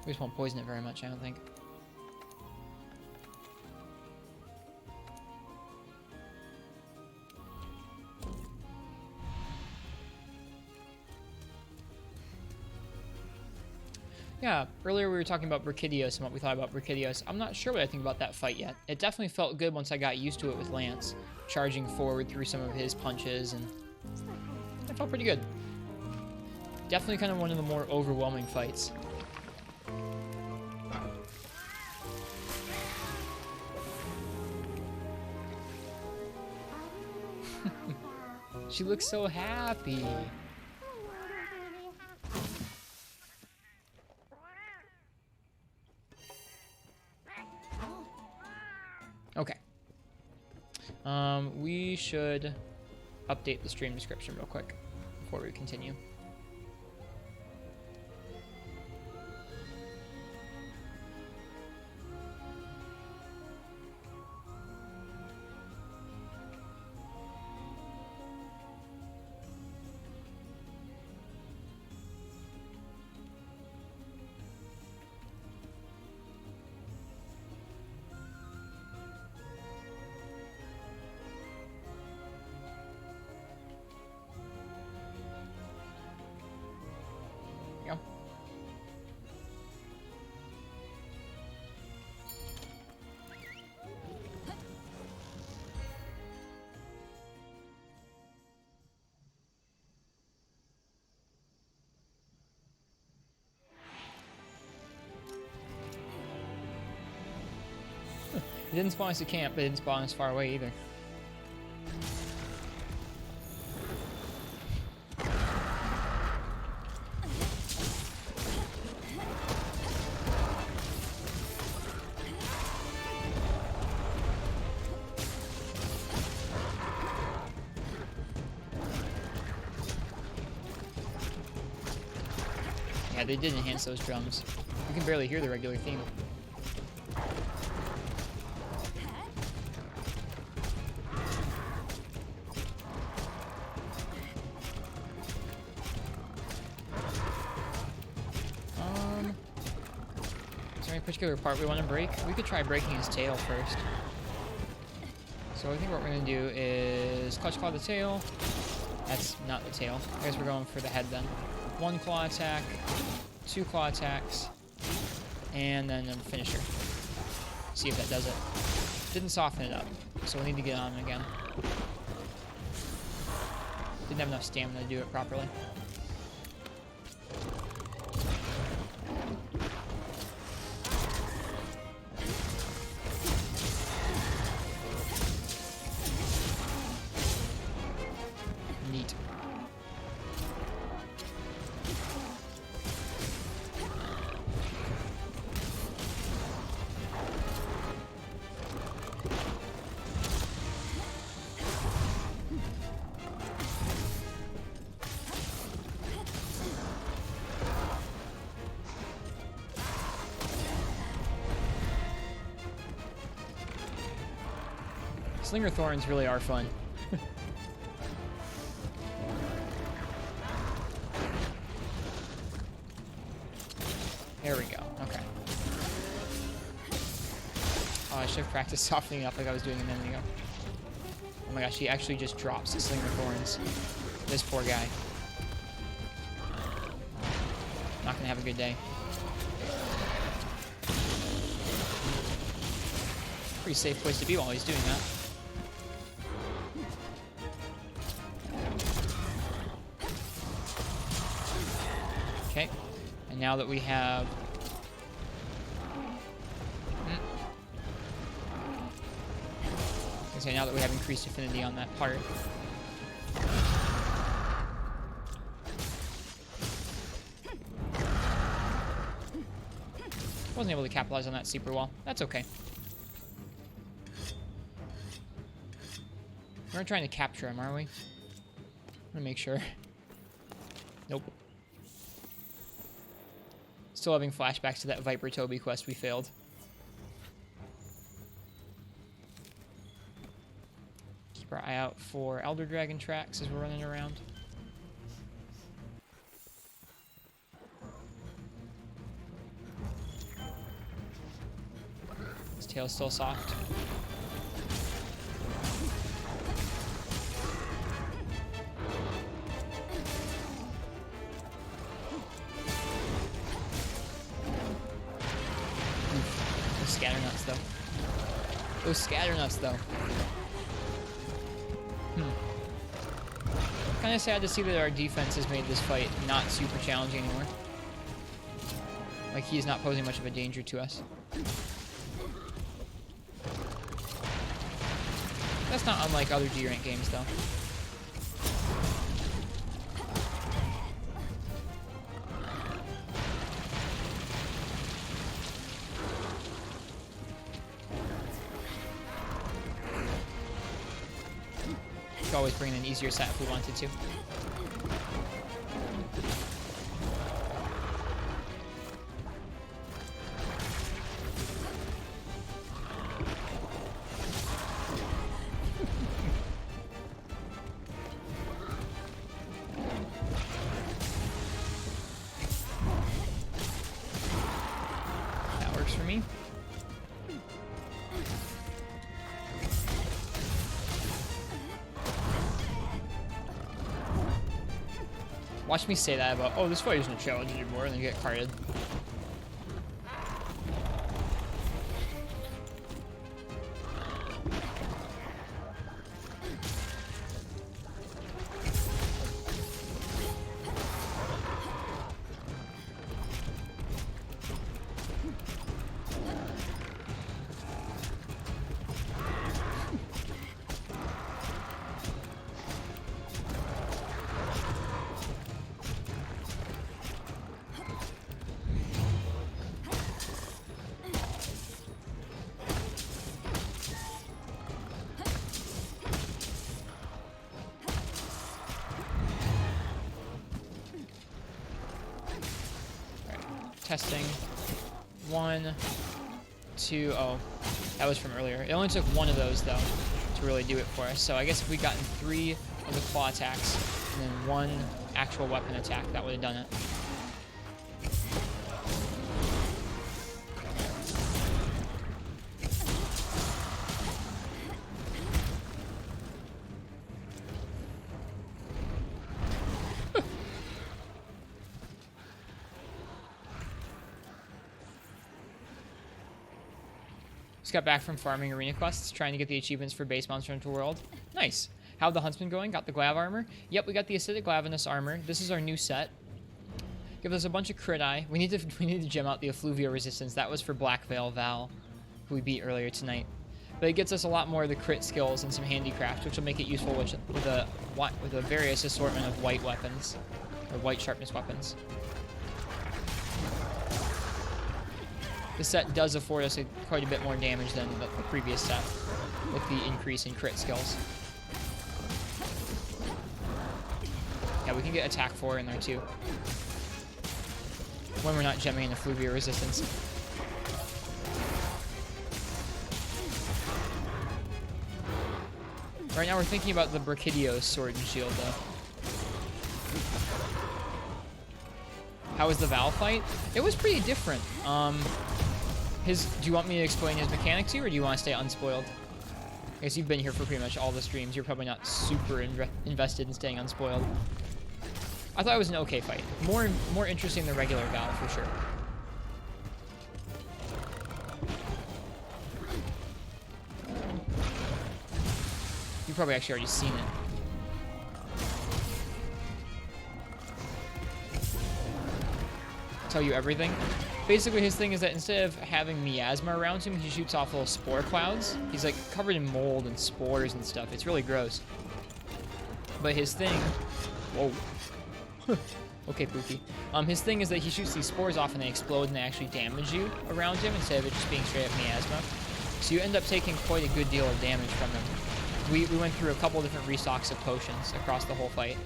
We just won't poison it very much, I don't think. Yeah, earlier we were talking about Brachydios and what we thought about Brachydios. I'm not sure what I think about that fight yet. It definitely felt good once I got used to it with Lance, charging forward through some of his punches, and it felt pretty good. Definitely kind of one of the more overwhelming fights. She looks so happy. Okay. We should update the stream description real quick before we continue. It didn't spawn us at camp, but it didn't spawn us far away either. Yeah, they did enhance those drums. You can barely hear the regular theme. Is there any particular part we want to break? We could try breaking his tail first. So I think what we're going to do is clutch claw the tail. That's not the tail. I guess we're going for the head then. 1 claw attack, 2 claw attacks, and then a finisher. See if that does it. Didn't soften it up, so we'll need to get on him again. Didn't have enough stamina to do it properly. Neat. Slinger Thorns really are fun. There we go. Okay. Oh, I should have practiced softening up like I was doing a minute ago. Oh my gosh, he actually just drops the Slinger Thorns. This poor guy. Not gonna have a good day. Pretty safe place to be while he's doing that. Okay, and now that we have... Okay, now that we have increased affinity on that part. Wasn't able to capitalize on that super well. That's okay. We're trying to capture him, aren't we? I'm gonna make sure. Nope. Still having flashbacks to that Viper Toby quest we failed. Keep our eye out for Elder Dragon tracks as we're running around. His tail's still soft. Scatternuts, though. Those scatternuts, though. Kind of sad to see that our defense has made this fight not super challenging anymore. Like, he is not posing much of a danger to us. That's not unlike other G-rank games, though. Could always bring in an easier set if we wanted to. That works for me. Watch me say that about, oh, this fight isn't a challenge anymore, and then get carded. Testing. 1, 2, oh, that was from earlier. It only took one of those, though, to really do it for us. So I guess if we'd gotten 3 of the claw attacks and then 1 actual weapon attack, that would have done it. Just got back from farming arena quests, trying to get the achievements for base Monster Hunter World. Nice. How'd the Huntsman going? Got the Glav armor? Yep, we got the Acidic Glavinus armor. This is our new set. Gives us a bunch of crit eye. We need to gem out the Effluvia resistance. That was for Black Veil Val, who we beat earlier tonight. But it gets us a lot more of the crit skills and some handicraft, which will make it useful with a various assortment of white weapons, or white sharpness weapons. The set does afford us quite a bit more damage than the previous set, with the increase in crit skills. Yeah, we can get attack 4 in there too, when we're not gemming in Effluvia resistance. Right now we're thinking about the Brachidio's sword and shield though. How was the Val fight? It was pretty different. Do you want me to explain his mechanics here, or do you want to stay unspoiled? I guess you've been here for pretty much all the streams. You're probably not super invested in staying unspoiled. I thought it was an okay fight. More interesting than regular Val, for sure. You've probably actually already seen it. Tell you everything. Basically, his thing is that instead of having miasma around him, he shoots off little spore clouds. He's like covered in mold and spores and stuff. It's really gross. But his thing... Whoa. Okay, Pookie. His thing is that he shoots these spores off and they explode and they actually damage you around him instead of it just being straight up miasma. So you end up taking quite a good deal of damage from him. We went through a couple different restocks of potions across the whole fight.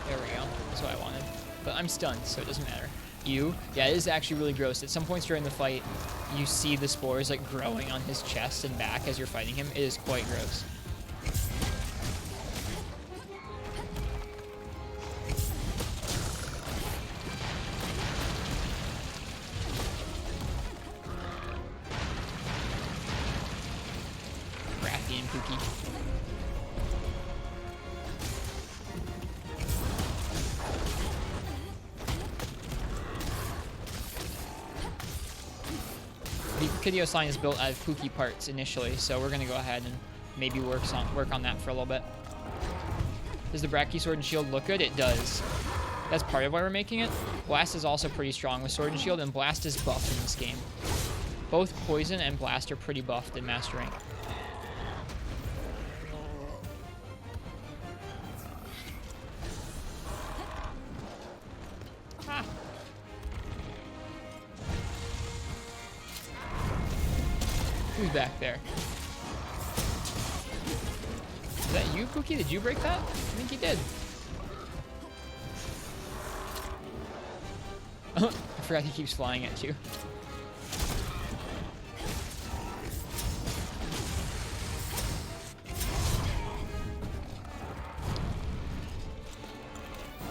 There we go. That's what I wanted. But I'm stunned, so it doesn't matter. Yeah, it is actually really gross. At some points during the fight, you see the spores like growing on his chest and back as you're fighting him. It is quite gross. Rathy and Pookie. The Brachidio's sign is built out of Pookie parts initially, so we're gonna go ahead and maybe work on that for a little bit. Does the Brachy Sword and Shield look good? It does. That's part of why we're making it. Blast is also pretty strong with Sword and Shield, and Blast is buffed in this game. Both Poison and Blast are pretty buffed in Master Rank. Ah. Who's back there? Is that you, Pookie? Did you break that? I think you did. I forgot he keeps flying at you.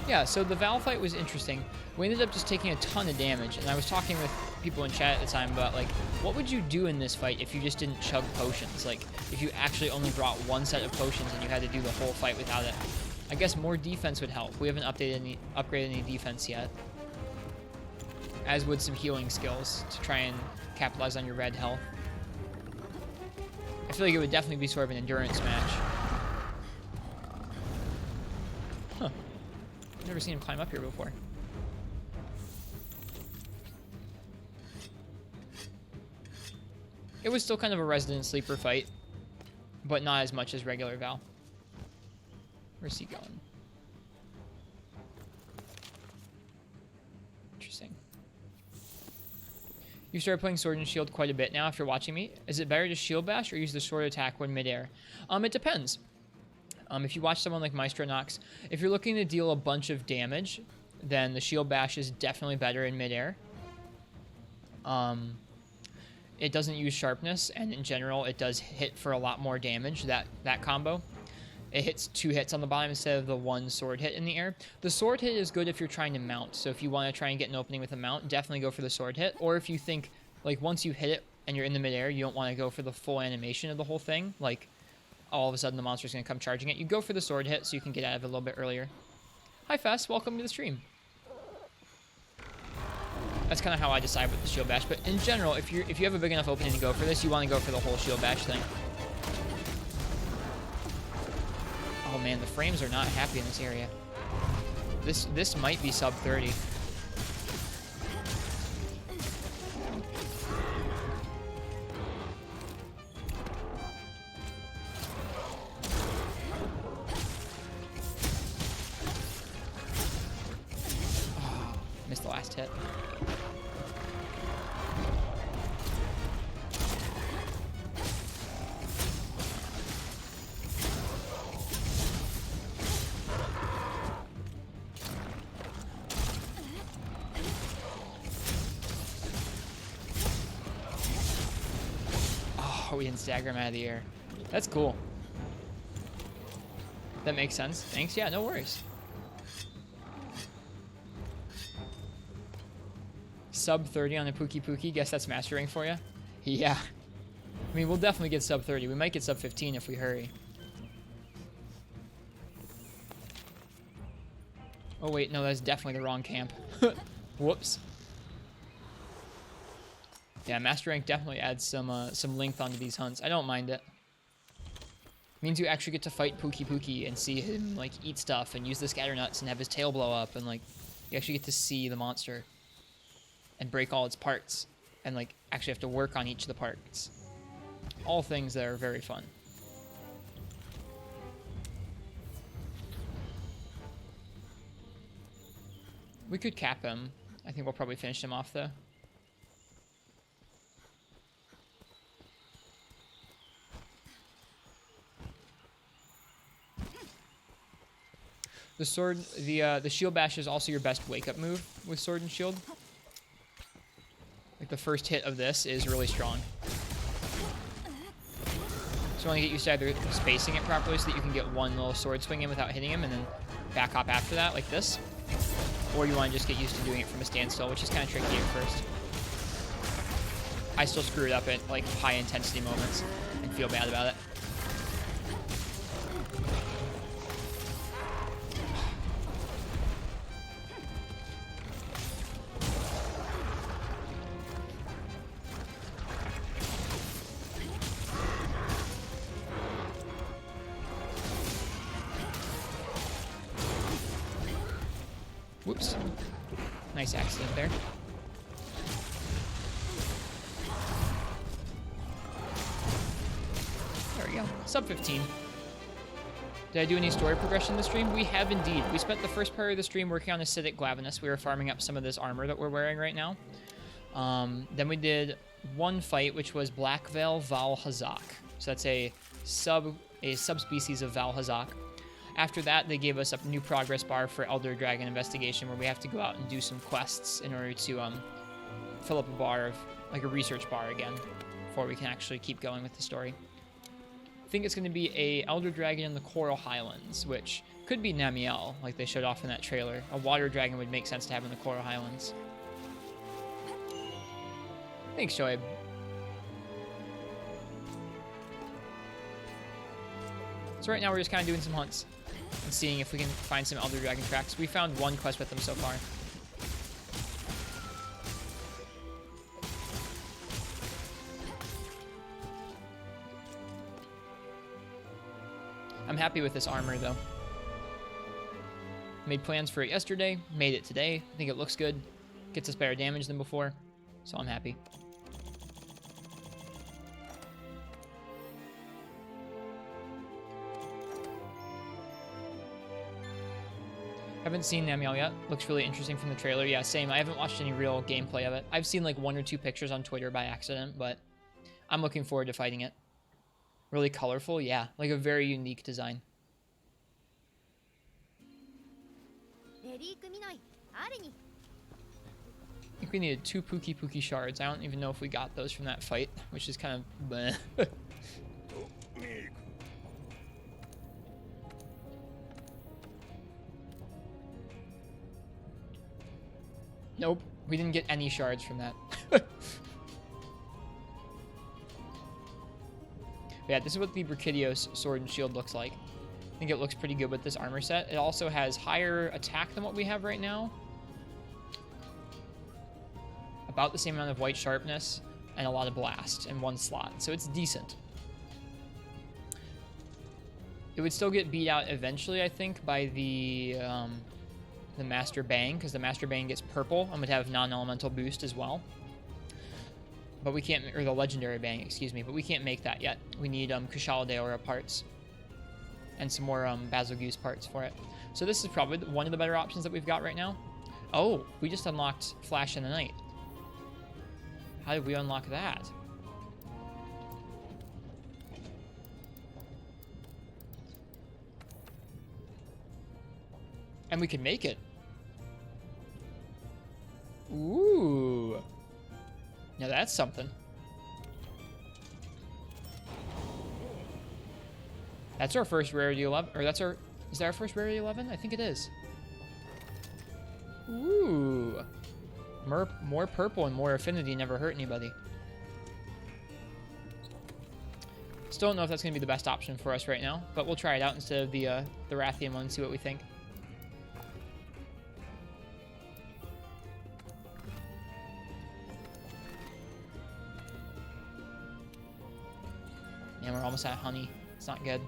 Yeah, so the Val fight was interesting. We ended up just taking a ton of damage, and I was talking with people in chat at the time about, like, what would you do in this fight if you just didn't chug potions? Like, if you actually only brought one set of potions and you had to do the whole fight without it. I guess more defense would help. We haven't upgraded any defense yet. As would some healing skills to try and capitalize on your red health. I feel like it would definitely be sort of an endurance match. Huh. I've never seen him climb up here before. It was still kind of a resident sleeper fight, but not as much as regular Val. Where's he going? Interesting. You started playing Sword and Shield quite a bit now after watching me. Is it better to Shield Bash or use the Sword Attack when midair? It depends. If you watch someone like Maestro Nox, if you're looking to deal a bunch of damage, then the Shield Bash is definitely better in midair. It doesn't use sharpness, and in general, it does hit for a lot more damage, that combo. It hits 2 hits on the bottom instead of the 1 sword hit in the air. The sword hit is good if you're trying to mount, so if you want to try and get an opening with a mount, definitely go for the sword hit. Or if you think, like, once you hit it and you're in the midair, you don't want to go for the full animation of the whole thing, like, all of a sudden the monster's going to come charging it. You go for the sword hit so you can get out of it a little bit earlier. Hi, Fess. Welcome to the stream. That's kind of how I decide with the Shield Bash. But in general, if you have a big enough opening to go for this, you want to go for the whole Shield Bash thing. Oh man, the frames are not happy in this area. This might be sub 30. Oh, missed the last hit. We didn't stagger him out of the air. That's cool. That makes sense. Thanks. Yeah, no worries. Sub 30 on a Pookie Pookie. Guess that's master rank for you? Yeah. I mean, we'll definitely get sub 30. We might get sub 15 if we hurry. Oh, wait. No, that's definitely the wrong camp. Whoops. Yeah, master rank definitely adds some length onto these hunts. I don't mind it. Means you actually get to fight Pookie Pookie and see him like eat stuff and use the scatter nuts and have his tail blow up, and like you actually get to see the monster and break all its parts and like actually have to work on each of the parts. All things that are very fun. We could cap him. I think we'll probably finish him off though. The sword, the shield bash is also your best wake up move with sword and shield. Like the first hit of this is really strong. So you want to get used to either spacing it properly so that you can get one little sword swing in without hitting him and then back hop after that like this. Or you want to just get used to doing it from a standstill, which is kind of tricky at first. I still screw it up at like high intensity moments and feel bad about it. Whoops. Nice accident there. There we go. Sub 15. Did I do any story progression in the stream? We have indeed. We spent the first part of the stream working on Acidic Glavenus. We were farming up some of this armor that we're wearing right now. Then we did one fight, which was Black Veil Val Hazak. So that's a subspecies of Val Hazak. After that, they gave us a new progress bar for Elder Dragon Investigation, where we have to go out and do some quests in order to fill up a bar of, like a research bar again, before we can actually keep going with the story. I think it's going to be a Elder Dragon in the Coral Highlands, which could be Namiel, like they showed off in that trailer. A water dragon would make sense to have in the Coral Highlands. Thanks, Shoaib. So right now we're just kind of doing some hunts and seeing if we can find some Elder Dragon tracks. We found one quest with them so far. I'm happy with this armor though. Made plans for it yesterday, made it today. I think it looks good. Gets us better damage than before, so I'm happy. Haven't seen Namiel yet. Looks really interesting from the trailer. Yeah, same. I haven't watched any real gameplay of it. I've seen like 1 or 2 pictures on Twitter by accident, but I'm looking forward to fighting it. Really colorful, yeah. Like a very unique design. I think we needed 2 Pookie Pookie shards. I don't even know if we got those from that fight, which is kind of bleh. Nope, we didn't get any shards from that. Yeah, this is what the Brachydios sword and shield looks like. I think it looks pretty good with this armor set. It also has higher attack than what we have right now. About the same amount of white sharpness and a lot of blast in one slot, so it's decent. It would still get beat out eventually, I think, by the Master Bang, because the Master Bang gets purple and would have non-elemental boost as well. But we can't, or the Legendary Bang, excuse me, but we can't make that yet. We need Kushala Daora parts and some more Basil Goose parts for it. So this is probably one of the better options that we've got right now. Oh, we just unlocked Flash in the Night. How did we unlock that? And we can make it. Ooh. Now that's something. That's our first rarity 11, or that's our, is that our first rarity 11? I think it is. Ooh. More purple and more affinity never hurt anybody. Still don't know if that's going to be the best option for us right now, but we'll try it out instead of the Rathian one and see what we think. And we're almost at honey. It's not good.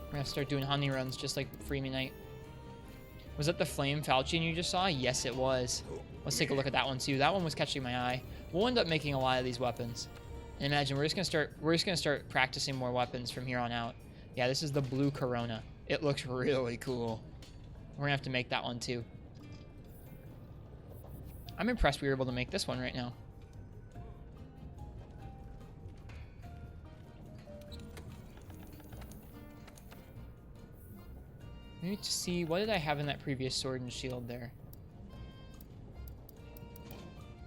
We're going to start doing honey runs just like Freemy Knight. Was that the Flame Falchion you just saw? Yes, it was. Let's take a look at that one too. That one was catching my eye. We'll end up making a lot of these weapons. And imagine we're just gonna start practicing more weapons from here on out. Yeah, this is the blue Corona. It looks really cool. We're gonna have to make that one too. I'm impressed we were able to make this one right now. I need to see, what did I have in that previous sword and shield there?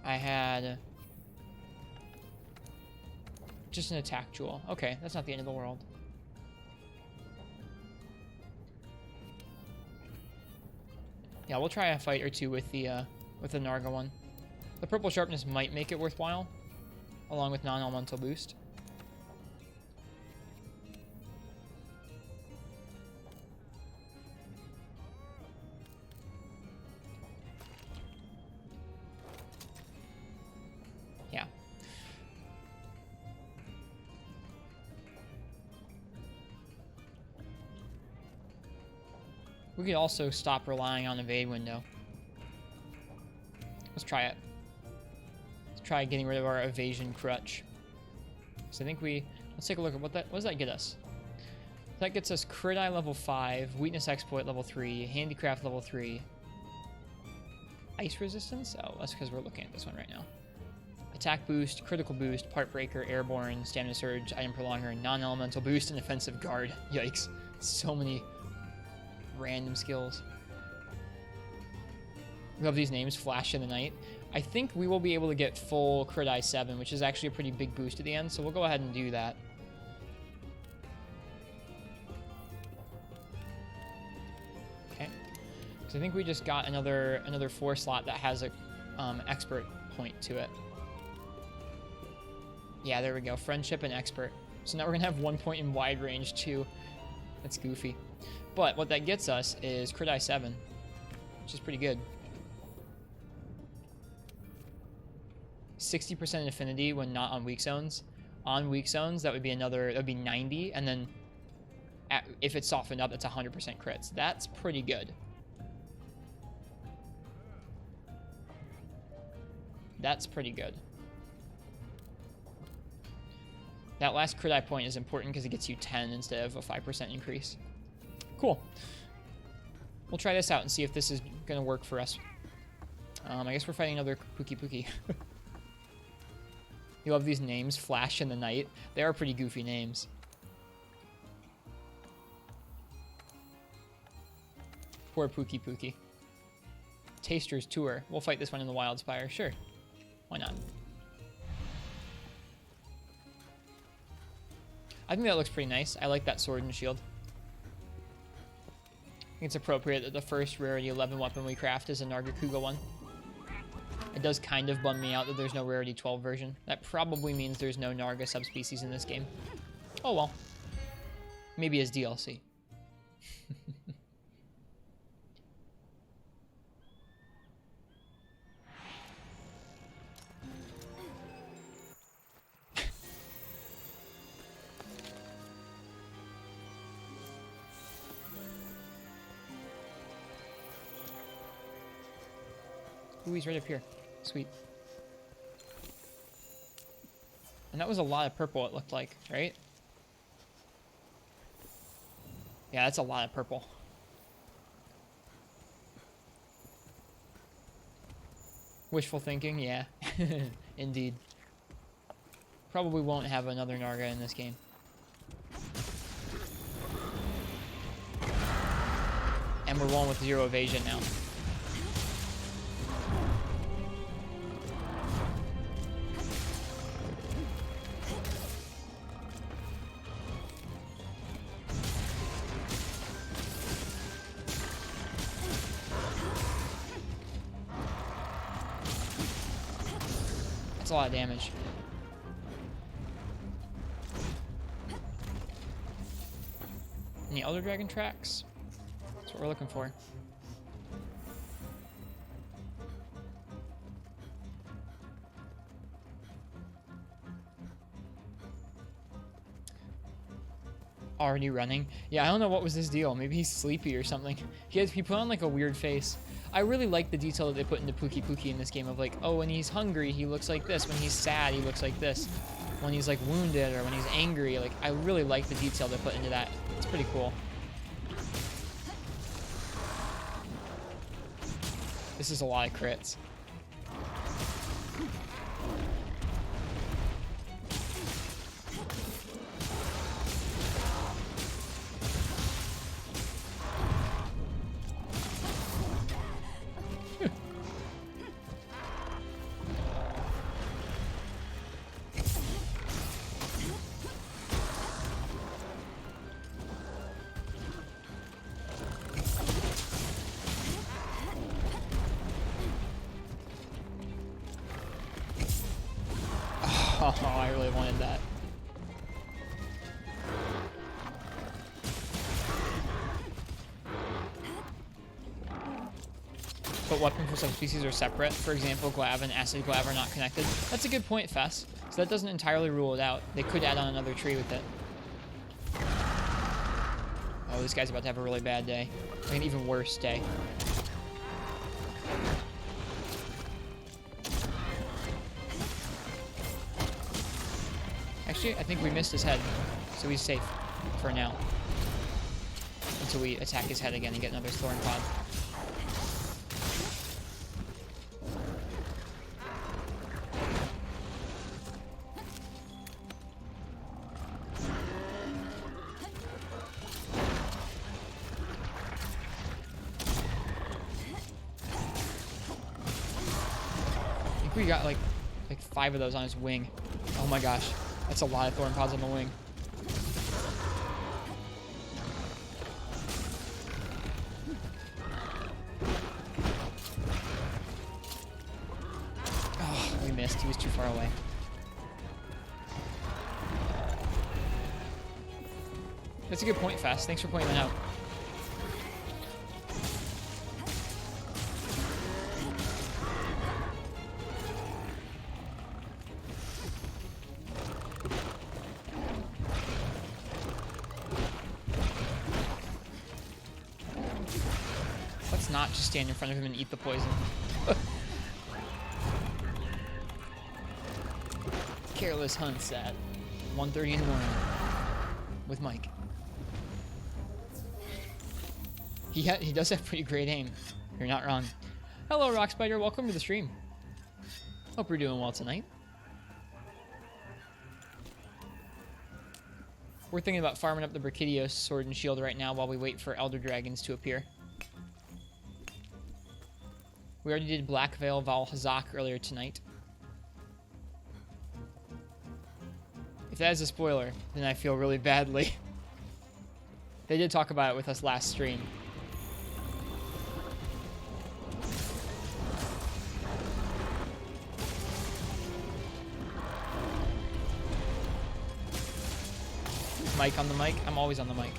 I had just an attack jewel. Okay, that's not the end of the world. Yeah, we'll try a fight or two with the Narga one. The purple sharpness might make it worthwhile, along with non-elemental boost. Yeah. We could also stop relying on evade window. Let's try it. Let's try getting rid of our evasion crutch. So I think let's take a look at what does that get us? That gets us crit eye level 5, weakness exploit level 3, handicraft level 3, ice resistance. Oh, that's because we're looking at this one right now. Attack boost, critical boost, part breaker, airborne, stamina surge, item prolonger, non-elemental boost, and offensive guard. Yikes. So many random skills. Love these names, Flash in the Night. I think we will be able to get full crit eye 7, which is actually a pretty big boost at the end, so we'll go ahead and do that. Okay. So I think we just got another 4 slot that has a expert point to it. Yeah, there we go. Friendship and expert. So now we're going to have 1 point in wide range too. That's goofy. But what that gets us is crit eye 7, which is pretty good. 60% affinity when not on weak zones. On weak zones, that would be 90, and then if it's softened up, that's 100% crits. That's pretty good. That's pretty good. That last crit eye point is important because it gets you 10 instead of a 5% increase. Cool. We'll try this out and see if this is going to work for us. I guess we're fighting another Pookie Pookie. You love these names, Flash in the Night. They are pretty goofy names. Poor Pookie Pookie. Taster's Tour. We'll fight this one in the Wildspire. Sure. Why not? I think that looks pretty nice. I like that sword and shield. I think it's appropriate that the first rarity 11 weapon we craft is a Nargacuga one. It does kind of bum me out that there's no rarity 12 version. That probably means there's no Narga subspecies in this game. Oh well. Maybe as DLC. Ooh, he's right up here. Sweet. And that was a lot of purple, it looked like, right? Yeah, that's a lot of purple. Wishful thinking, yeah. Indeed. Probably won't have another Narga in this game. And we're rolling with 0 evasion now. That's a lot of damage. Any Elder Dragon tracks? That's what we're looking for. Already running? Yeah, I don't know what was his deal. Maybe he's sleepy or something. He put on like a weird face. I really like the detail that they put into Pookie Pookie in this game of like, oh, when he's hungry, he looks like this. When he's sad, he looks like this. When he's like wounded or when he's angry, like I really like the detail they put into that. It's pretty cool. This is a lot of crits. Oh, I really wanted that. But weapon for subspecies are separate. For example, Glav and Acid Glav are not connected. That's a good point, Fess. So that doesn't entirely rule it out. They could add on another tree with it. Oh, this guy's about to have a really bad day. Like an even worse day. Actually, I think we missed his head, so he's safe for now. Until we attack his head again and get another Thorn Pod. I think we got like 5 of those on his wing. Oh my gosh. That's a lot of Thorn Pods on the wing. Oh, we missed. He was too far away. That's a good point, Fast. Thanks for pointing that out. Not just stand in front of him and eat the poison. Careless hunts at 1:30 in the morning with Mike. He does have pretty great aim. You're not wrong. Hello, Rock Spider. Welcome to the stream. Hope you're doing well tonight. We're thinking about farming up the Brachydios sword and shield right now while we wait for Elder Dragons to appear. We already did Black Veil Val Hazak earlier tonight. If that is a spoiler, then I feel really badly. They did talk about it with us last stream. Mic on the mic? I'm always on the mic.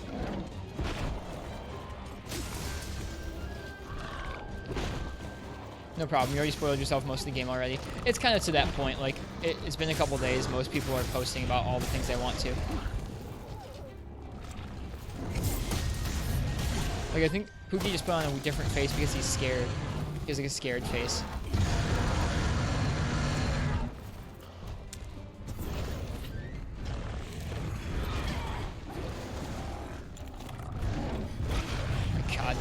No problem. You already spoiled yourself most of the game already. It's kind of to that point. Like, it's been a couple days. Most people are posting about all the things they want to. Like, I think Pookie just put on a different face because he's scared. He has like a scared face. Oh my god.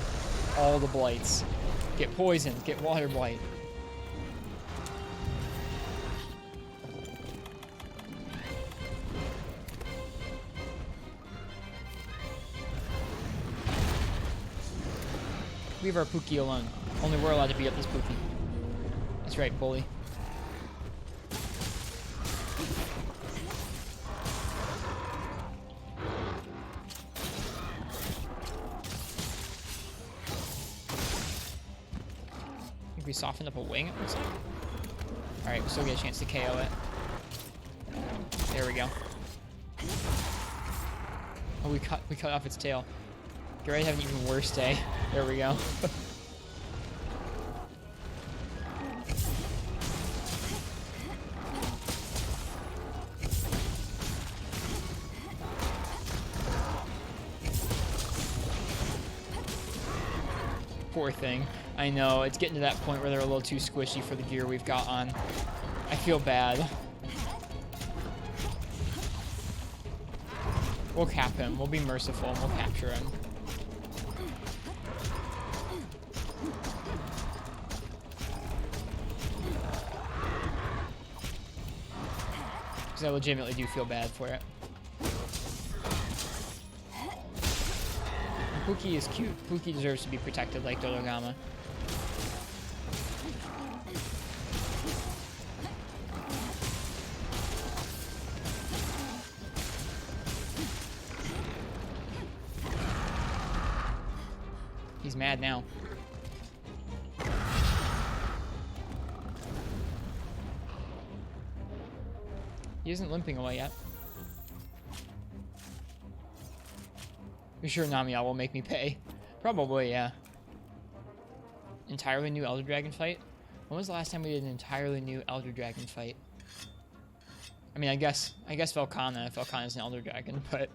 All the blights. Get poisoned. Get water blight. Leave our Pookie alone. Only we're allowed to beat up this Pookie. That's right, bully. I think we softened up a wing, it looks like. Alright, we still get a chance to KO it. There we go. Oh, we cut off its tail. Get ready to have an even worse day. There we go. Poor thing. I know, it's getting to that point where they're a little too squishy for the gear we've got on. I feel bad. We'll cap him. We'll be merciful and we'll capture him. Because I legitimately do feel bad for it. And Pookie is cute. Pookie deserves to be protected like Dodogama. He's mad now. He isn't limping away yet. You sure Namiya will make me pay? Probably, yeah. Entirely new Elder Dragon fight? When was the last time we did an entirely new Elder Dragon fight? I mean, I guess Velkhana, if Velkhana is an Elder Dragon, but...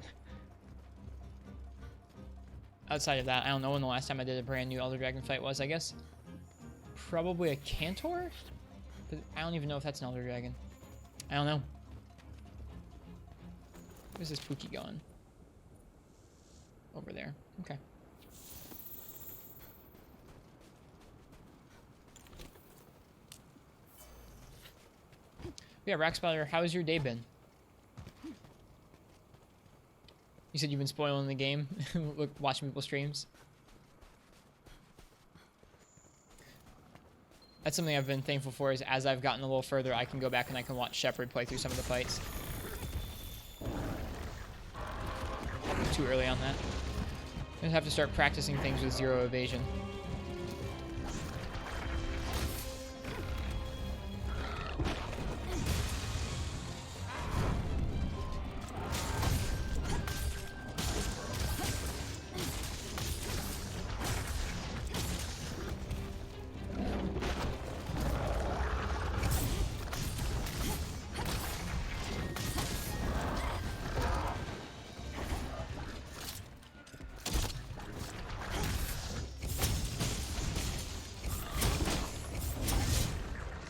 outside of that, I don't know when the last time I did a brand new Elder Dragon fight was, I guess. Probably a Cantor? But I don't even know if that's an Elder Dragon. I don't know. Where's this Pookie going? Over there. Okay. Yeah, Rackspotter, how's your day been? You said you've been spoiling the game, look, watching people's streams. That's something I've been thankful for, is as I've gotten a little further, I can go back and I can watch Shepard play through some of the fights. Too early on that. I'm gonna have to start practicing things with zero evasion.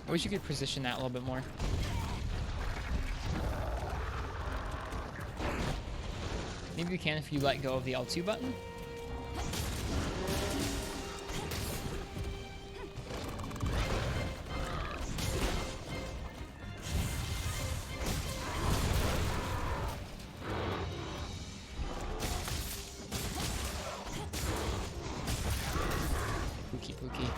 I wish you could position that a little bit more. Maybe you can if you let go of the L2 button. Pookie, Pookie.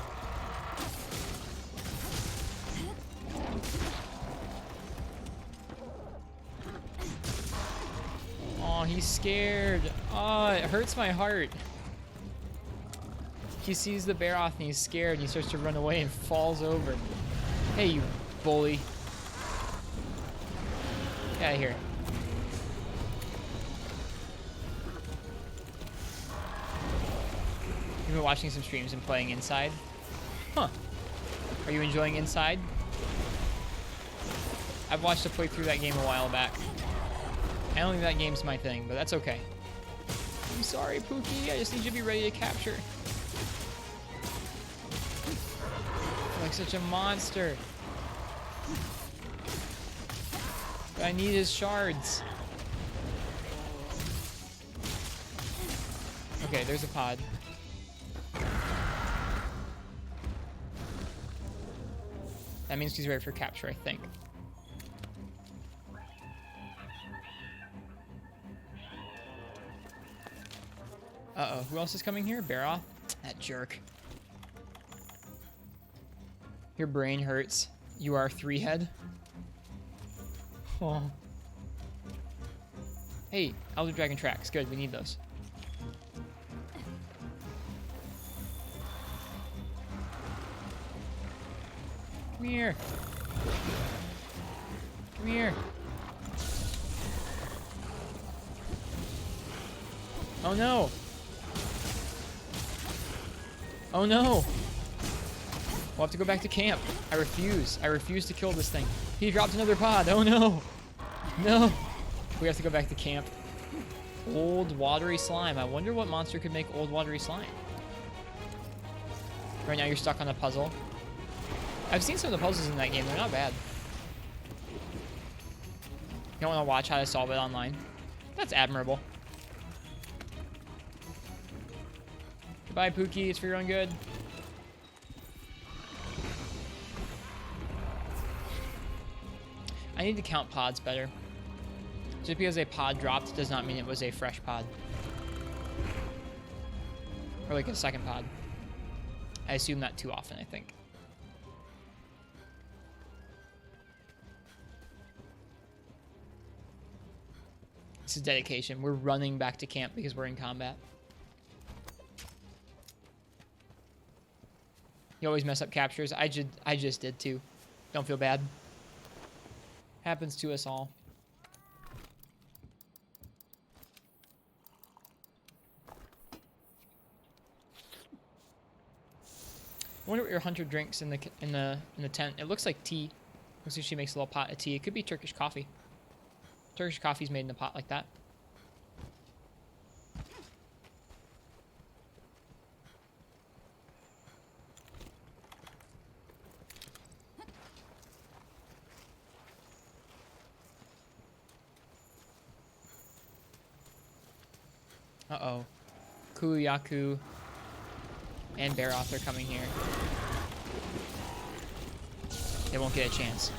He's scared. Oh, it hurts my heart. He sees the bear off and he's scared and he starts to run away and falls over. Hey, you bully. Get out of here. You've been watching some streams and playing Inside? Huh. Are you enjoying Inside? I've watched a playthrough of that game a while back. I don't think that game's my thing, but that's okay. I'm sorry, Pookie. I just need you to be ready to capture. You're like such a monster. But I need his shards. Okay, there's a pod. That means he's ready for capture, I think. Uh-oh, who else is coming here? Baroth? That jerk. Your brain hurts. You are 3-head. Oh. Hey, Elder Dragon tracks. Good, we need those. Come here. Come here. Oh no. Oh no. We'll have to go back to camp. I refuse. I refuse to kill this thing. He dropped another pod. Oh no. No. We have to go back to camp. Old watery slime. I wonder what monster could make old watery slime. Right now you're stuck on a puzzle. I've seen some of the puzzles in that game. They're not bad. You don't want to watch how to solve it online? That's admirable. Goodbye, Pookie. It's for your own good. I need to count pods better. Just because a pod dropped does not mean it was a fresh pod. Or like a second pod. I assume that too often, I think. This is dedication. We're running back to camp because we're in combat. You always mess up captures. I just did too. Don't feel bad. Happens to us all. I wonder what your hunter drinks in the tent. It looks like tea. Looks like she makes a little pot of tea. It could be Turkish coffee. Turkish coffee's made in a pot like that. Uh-oh. Kuyaku and Baroth are coming here. They won't get a chance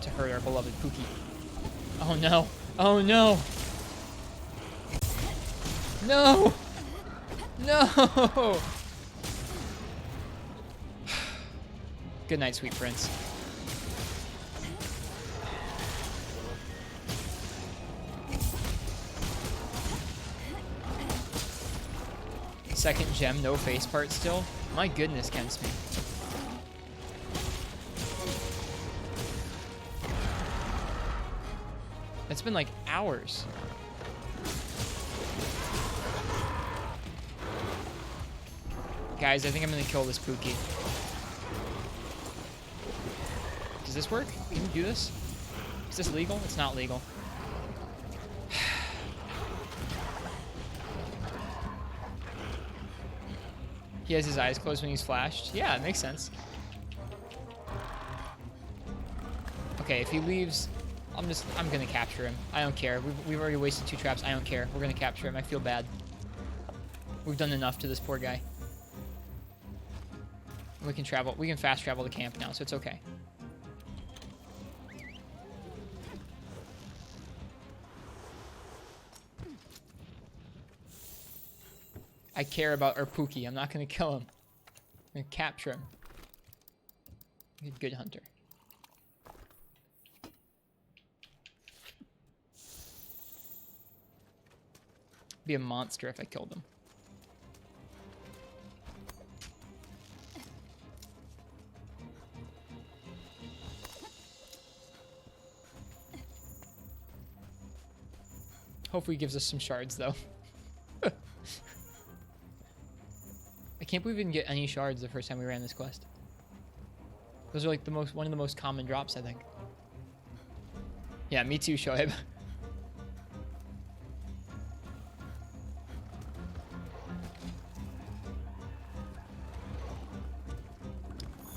to hurt our beloved Pookie. Oh no! Oh no! No! No! Good night, sweet prince. Second gem, no face part still. My goodness, Kensme. It's been like hours. Guys, I think I'm gonna kill this Pookie. Does this work? Can you do this? Is this legal? It's not legal. He has his eyes closed when he's flashed. Yeah, it makes sense. Okay, if he leaves, I'm gonna capture him. I don't care. We've already wasted 2 traps. I don't care. We're gonna capture him. I feel bad. We've done enough to this poor guy. We can travel. We can fast travel to camp now, so it's okay. I care about our Pookie. I'm not gonna kill him. I'm gonna capture him. He's a good hunter. Be a monster if I killed him. Hopefully he gives us some shards, though. I can't believe we didn't get any shards the first time we ran this quest. Those are like one of the most common drops, I think. Yeah, me too, Shoaib.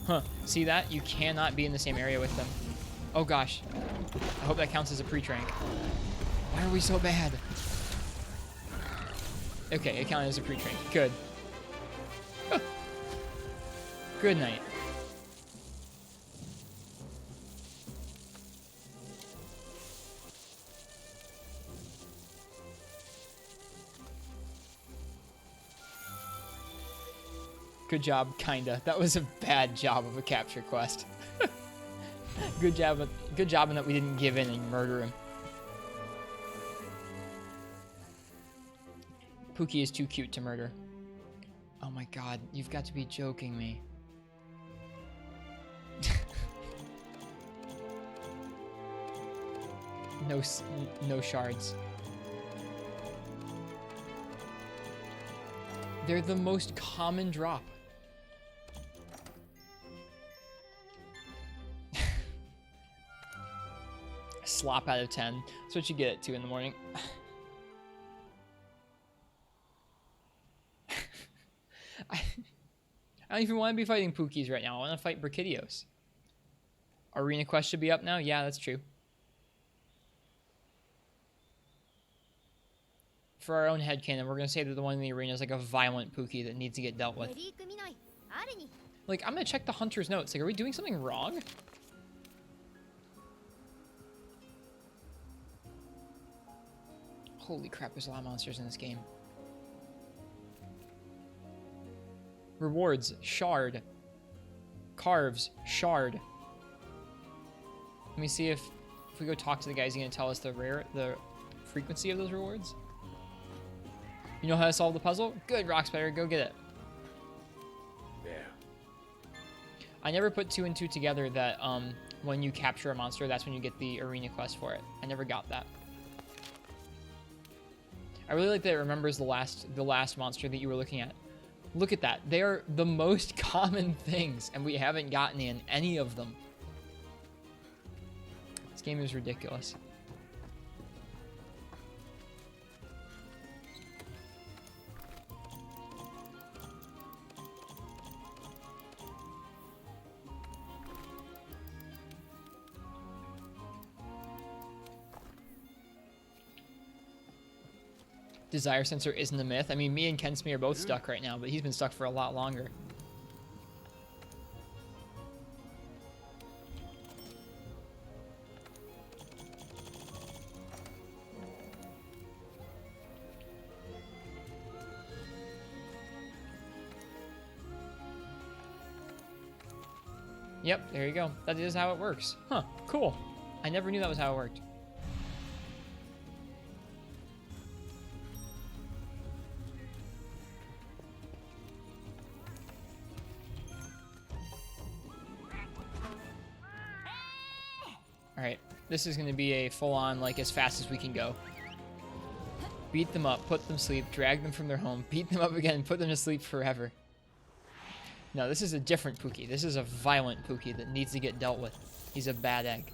Huh. See that? You cannot be in the same area with them. Oh gosh. I hope that counts as a pre-trank. Why are we so bad? Okay, it counted as a pre-trank. Good. Huh. Good night. Good job, kinda. That was a bad job of a capture quest. Good job in that we didn't give in and murder him. Pookie is too cute to murder. Oh my god, you've got to be joking me. No shards. They're the most common drop. Slop out of 10. That's what you get at 2 in the morning. I don't even want to be fighting Pookies right now. I want to fight Brachydios. Arena quest should be up now? Yeah, that's true. For our own headcanon, we're going to say that the one in the arena is like a violent Pookie that needs to get dealt with. Like, I'm going to check the hunter's notes. Like, are we doing something wrong? Holy crap, there's a lot of monsters in this game. Rewards, shard. Carves, shard. Let me see if we go talk to the guy, is he going to tell us the frequency of those rewards? You know how to solve the puzzle? Good, Rock Spider, go get it. Yeah. I never put 2 and 2 together that when you capture a monster, that's when you get the arena quest for it. I never got that. I really like that it remembers the last monster that you were looking at. Look at that. They are the most common things, and we haven't gotten in any of them. This game is ridiculous. Desire sensor isn't a myth. I mean, me and Kensme are both stuck right now, but he's been stuck for a lot longer. Yep, there you go. That is how it works. Huh, cool. I never knew that was how it worked. Alright, this is going to be a full-on, like, as fast as we can go. Beat them up, put them to sleep, drag them from their home, beat them up again, put them to sleep forever. No, this is a different Pookie. This is a violent Pookie that needs to get dealt with. He's a bad egg.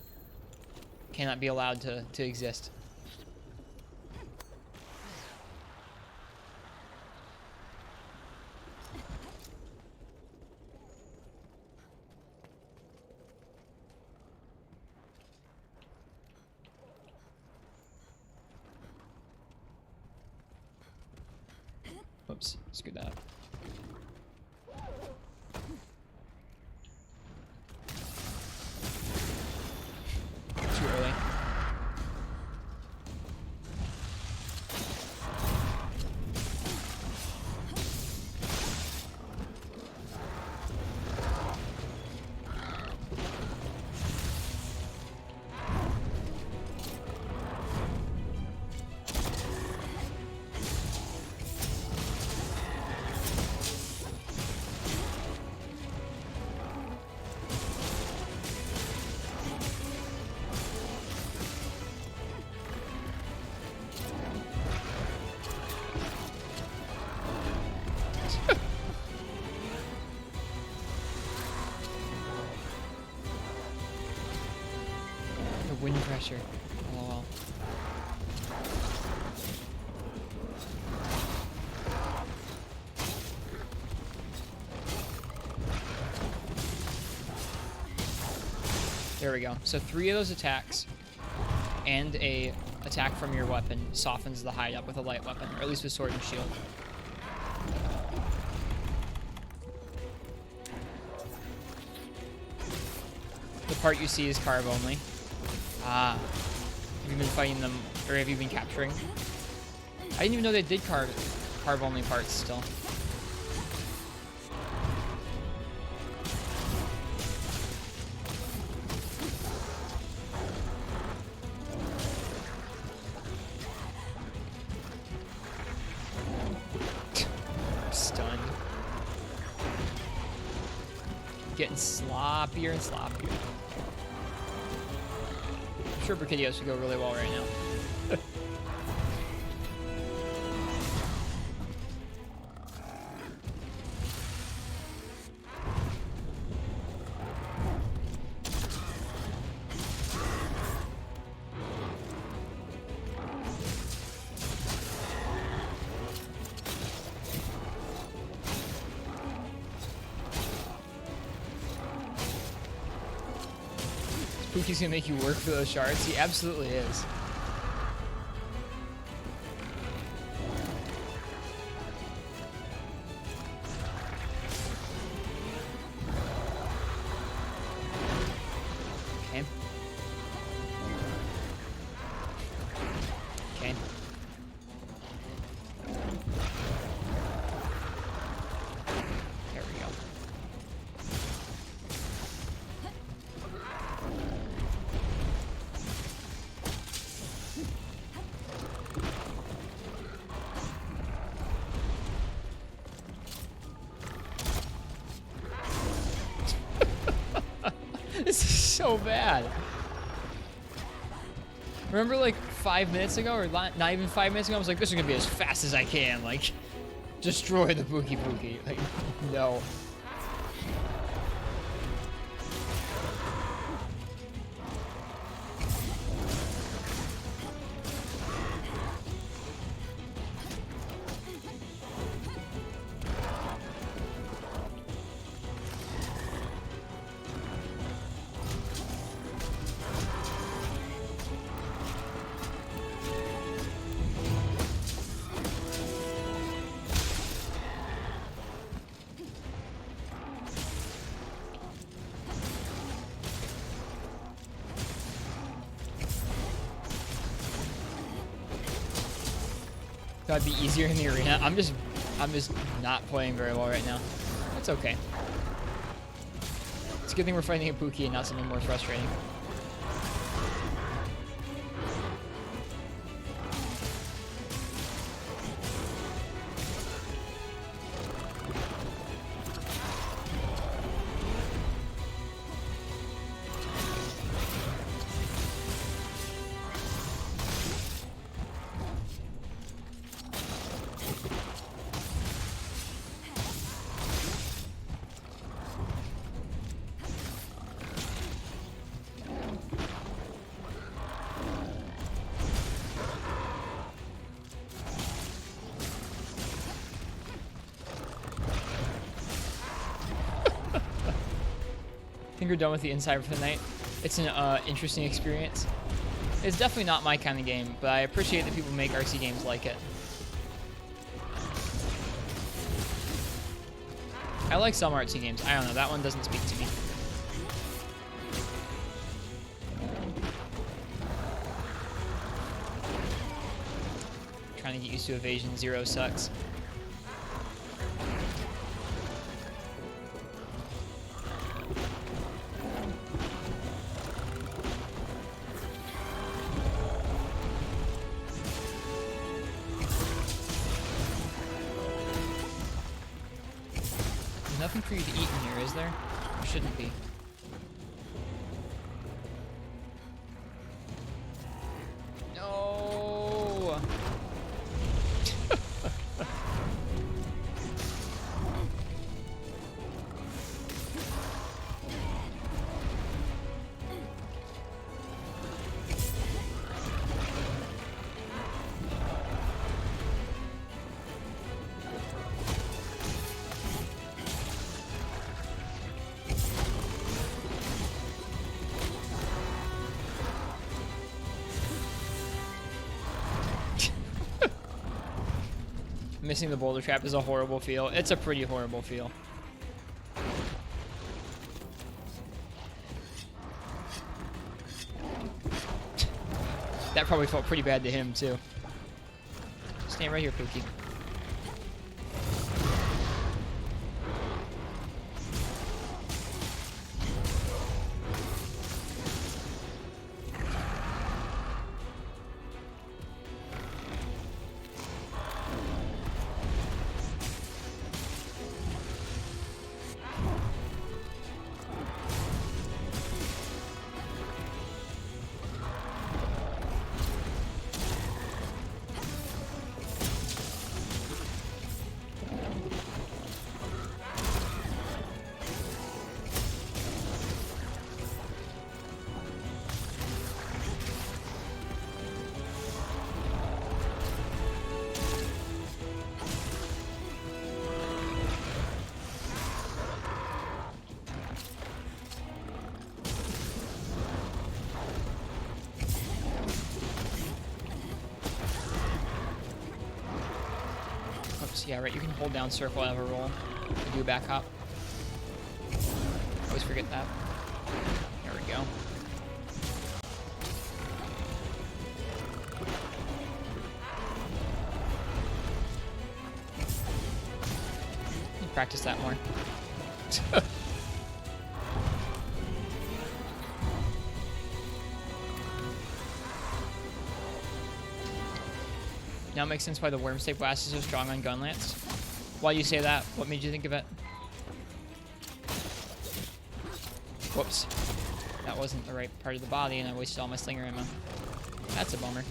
Cannot be allowed to exist. Oops, screwed that up. Too early. Wind pressure. LOL. There we go. So 3 of those attacks and a attack from your weapon softens the hide up with a light weapon, or at least with sword and shield. The part you see is carve only. Ah. Have you been fighting them, or have you been capturing? I didn't even know they did carve only parts still. Stunned. Getting sloppier and sloppier. I'm sure Brachydios would go really well right now. Pookie's gonna make you work for those shards. He absolutely is. Okay. Okay. There we go. This is so bad. Remember like 5 minutes ago, or not even 5 minutes ago, I was like, this is gonna be as fast as I can, like, destroy the Pookie. Like, no. That'd be easier in the arena. I'm just not playing very well right now. That's okay. It's a good thing we're fighting a Pookie and not something more frustrating. I think we're done with the inside for the night. It's an interesting experience. It's definitely not my kind of game, but I appreciate that people make RC games like it. I like some RC games. I don't know, that one doesn't speak to me. Trying to get used to Evasion Zero sucks. Nothing for you to eat in here, is there? There shouldn't be. No! Missing the boulder trap is a horrible feel. It's a pretty horrible feel. That probably felt pretty bad to him, too. Stand right here, Pookie. Yeah, right, you can hold down circle and have a roll. Do a back hop. Always forget that. There we go. Practice that more. Now it makes sense why the Wormstake Blast is so strong on Gunlance. Why do you say that? What made you think of it? Whoops. That wasn't the right part of the body and I wasted all my slinger ammo. That's a bummer.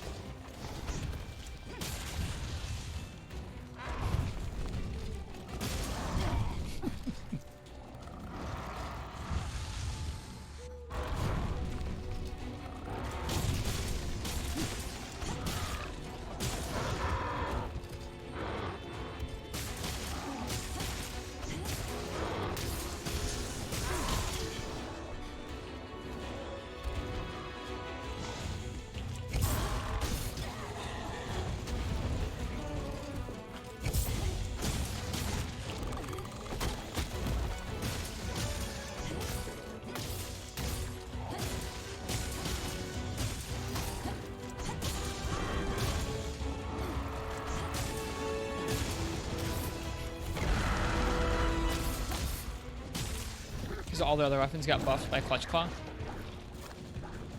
All the other weapons got buffed by Clutch Claw.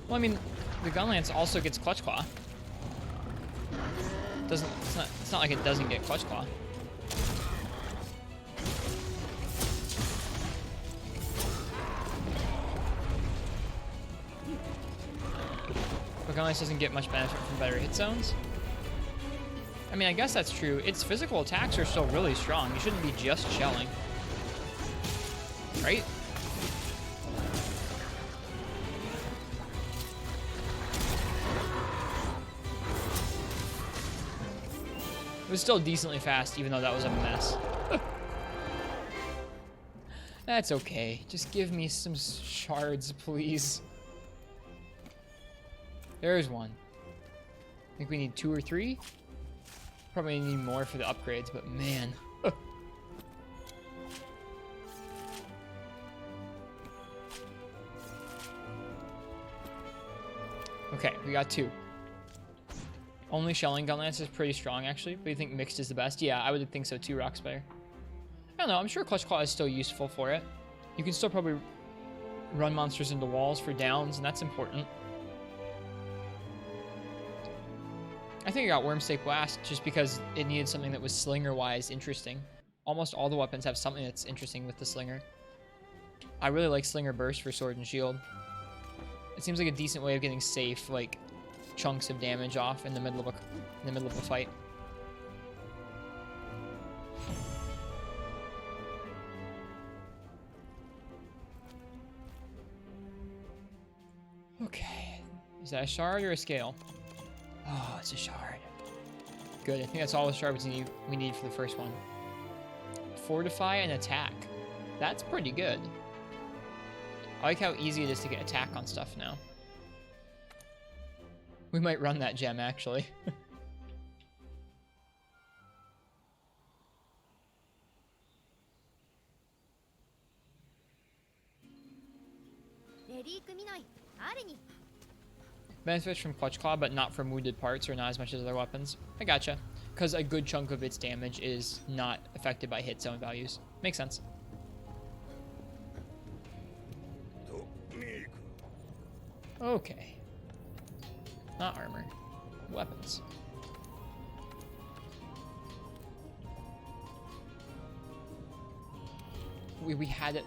Well, I mean, the Gunlance also gets Clutch Claw. It's not like it doesn't get Clutch Claw. But Gunlance doesn't get much benefit from better hit zones. I mean, I guess that's true. Its physical attacks are still really strong. You shouldn't be just shelling. Right? It was still decently fast, even though that was a mess. That's okay. Just give me some shards, please. There's one. I think we need 2 or 3. Probably need more for the upgrades, but man. Okay, we got 2. Only shelling Gunlance is pretty strong, actually. But you think mixed is the best? Yeah, I would think so too, Rockspire. I don't know. I'm sure Clutch Claw is still useful for it. You can still probably run monsters into walls for downs, and that's important. I think I got Wormstake Blast just because it needed something that was Slinger-wise interesting. Almost all the weapons have something that's interesting with the Slinger. I really like Slinger Burst for Sword and Shield. It seems like a decent way of getting safe, like, chunks of damage off in the middle of a fight. Okay, is that a shard or a scale? Oh, it's a shard. Good. I think that's all the shards we need for the first one. Fortify and attack. That's pretty good. I like how easy it is to get attack on stuff now. We might run that gem, actually. Benefits from Clutch Claw, but not from wounded parts or not as much as other weapons. I gotcha. Because a good chunk of its damage is not affected by hit zone values. Makes sense. Okay. Not armor. Weapons. We had it.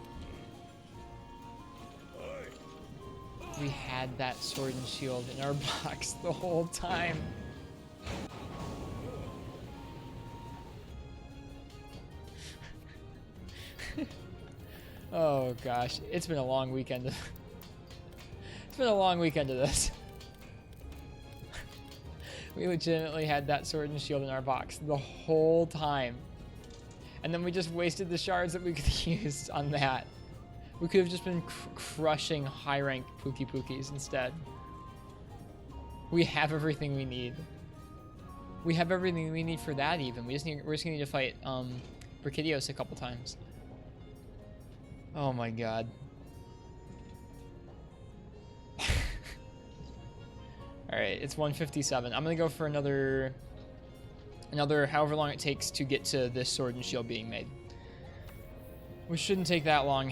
We had that sword and shield in our box the whole time. Oh gosh, it's been a long weekend. It's been a long weekend of this. We legitimately had that sword and shield in our box the whole time. And then we just wasted the shards that we could use on that. We could have just been crushing high-rank Pookie Pookies instead. We have everything we need. We have everything we need for that even. We're just gonna need to fight Brachydios a couple times. Oh my god. Alright, it's 1:57. I'm gonna go for another however long it takes to get to this sword and shield being made. Which shouldn't take that long.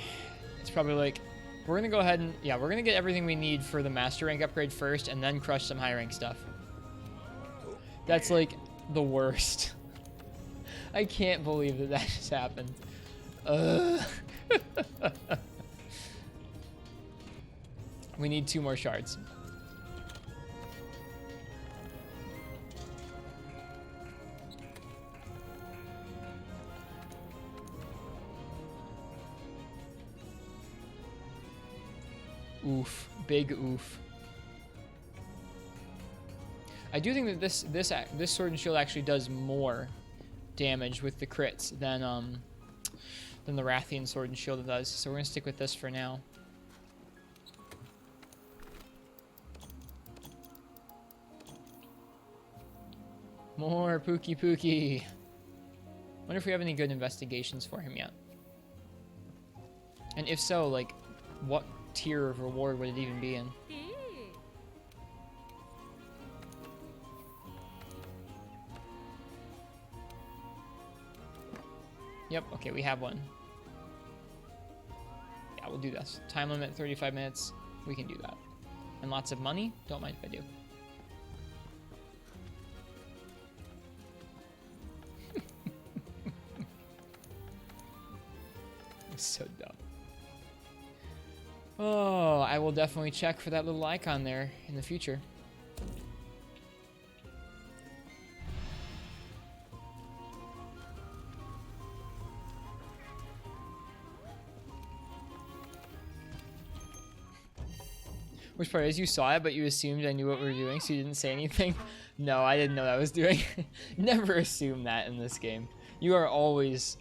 It's probably like, we're gonna go ahead and, yeah, we're gonna get everything we need for the master rank upgrade first and then crush some high rank stuff. That's like the worst. I can't believe that just happened. We need 2 more shards. Oof. Big oof. I do think that this sword and shield actually does more damage with the crits than the Rathian sword and shield does. So we're gonna stick with this for now. More Pookie Pookie. Wonder if we have any good investigations for him yet. And if so, like, what tier of reward would it even be in? Yep, okay, we have one. Yeah, we'll do this. Time limit, 35 minutes. We can do that. And lots of money? Don't mind if I do. It's so dumb. Oh, I will definitely check for that little icon there in the future. Which part is you saw it, but you assumed I knew what we were doing, so you didn't say anything? No, I didn't know what I was doing. Never assume that in this game. You are always...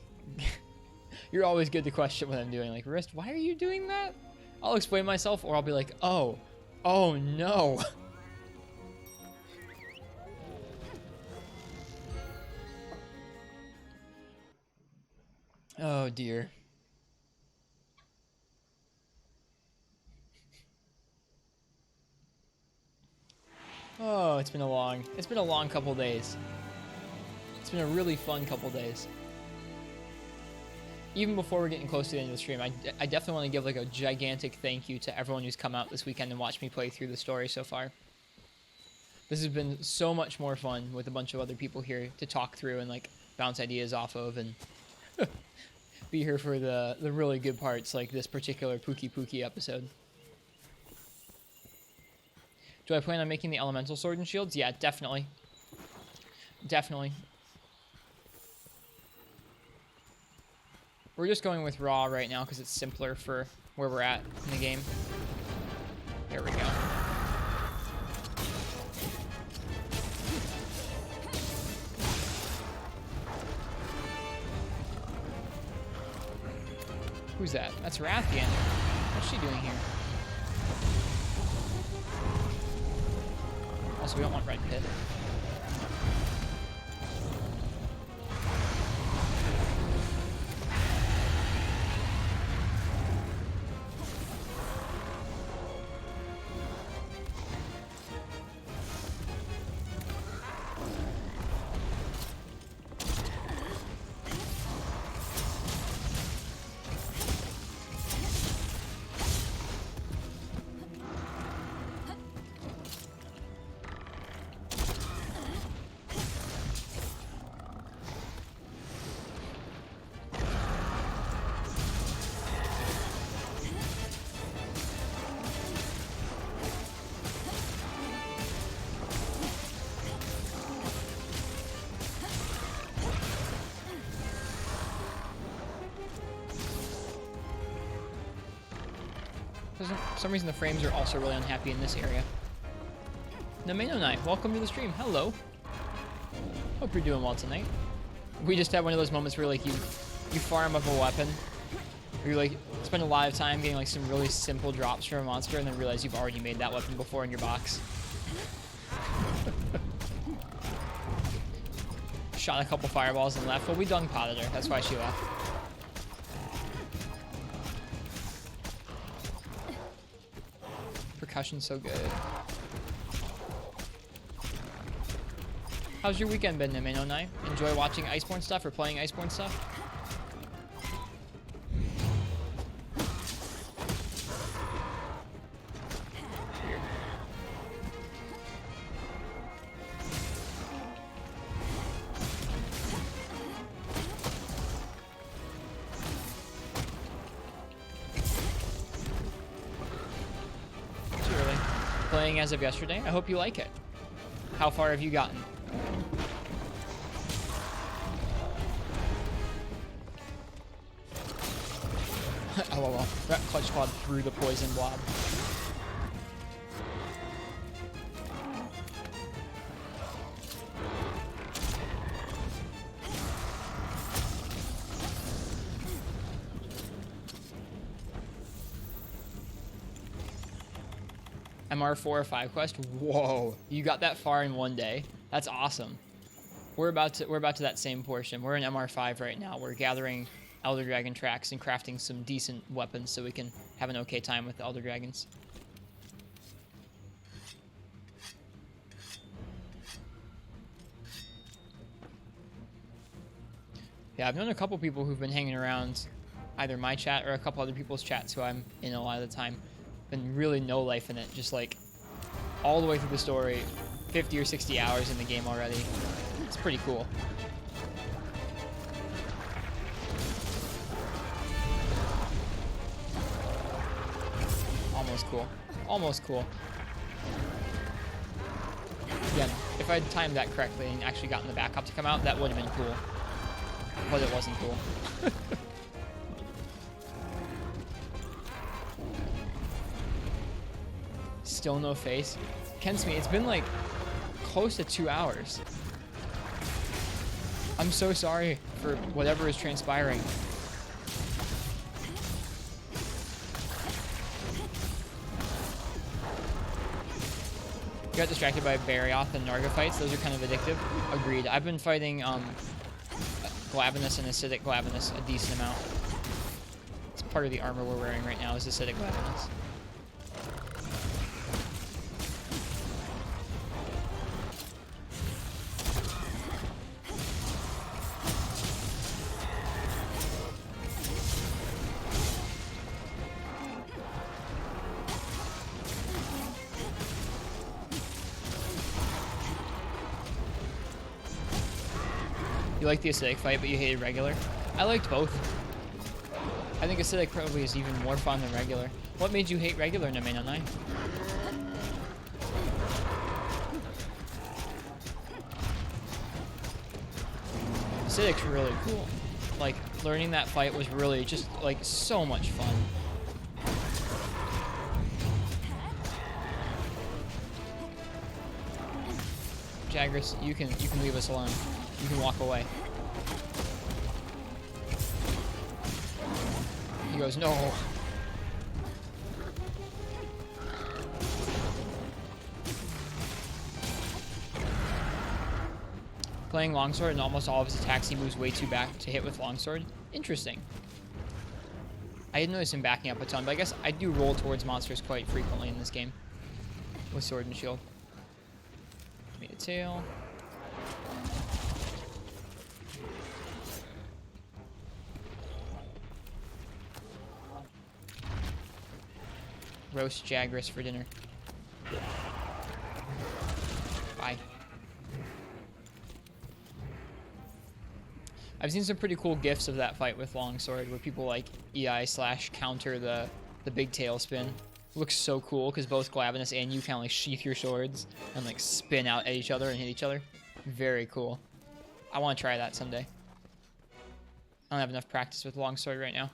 You're always good to question what I'm doing. Like, Rist, why are you doing that? I'll explain myself, or I'll be like, oh no. Oh dear. Oh, it's been a long couple days. It's been a really fun couple days. Even before we're getting close to the end of the stream, I definitely want to give like a gigantic thank you to everyone who's come out this weekend and watched me play through the story so far. This has been so much more fun with a bunch of other people here to talk through and like bounce ideas off of and be here for the really good parts like this particular Pookie Pookie episode. Do I plan on making the elemental sword and shields? Yeah, definitely. Definitely. We're just going with raw right now because it's simpler for where we're at in the game. There we go. Who's that? That's Rathian. What's she doing here? Also, we don't want Red Pit. For some reason, the frames are also really unhappy in this area. Nameno Night, welcome to the stream. Hello. Hope you're doing well tonight. We just had one of those moments where like you farm up a weapon, or you like spend a lot of time getting like some really simple drops from a monster, and then realize you've already made that weapon before in your box. Shot a couple fireballs and left. Well, we dung potted her. That's why she left. Percussion's so good. How's your weekend been, Nameno9? Enjoy watching Iceborne stuff or playing Iceborne stuff? Too early. Playing as of yesterday. I hope you like it. How far have you gotten? LOL. That clutch clawed through the poison blob. MR4 or 5 quest? Whoa, you got that far in one day. That's awesome. We're about to that same portion. We're in MR5 right now. We're gathering Elder Dragon tracks and crafting some decent weapons so we can have an okay time with the Elder Dragons. Yeah, I've known a couple people who've been hanging around either my chat or a couple other people's chats who I'm in a lot of the time. Been really no life in it, just like all the way through the story, 50 or 60 hours in the game already. It's pretty cool. Almost cool. Almost cool. Again, if I'd timed that correctly and actually gotten the backup to come out, that would have been cool. But it wasn't cool. Still no face. Kensme, it's been like close to 2 hours. I'm so sorry for whatever is transpiring. Got distracted by Barioth and Narga fights. Those are kind of addictive. Agreed. I've been fighting Glavenus and Acidic Glavenus a decent amount. It's part of the armor we're wearing right now is Acidic Glavenus. You like the Acidic fight, but you hated regular? I liked both. I think Acidic probably is even more fun than regular. What made you hate regular, Nameno9? Acidic's really cool. Like, learning that fight was really just, like, so much fun. Jagras, you can leave us alone. You can walk away. He goes, no. Playing longsword and almost all of his attacks he moves way too back to hit with longsword. Interesting. I didn't notice him backing up a ton, but I guess I do roll towards monsters quite frequently in this game with sword and shield. Give me a tail. Roast Jagras for dinner. Bye. I've seen some pretty cool gifs of that fight with Longsword where people like EI/counter the big tail spin. Looks so cool because both Glavenus and you kind of like sheath your swords and like spin out at each other and hit each other. Very cool. I want to try that someday. I don't have enough practice with Longsword right now.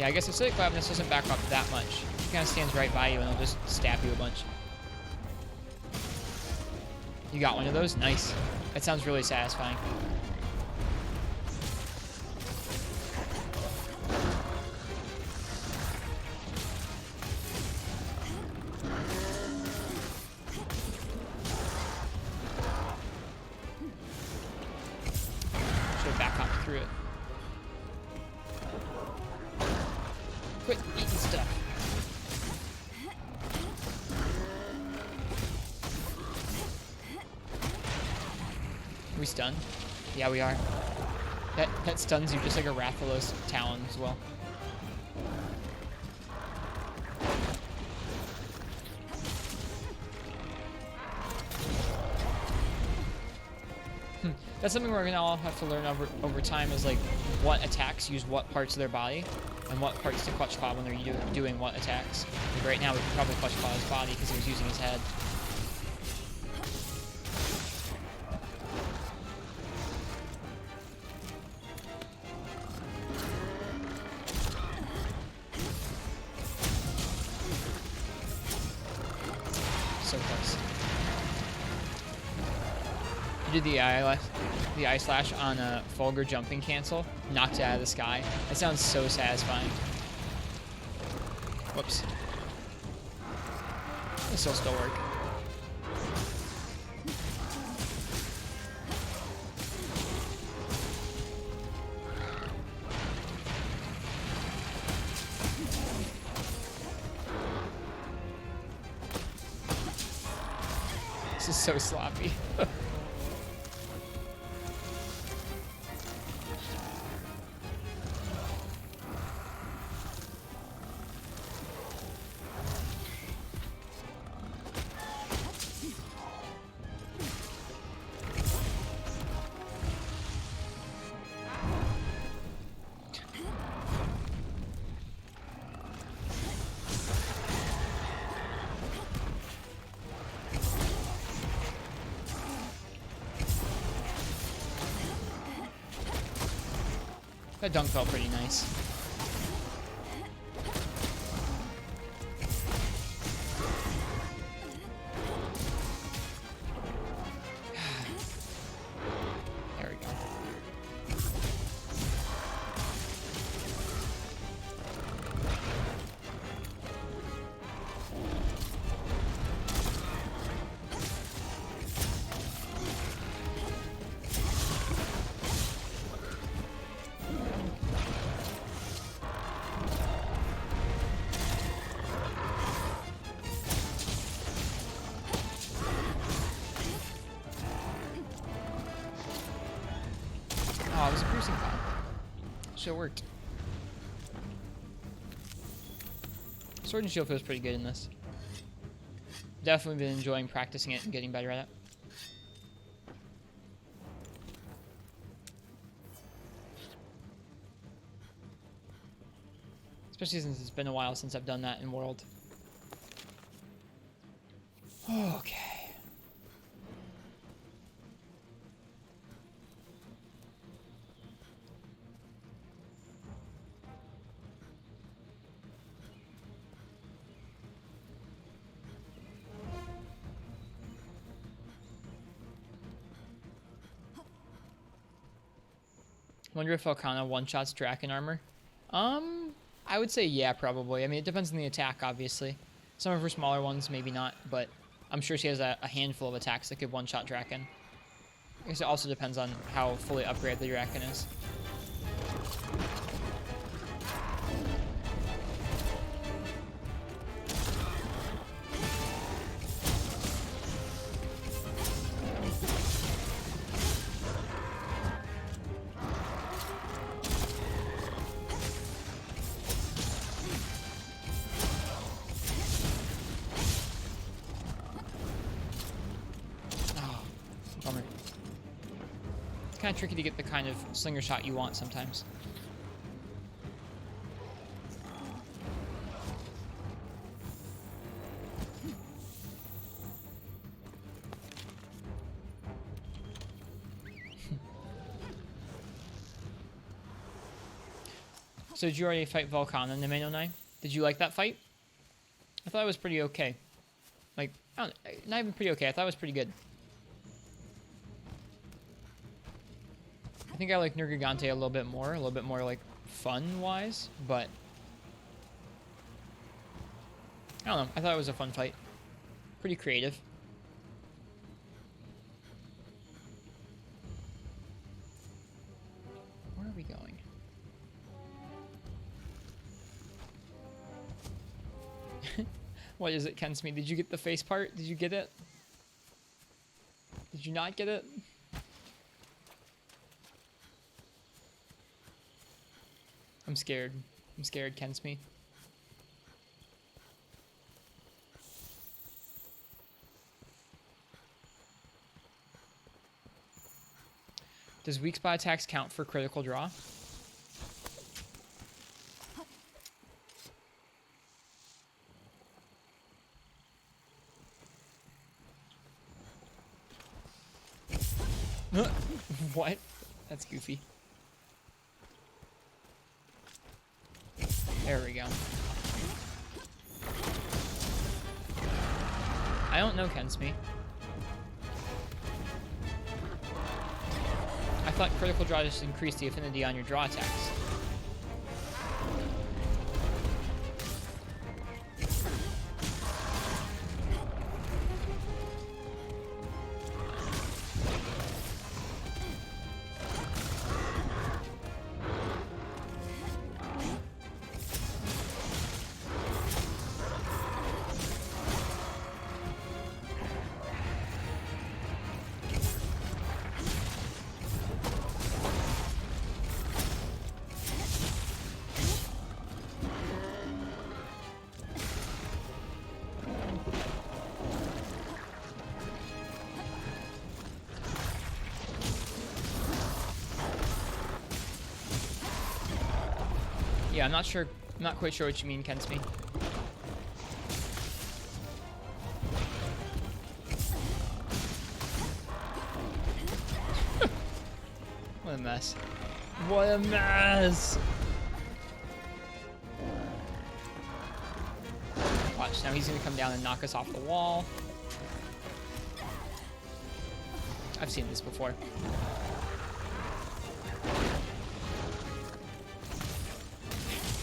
Yeah, I guess acidic gladness doesn't back up that much. He kind of stands right by you and he'll just stab you a bunch. You got one of those? Nice. That sounds really satisfying. Should have back hopped through it. Quit eating stuff. Are we stunned? Yeah, we are. That stuns you just like a Rathalos Talon as well. That's something we're gonna all have to learn over time is like what attacks use what parts of their body and what parts to clutch claw when they're doing what attacks. Like right now we could probably clutch claw his body because he was using his head. So close. You did the eye slash on a Fulgur jumping cancel, knocked it out of the sky. That sounds so satisfying. Whoops. This will still work. This is so sloppy. That dunk felt pretty nice. There we go. Oh, it was a piercing cloud. Shit worked. Sword and shield feels pretty good in this. Definitely been enjoying practicing it and getting better at it. Especially since it's been a while since I've done that in World. Okay. Wonder if Elkana one-shots Draken armor. I would say yeah, probably. I mean, it depends on the attack, obviously. Some of her smaller ones, maybe not, but I'm sure she has a handful of attacks that could one-shot Draken. I guess it also depends on how fully upgraded the Draken is. Bummer. It's kind of tricky to get the kind of slinger shot you want sometimes. So did you already fight Volcana in the Main 09? Did you like that fight? I thought it was pretty okay. Like, I don't, not even pretty okay. I thought it was pretty good. I think I like Nergigante a little bit more like fun-wise, but I don't know. I thought it was a fun fight. Pretty creative. Where are we going? What is it, Kensme? Did you get the face part? Did you get it? Did you not get it? I'm scared. I'm scared, Kensme. Does weak spot attacks count for critical draw? What? That's goofy. There we go. I don't know, Kensme. I thought critical draw just increased the affinity on your draw attacks. Yeah, I'm not sure. I'm not quite sure what you mean, Kensme. What a mess. What a mess! Watch, now he's gonna come down and knock us off the wall. I've seen this before.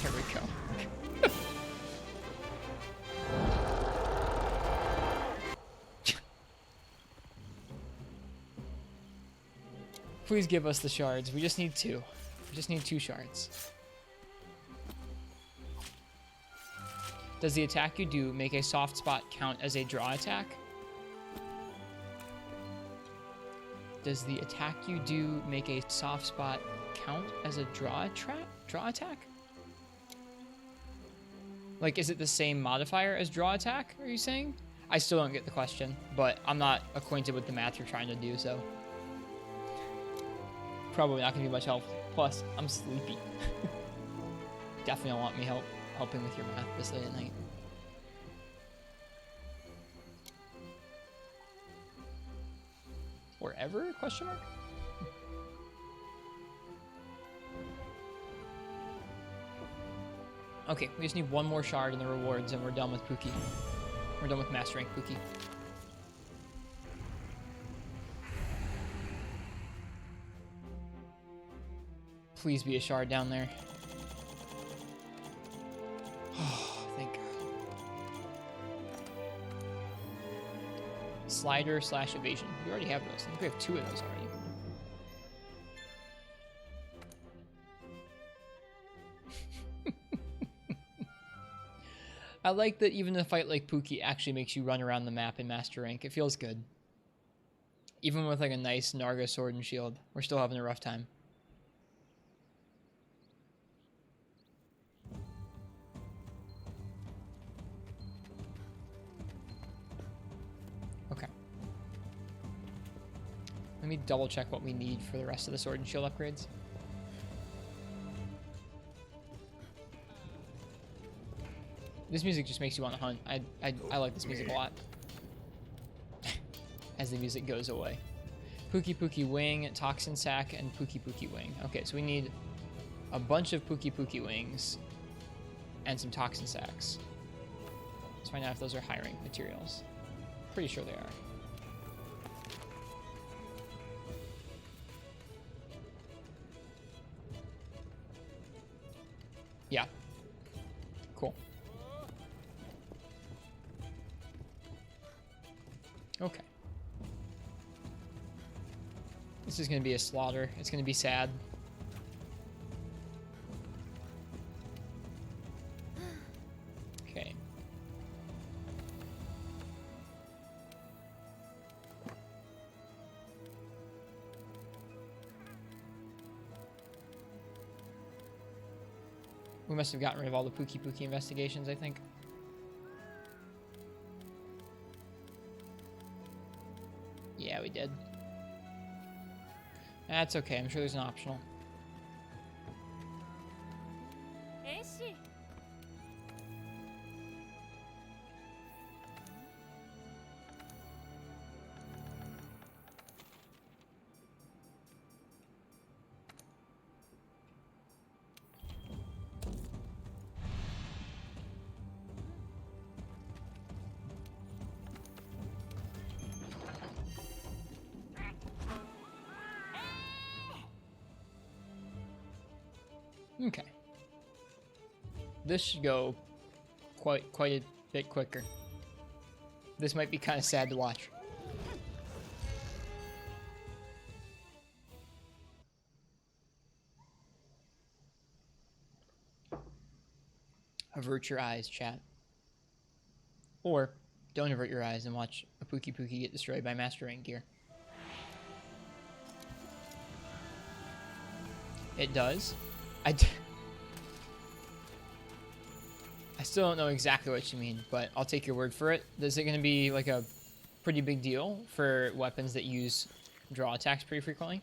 Here we go. Please give us the shards. We just need 2. We just need 2 shards. Does the attack you do make a soft spot count as a draw attack? Does the attack you do make a soft spot count as a draw attack? Like, is it the same modifier as draw attack, are you saying? I still don't get the question, but I'm not acquainted with the math you're trying to do, so probably not gonna be much help. Plus, I'm sleepy. Definitely don't want me helping with your math this late at night. Wherever? Question mark? Okay, we just need 1 more shard in the rewards and we're done with Pookie. We're done with Master Rank Pookie. Please be a shard down there. Oh, thank God. Slider / evasion. We already have those. I think we have 2 of those already. I like that even a fight like Pookie actually makes you run around the map in Master Rank. It feels good. Even with like a nice Narga sword and shield, we're still having a rough time. Okay. Let me double check what we need for the rest of the sword and shield upgrades. This music just makes you want to hunt. I like this music a lot. As the music goes away. Pookie Pookie Wing, Toxin Sack, and Pookie Pookie Wing. Okay, so we need a bunch of Pookie Pookie wings, and some toxin sacks. Let's find out if those are high rank materials. Pretty sure they are. Yeah. Cool. Okay. This is going to be a slaughter. It's going to be sad. Okay. We must have gotten rid of all the Pookie Pookie investigations, I think. Yeah, we did. That's okay. I'm sure there's an optional. Okay. This should go quite a bit quicker. This might be kind of sad to watch. Avert your eyes, chat. Or don't avert your eyes and watch a Pookie Pookie get destroyed by Master Rank gear. It does. I still don't know exactly what you mean, but I'll take your word for it. Is it going to be like a pretty big deal for weapons that use draw attacks pretty frequently?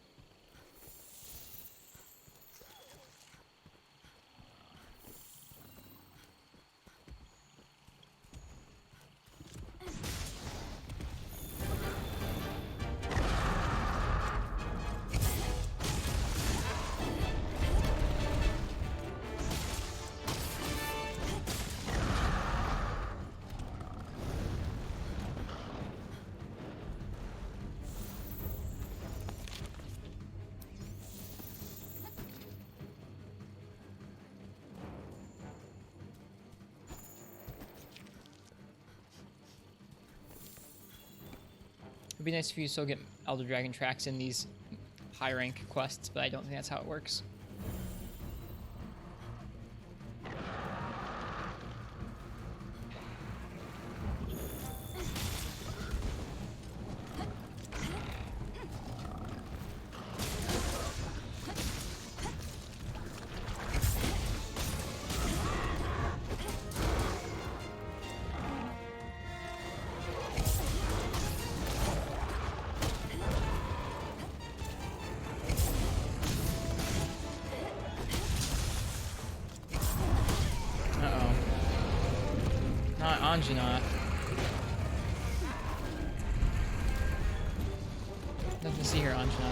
It'd be nice if you still get Elder Dragon tracks in these high rank quests, but I don't think that's how it works. Anjuna. Nothing to see here, Anjuna.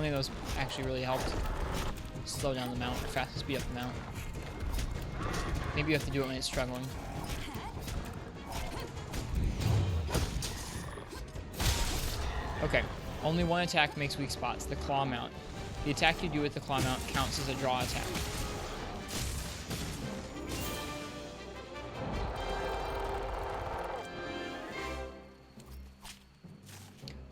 many of those actually really helped slow down the mount or fast speed up the mount. Maybe you have to do it when it's struggling. Okay, only one attack makes weak spots, the claw mount. The attack you do with the claw mount counts as a draw attack.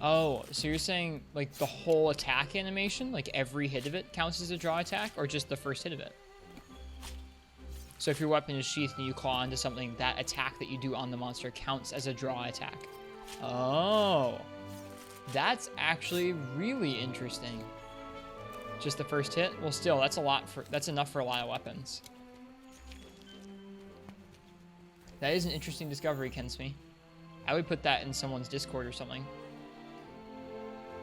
Oh, so you're saying like the whole attack animation, like every hit of it counts as a draw attack, or just the first hit of it? So if your weapon is sheathed and you claw into something, that attack that you do on the monster counts as a draw attack. Oh, that's actually really interesting. Just the first hit? Well, still, that's enough for a lot of weapons. That is an interesting discovery, Kensme. I would put that in someone's Discord or something.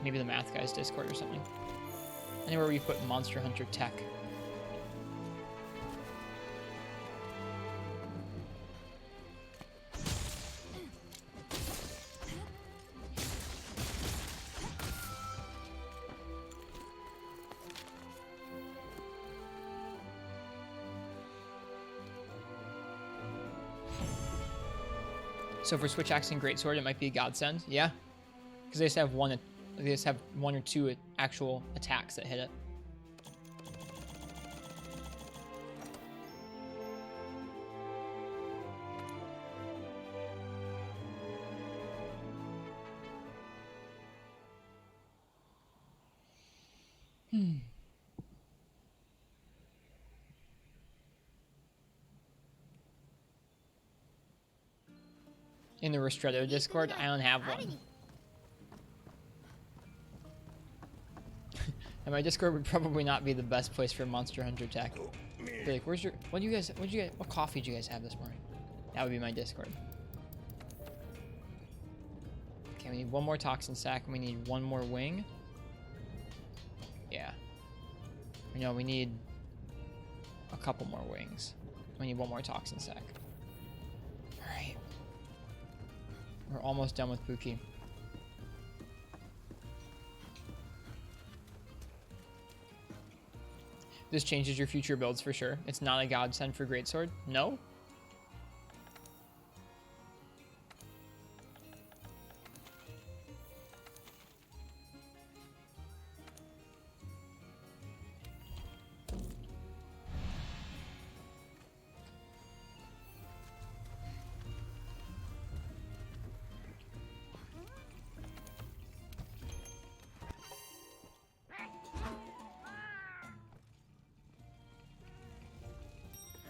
Maybe the math guy's Discord or something. Anywhere where you put Monster Hunter tech. So for Switch Axe and Greatsword, it might be a godsend. Yeah, because they just have one or two actual attacks that hit it. In the Ristretto Discord, I don't have one. And my Discord would probably not be the best place for Monster Hunter tech. Be like, where's your, what coffee did you guys have this morning? That would be my Discord. Okay, we need one more toxin sack, and we need one more wing. Yeah. No, we need a couple more wings. We need one more toxin sack. Alright. We're almost done with Buki. This changes your future builds for sure. It's not a godsend for Greatsword. No?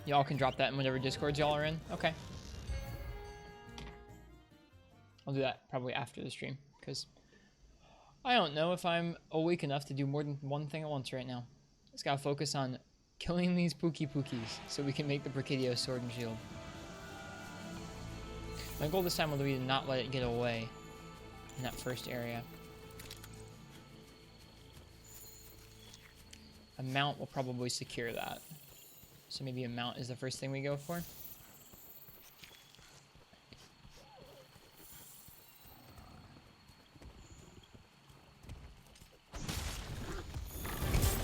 Y'all can drop that in whatever Discords y'all are in. Okay. I'll do that probably after the stream, because I don't know if I'm awake enough to do more than one thing at once right now. Just gotta focus on killing these Pukis so we can make the Brachydio sword and shield. My goal this time will be to not let it get away in that first area. A mount will probably secure that. So maybe a mount is the first thing we go for. It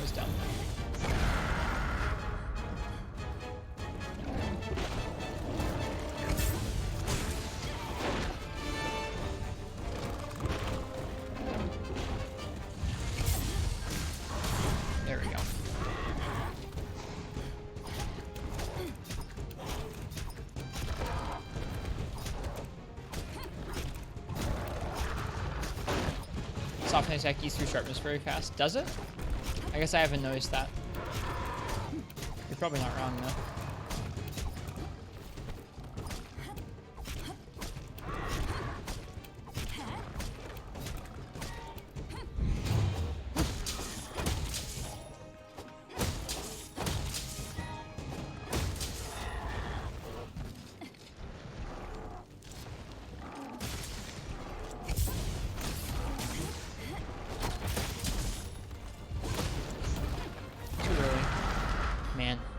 was dumb. There we go. Soften attack eats through sharpness very fast. Does it? I guess I haven't noticed that. You're probably not wrong though.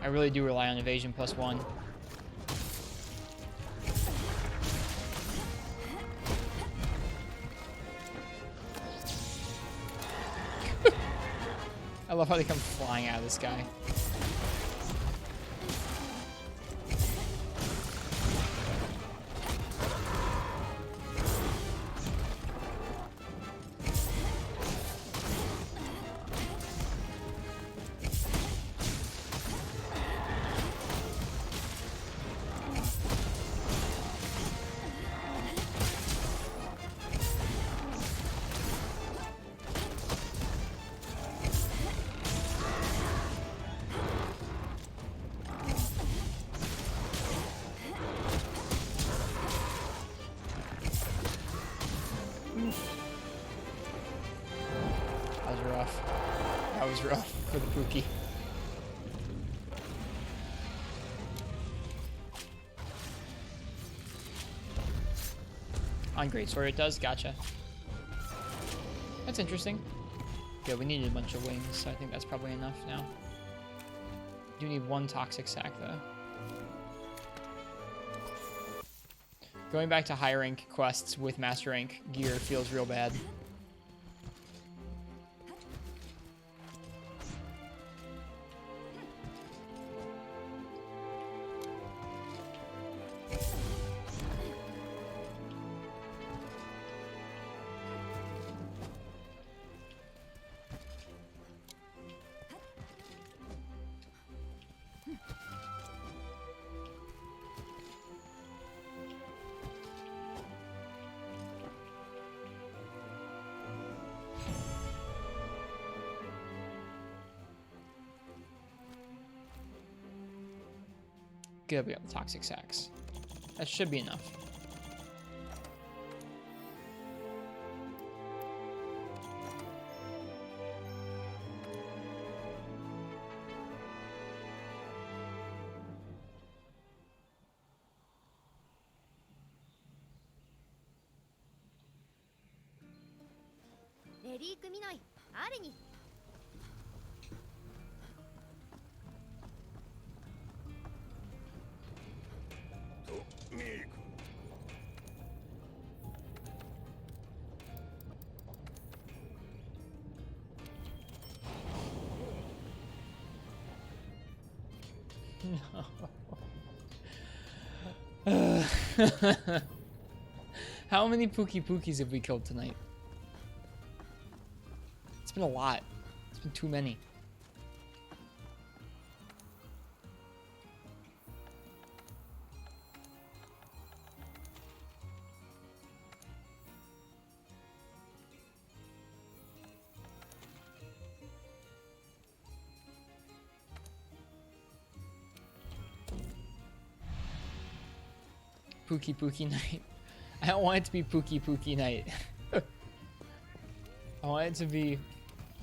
I really do rely on evasion +1. I love how they come flying out of the sky. That was rough. That was rough for the Pookie. On Greatsword it does, gotcha. That's interesting. Yeah, we needed a bunch of wings, so I think that's probably enough now. Do need one toxic sack though. Going back to high rank quests with master rank gear feels real bad. Good, we got the toxic sacks. That should be enough. No. How many Pookies have we killed tonight? It's been a lot. It's been too many. Pookie night. I don't want it to be Pookie night. I want it to be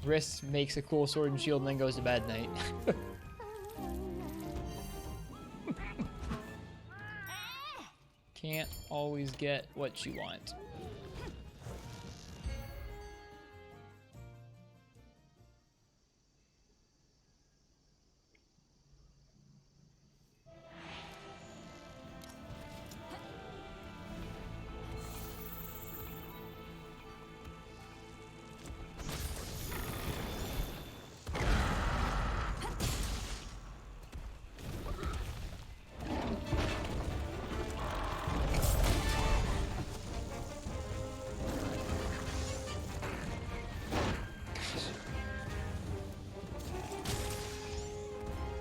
Wrist makes a cool sword and shield and then goes to bed night. Can't always get what you want.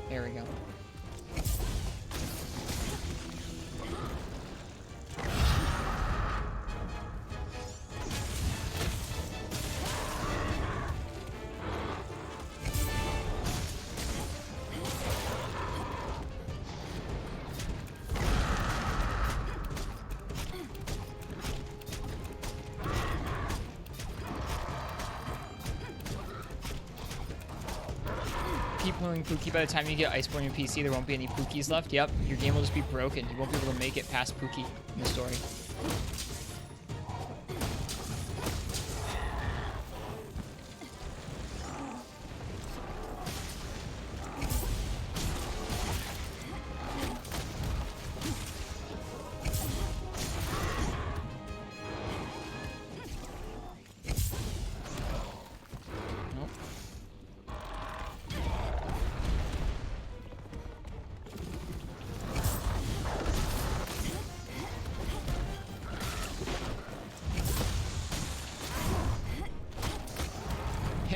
There we go. Keep playing Pookie. By the time you get Iceborne in PC, there won't be any Pookies left. Yep, your game will just be broken. You won't be able to make it past Pookie in the story.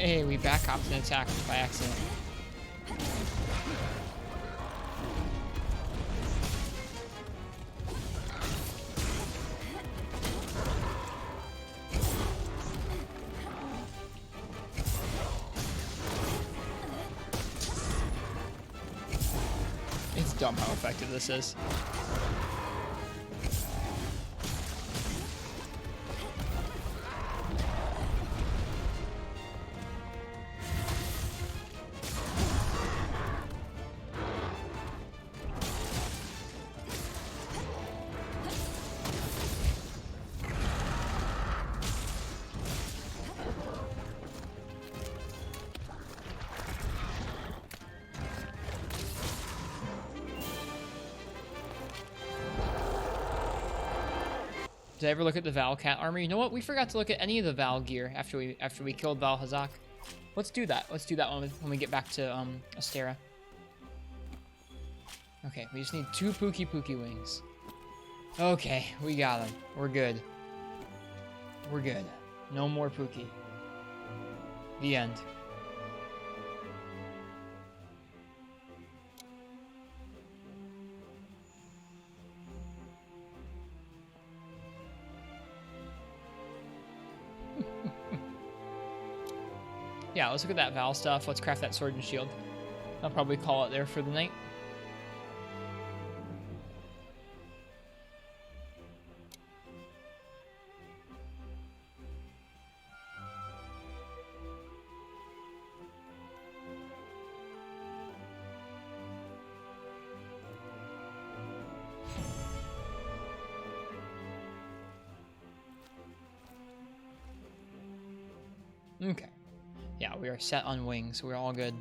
Hey, we back hopped an attack by accident. It's dumb how effective this is. Did I ever look at the Val cat armor? You know what? We forgot to look at any of the Val gear after we killed Val Hazak. Let's do that. Let's do that when we get back to Astera. Okay, we just need 2 Pookie Pookie wings. Okay, we got them. We're good. We're good. No more Pookie. The end. Yeah, let's look at that Val stuff. Let's craft that sword and shield. I'll probably call it there for the night. Okay. Yeah, we are set on wings. We're all good.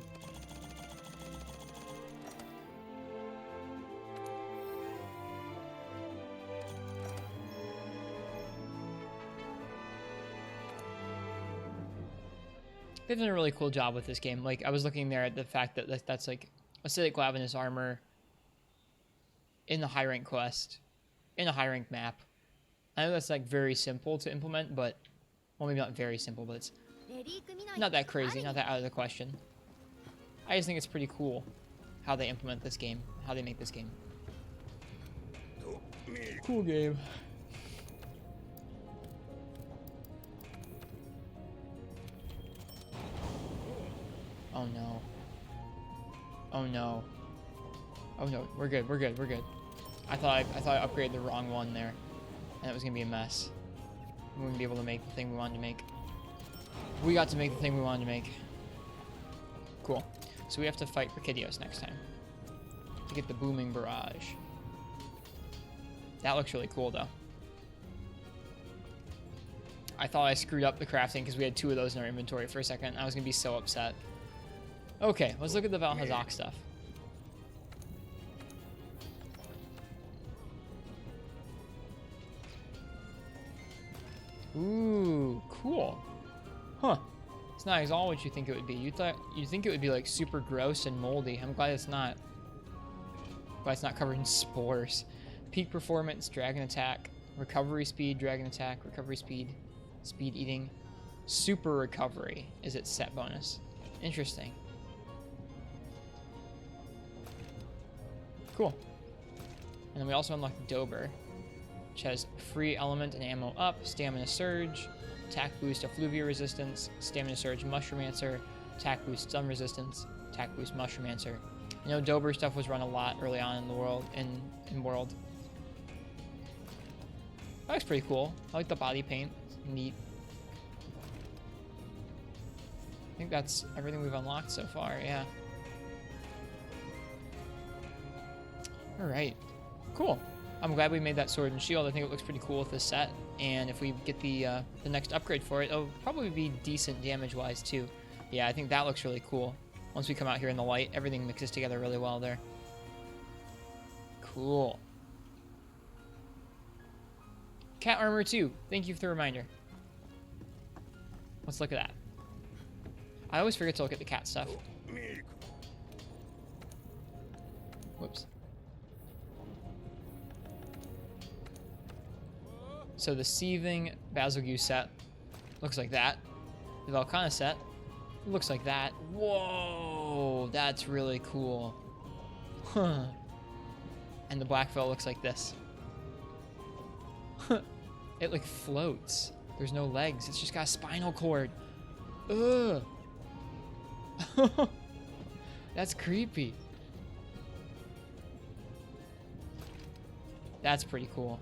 They've done a really cool job with this game. Like, I was looking there at the fact that that's like acidic lavinous armor in the high rank quest, in a high rank map. I know that's like very simple to implement, but, well, maybe not very simple, but it's not that crazy, not that out of the question. I just think it's pretty cool how they implement this game, how they make this game. Cool game. Oh no. Oh no. Oh no, we're good, we're good, we're good. I thought I upgraded the wrong one there, and it was gonna be a mess. We wouldn't be able to make the thing we wanted to make. We got to make the thing we wanted to make. Cool. So we have to fight Brachydios next time to get the booming barrage. That looks really cool, though. I thought I screwed up the crafting because we had 2 of those in our inventory for a second. I was gonna be so upset. Okay, let's look at the Val Hazak stuff. Ooh, cool. Huh. It's not at all what you think it would be. You'd think it would be like super gross and moldy. I'm glad it's not. Glad it's not covered in spores. Peak performance, dragon attack, recovery speed, dragon attack, recovery speed, speed eating. Super recovery is its set bonus. Interesting. Cool. And then we also unlocked Dober, which has free element and ammo up, stamina surge, attack boost effluvia resistance, stamina surge mushroom-ancer, attack boost stun resistance, attack boost mushroom-ancer. You know, Dober stuff was run a lot early on in the world, in World. That looks pretty cool. I like the body paint. Neat. I think that's everything we've unlocked so far, yeah. Alright. Cool. I'm glad we made that sword and shield. I think it looks pretty cool with this set. And if we get the next upgrade for it, it'll probably be decent damage-wise, too. Yeah, I think that looks really cool. Once we come out here in the light, everything mixes together really well there. Cool. Cat armor, too. Thank you for the reminder. Let's look at that. I always forget to look at the cat stuff. Whoops. So the Seething Basilgue set looks like that. The Velkhana set It looks like that. Whoa, that's really cool. Huh. And the black veil looks like this. It like floats. There's no legs. It's just got a spinal cord. Ugh. That's creepy. That's pretty cool.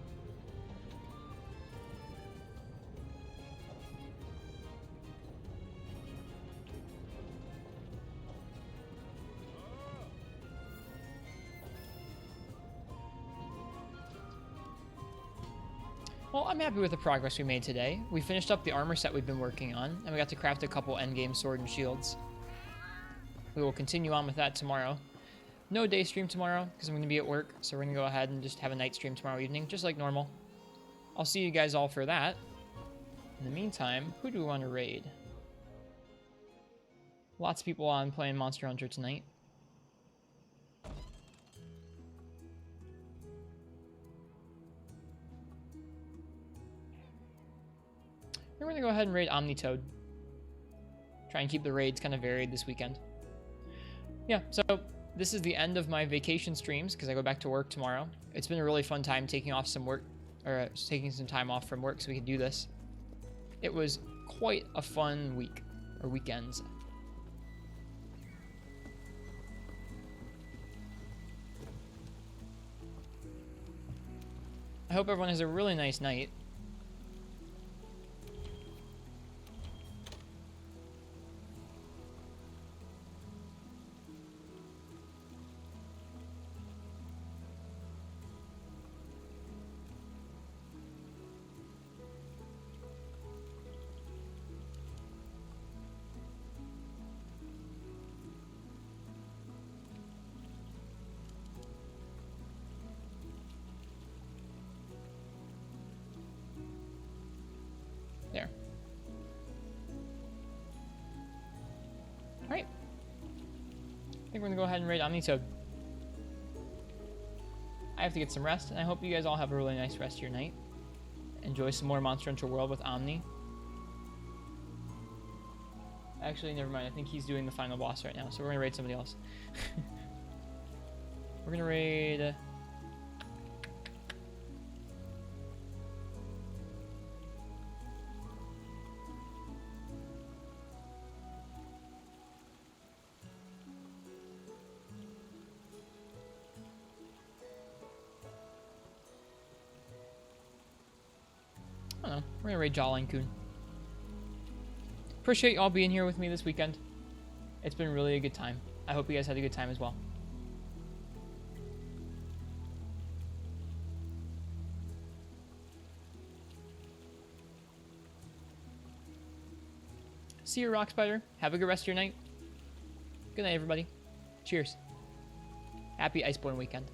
Well, I'm happy with the progress we made today. We finished up the armor set we've been working on, and we got to craft a couple endgame sword and shields. We will continue on with that tomorrow. No day stream tomorrow, because I'm going to be at work, so we're going to go ahead and just have a night stream tomorrow evening, just like normal. I'll see you guys all for that. In the meantime, who do we want to raid? Lots of people on playing Monster Hunter tonight. We're going to go ahead and raid Omnitoad. Try and keep the raids kind of varied this weekend. Yeah, so this is the end of my vacation streams because I go back to work tomorrow. It's been a really fun time taking off some work, or taking some time off from work so we could do this. It was quite a fun week, or weekends. I hope everyone has a really nice night. There. Alright. I think we're gonna go ahead and raid Omnitoad. I have to get some rest, and I hope you guys all have a really nice rest of your night. Enjoy some more Monster Hunter World with Omni. Actually, never mind. I think he's doing the final boss right now, so we're gonna raid somebody else. We're gonna raid... I don't know. We're gonna raid Jawline Coon. Appreciate y'all being here with me this weekend. It's been really a good time. I hope you guys had a good time as well. See you, Rock Spider. Have a good rest of your night. Good night, everybody. Cheers. Happy Iceborne weekend.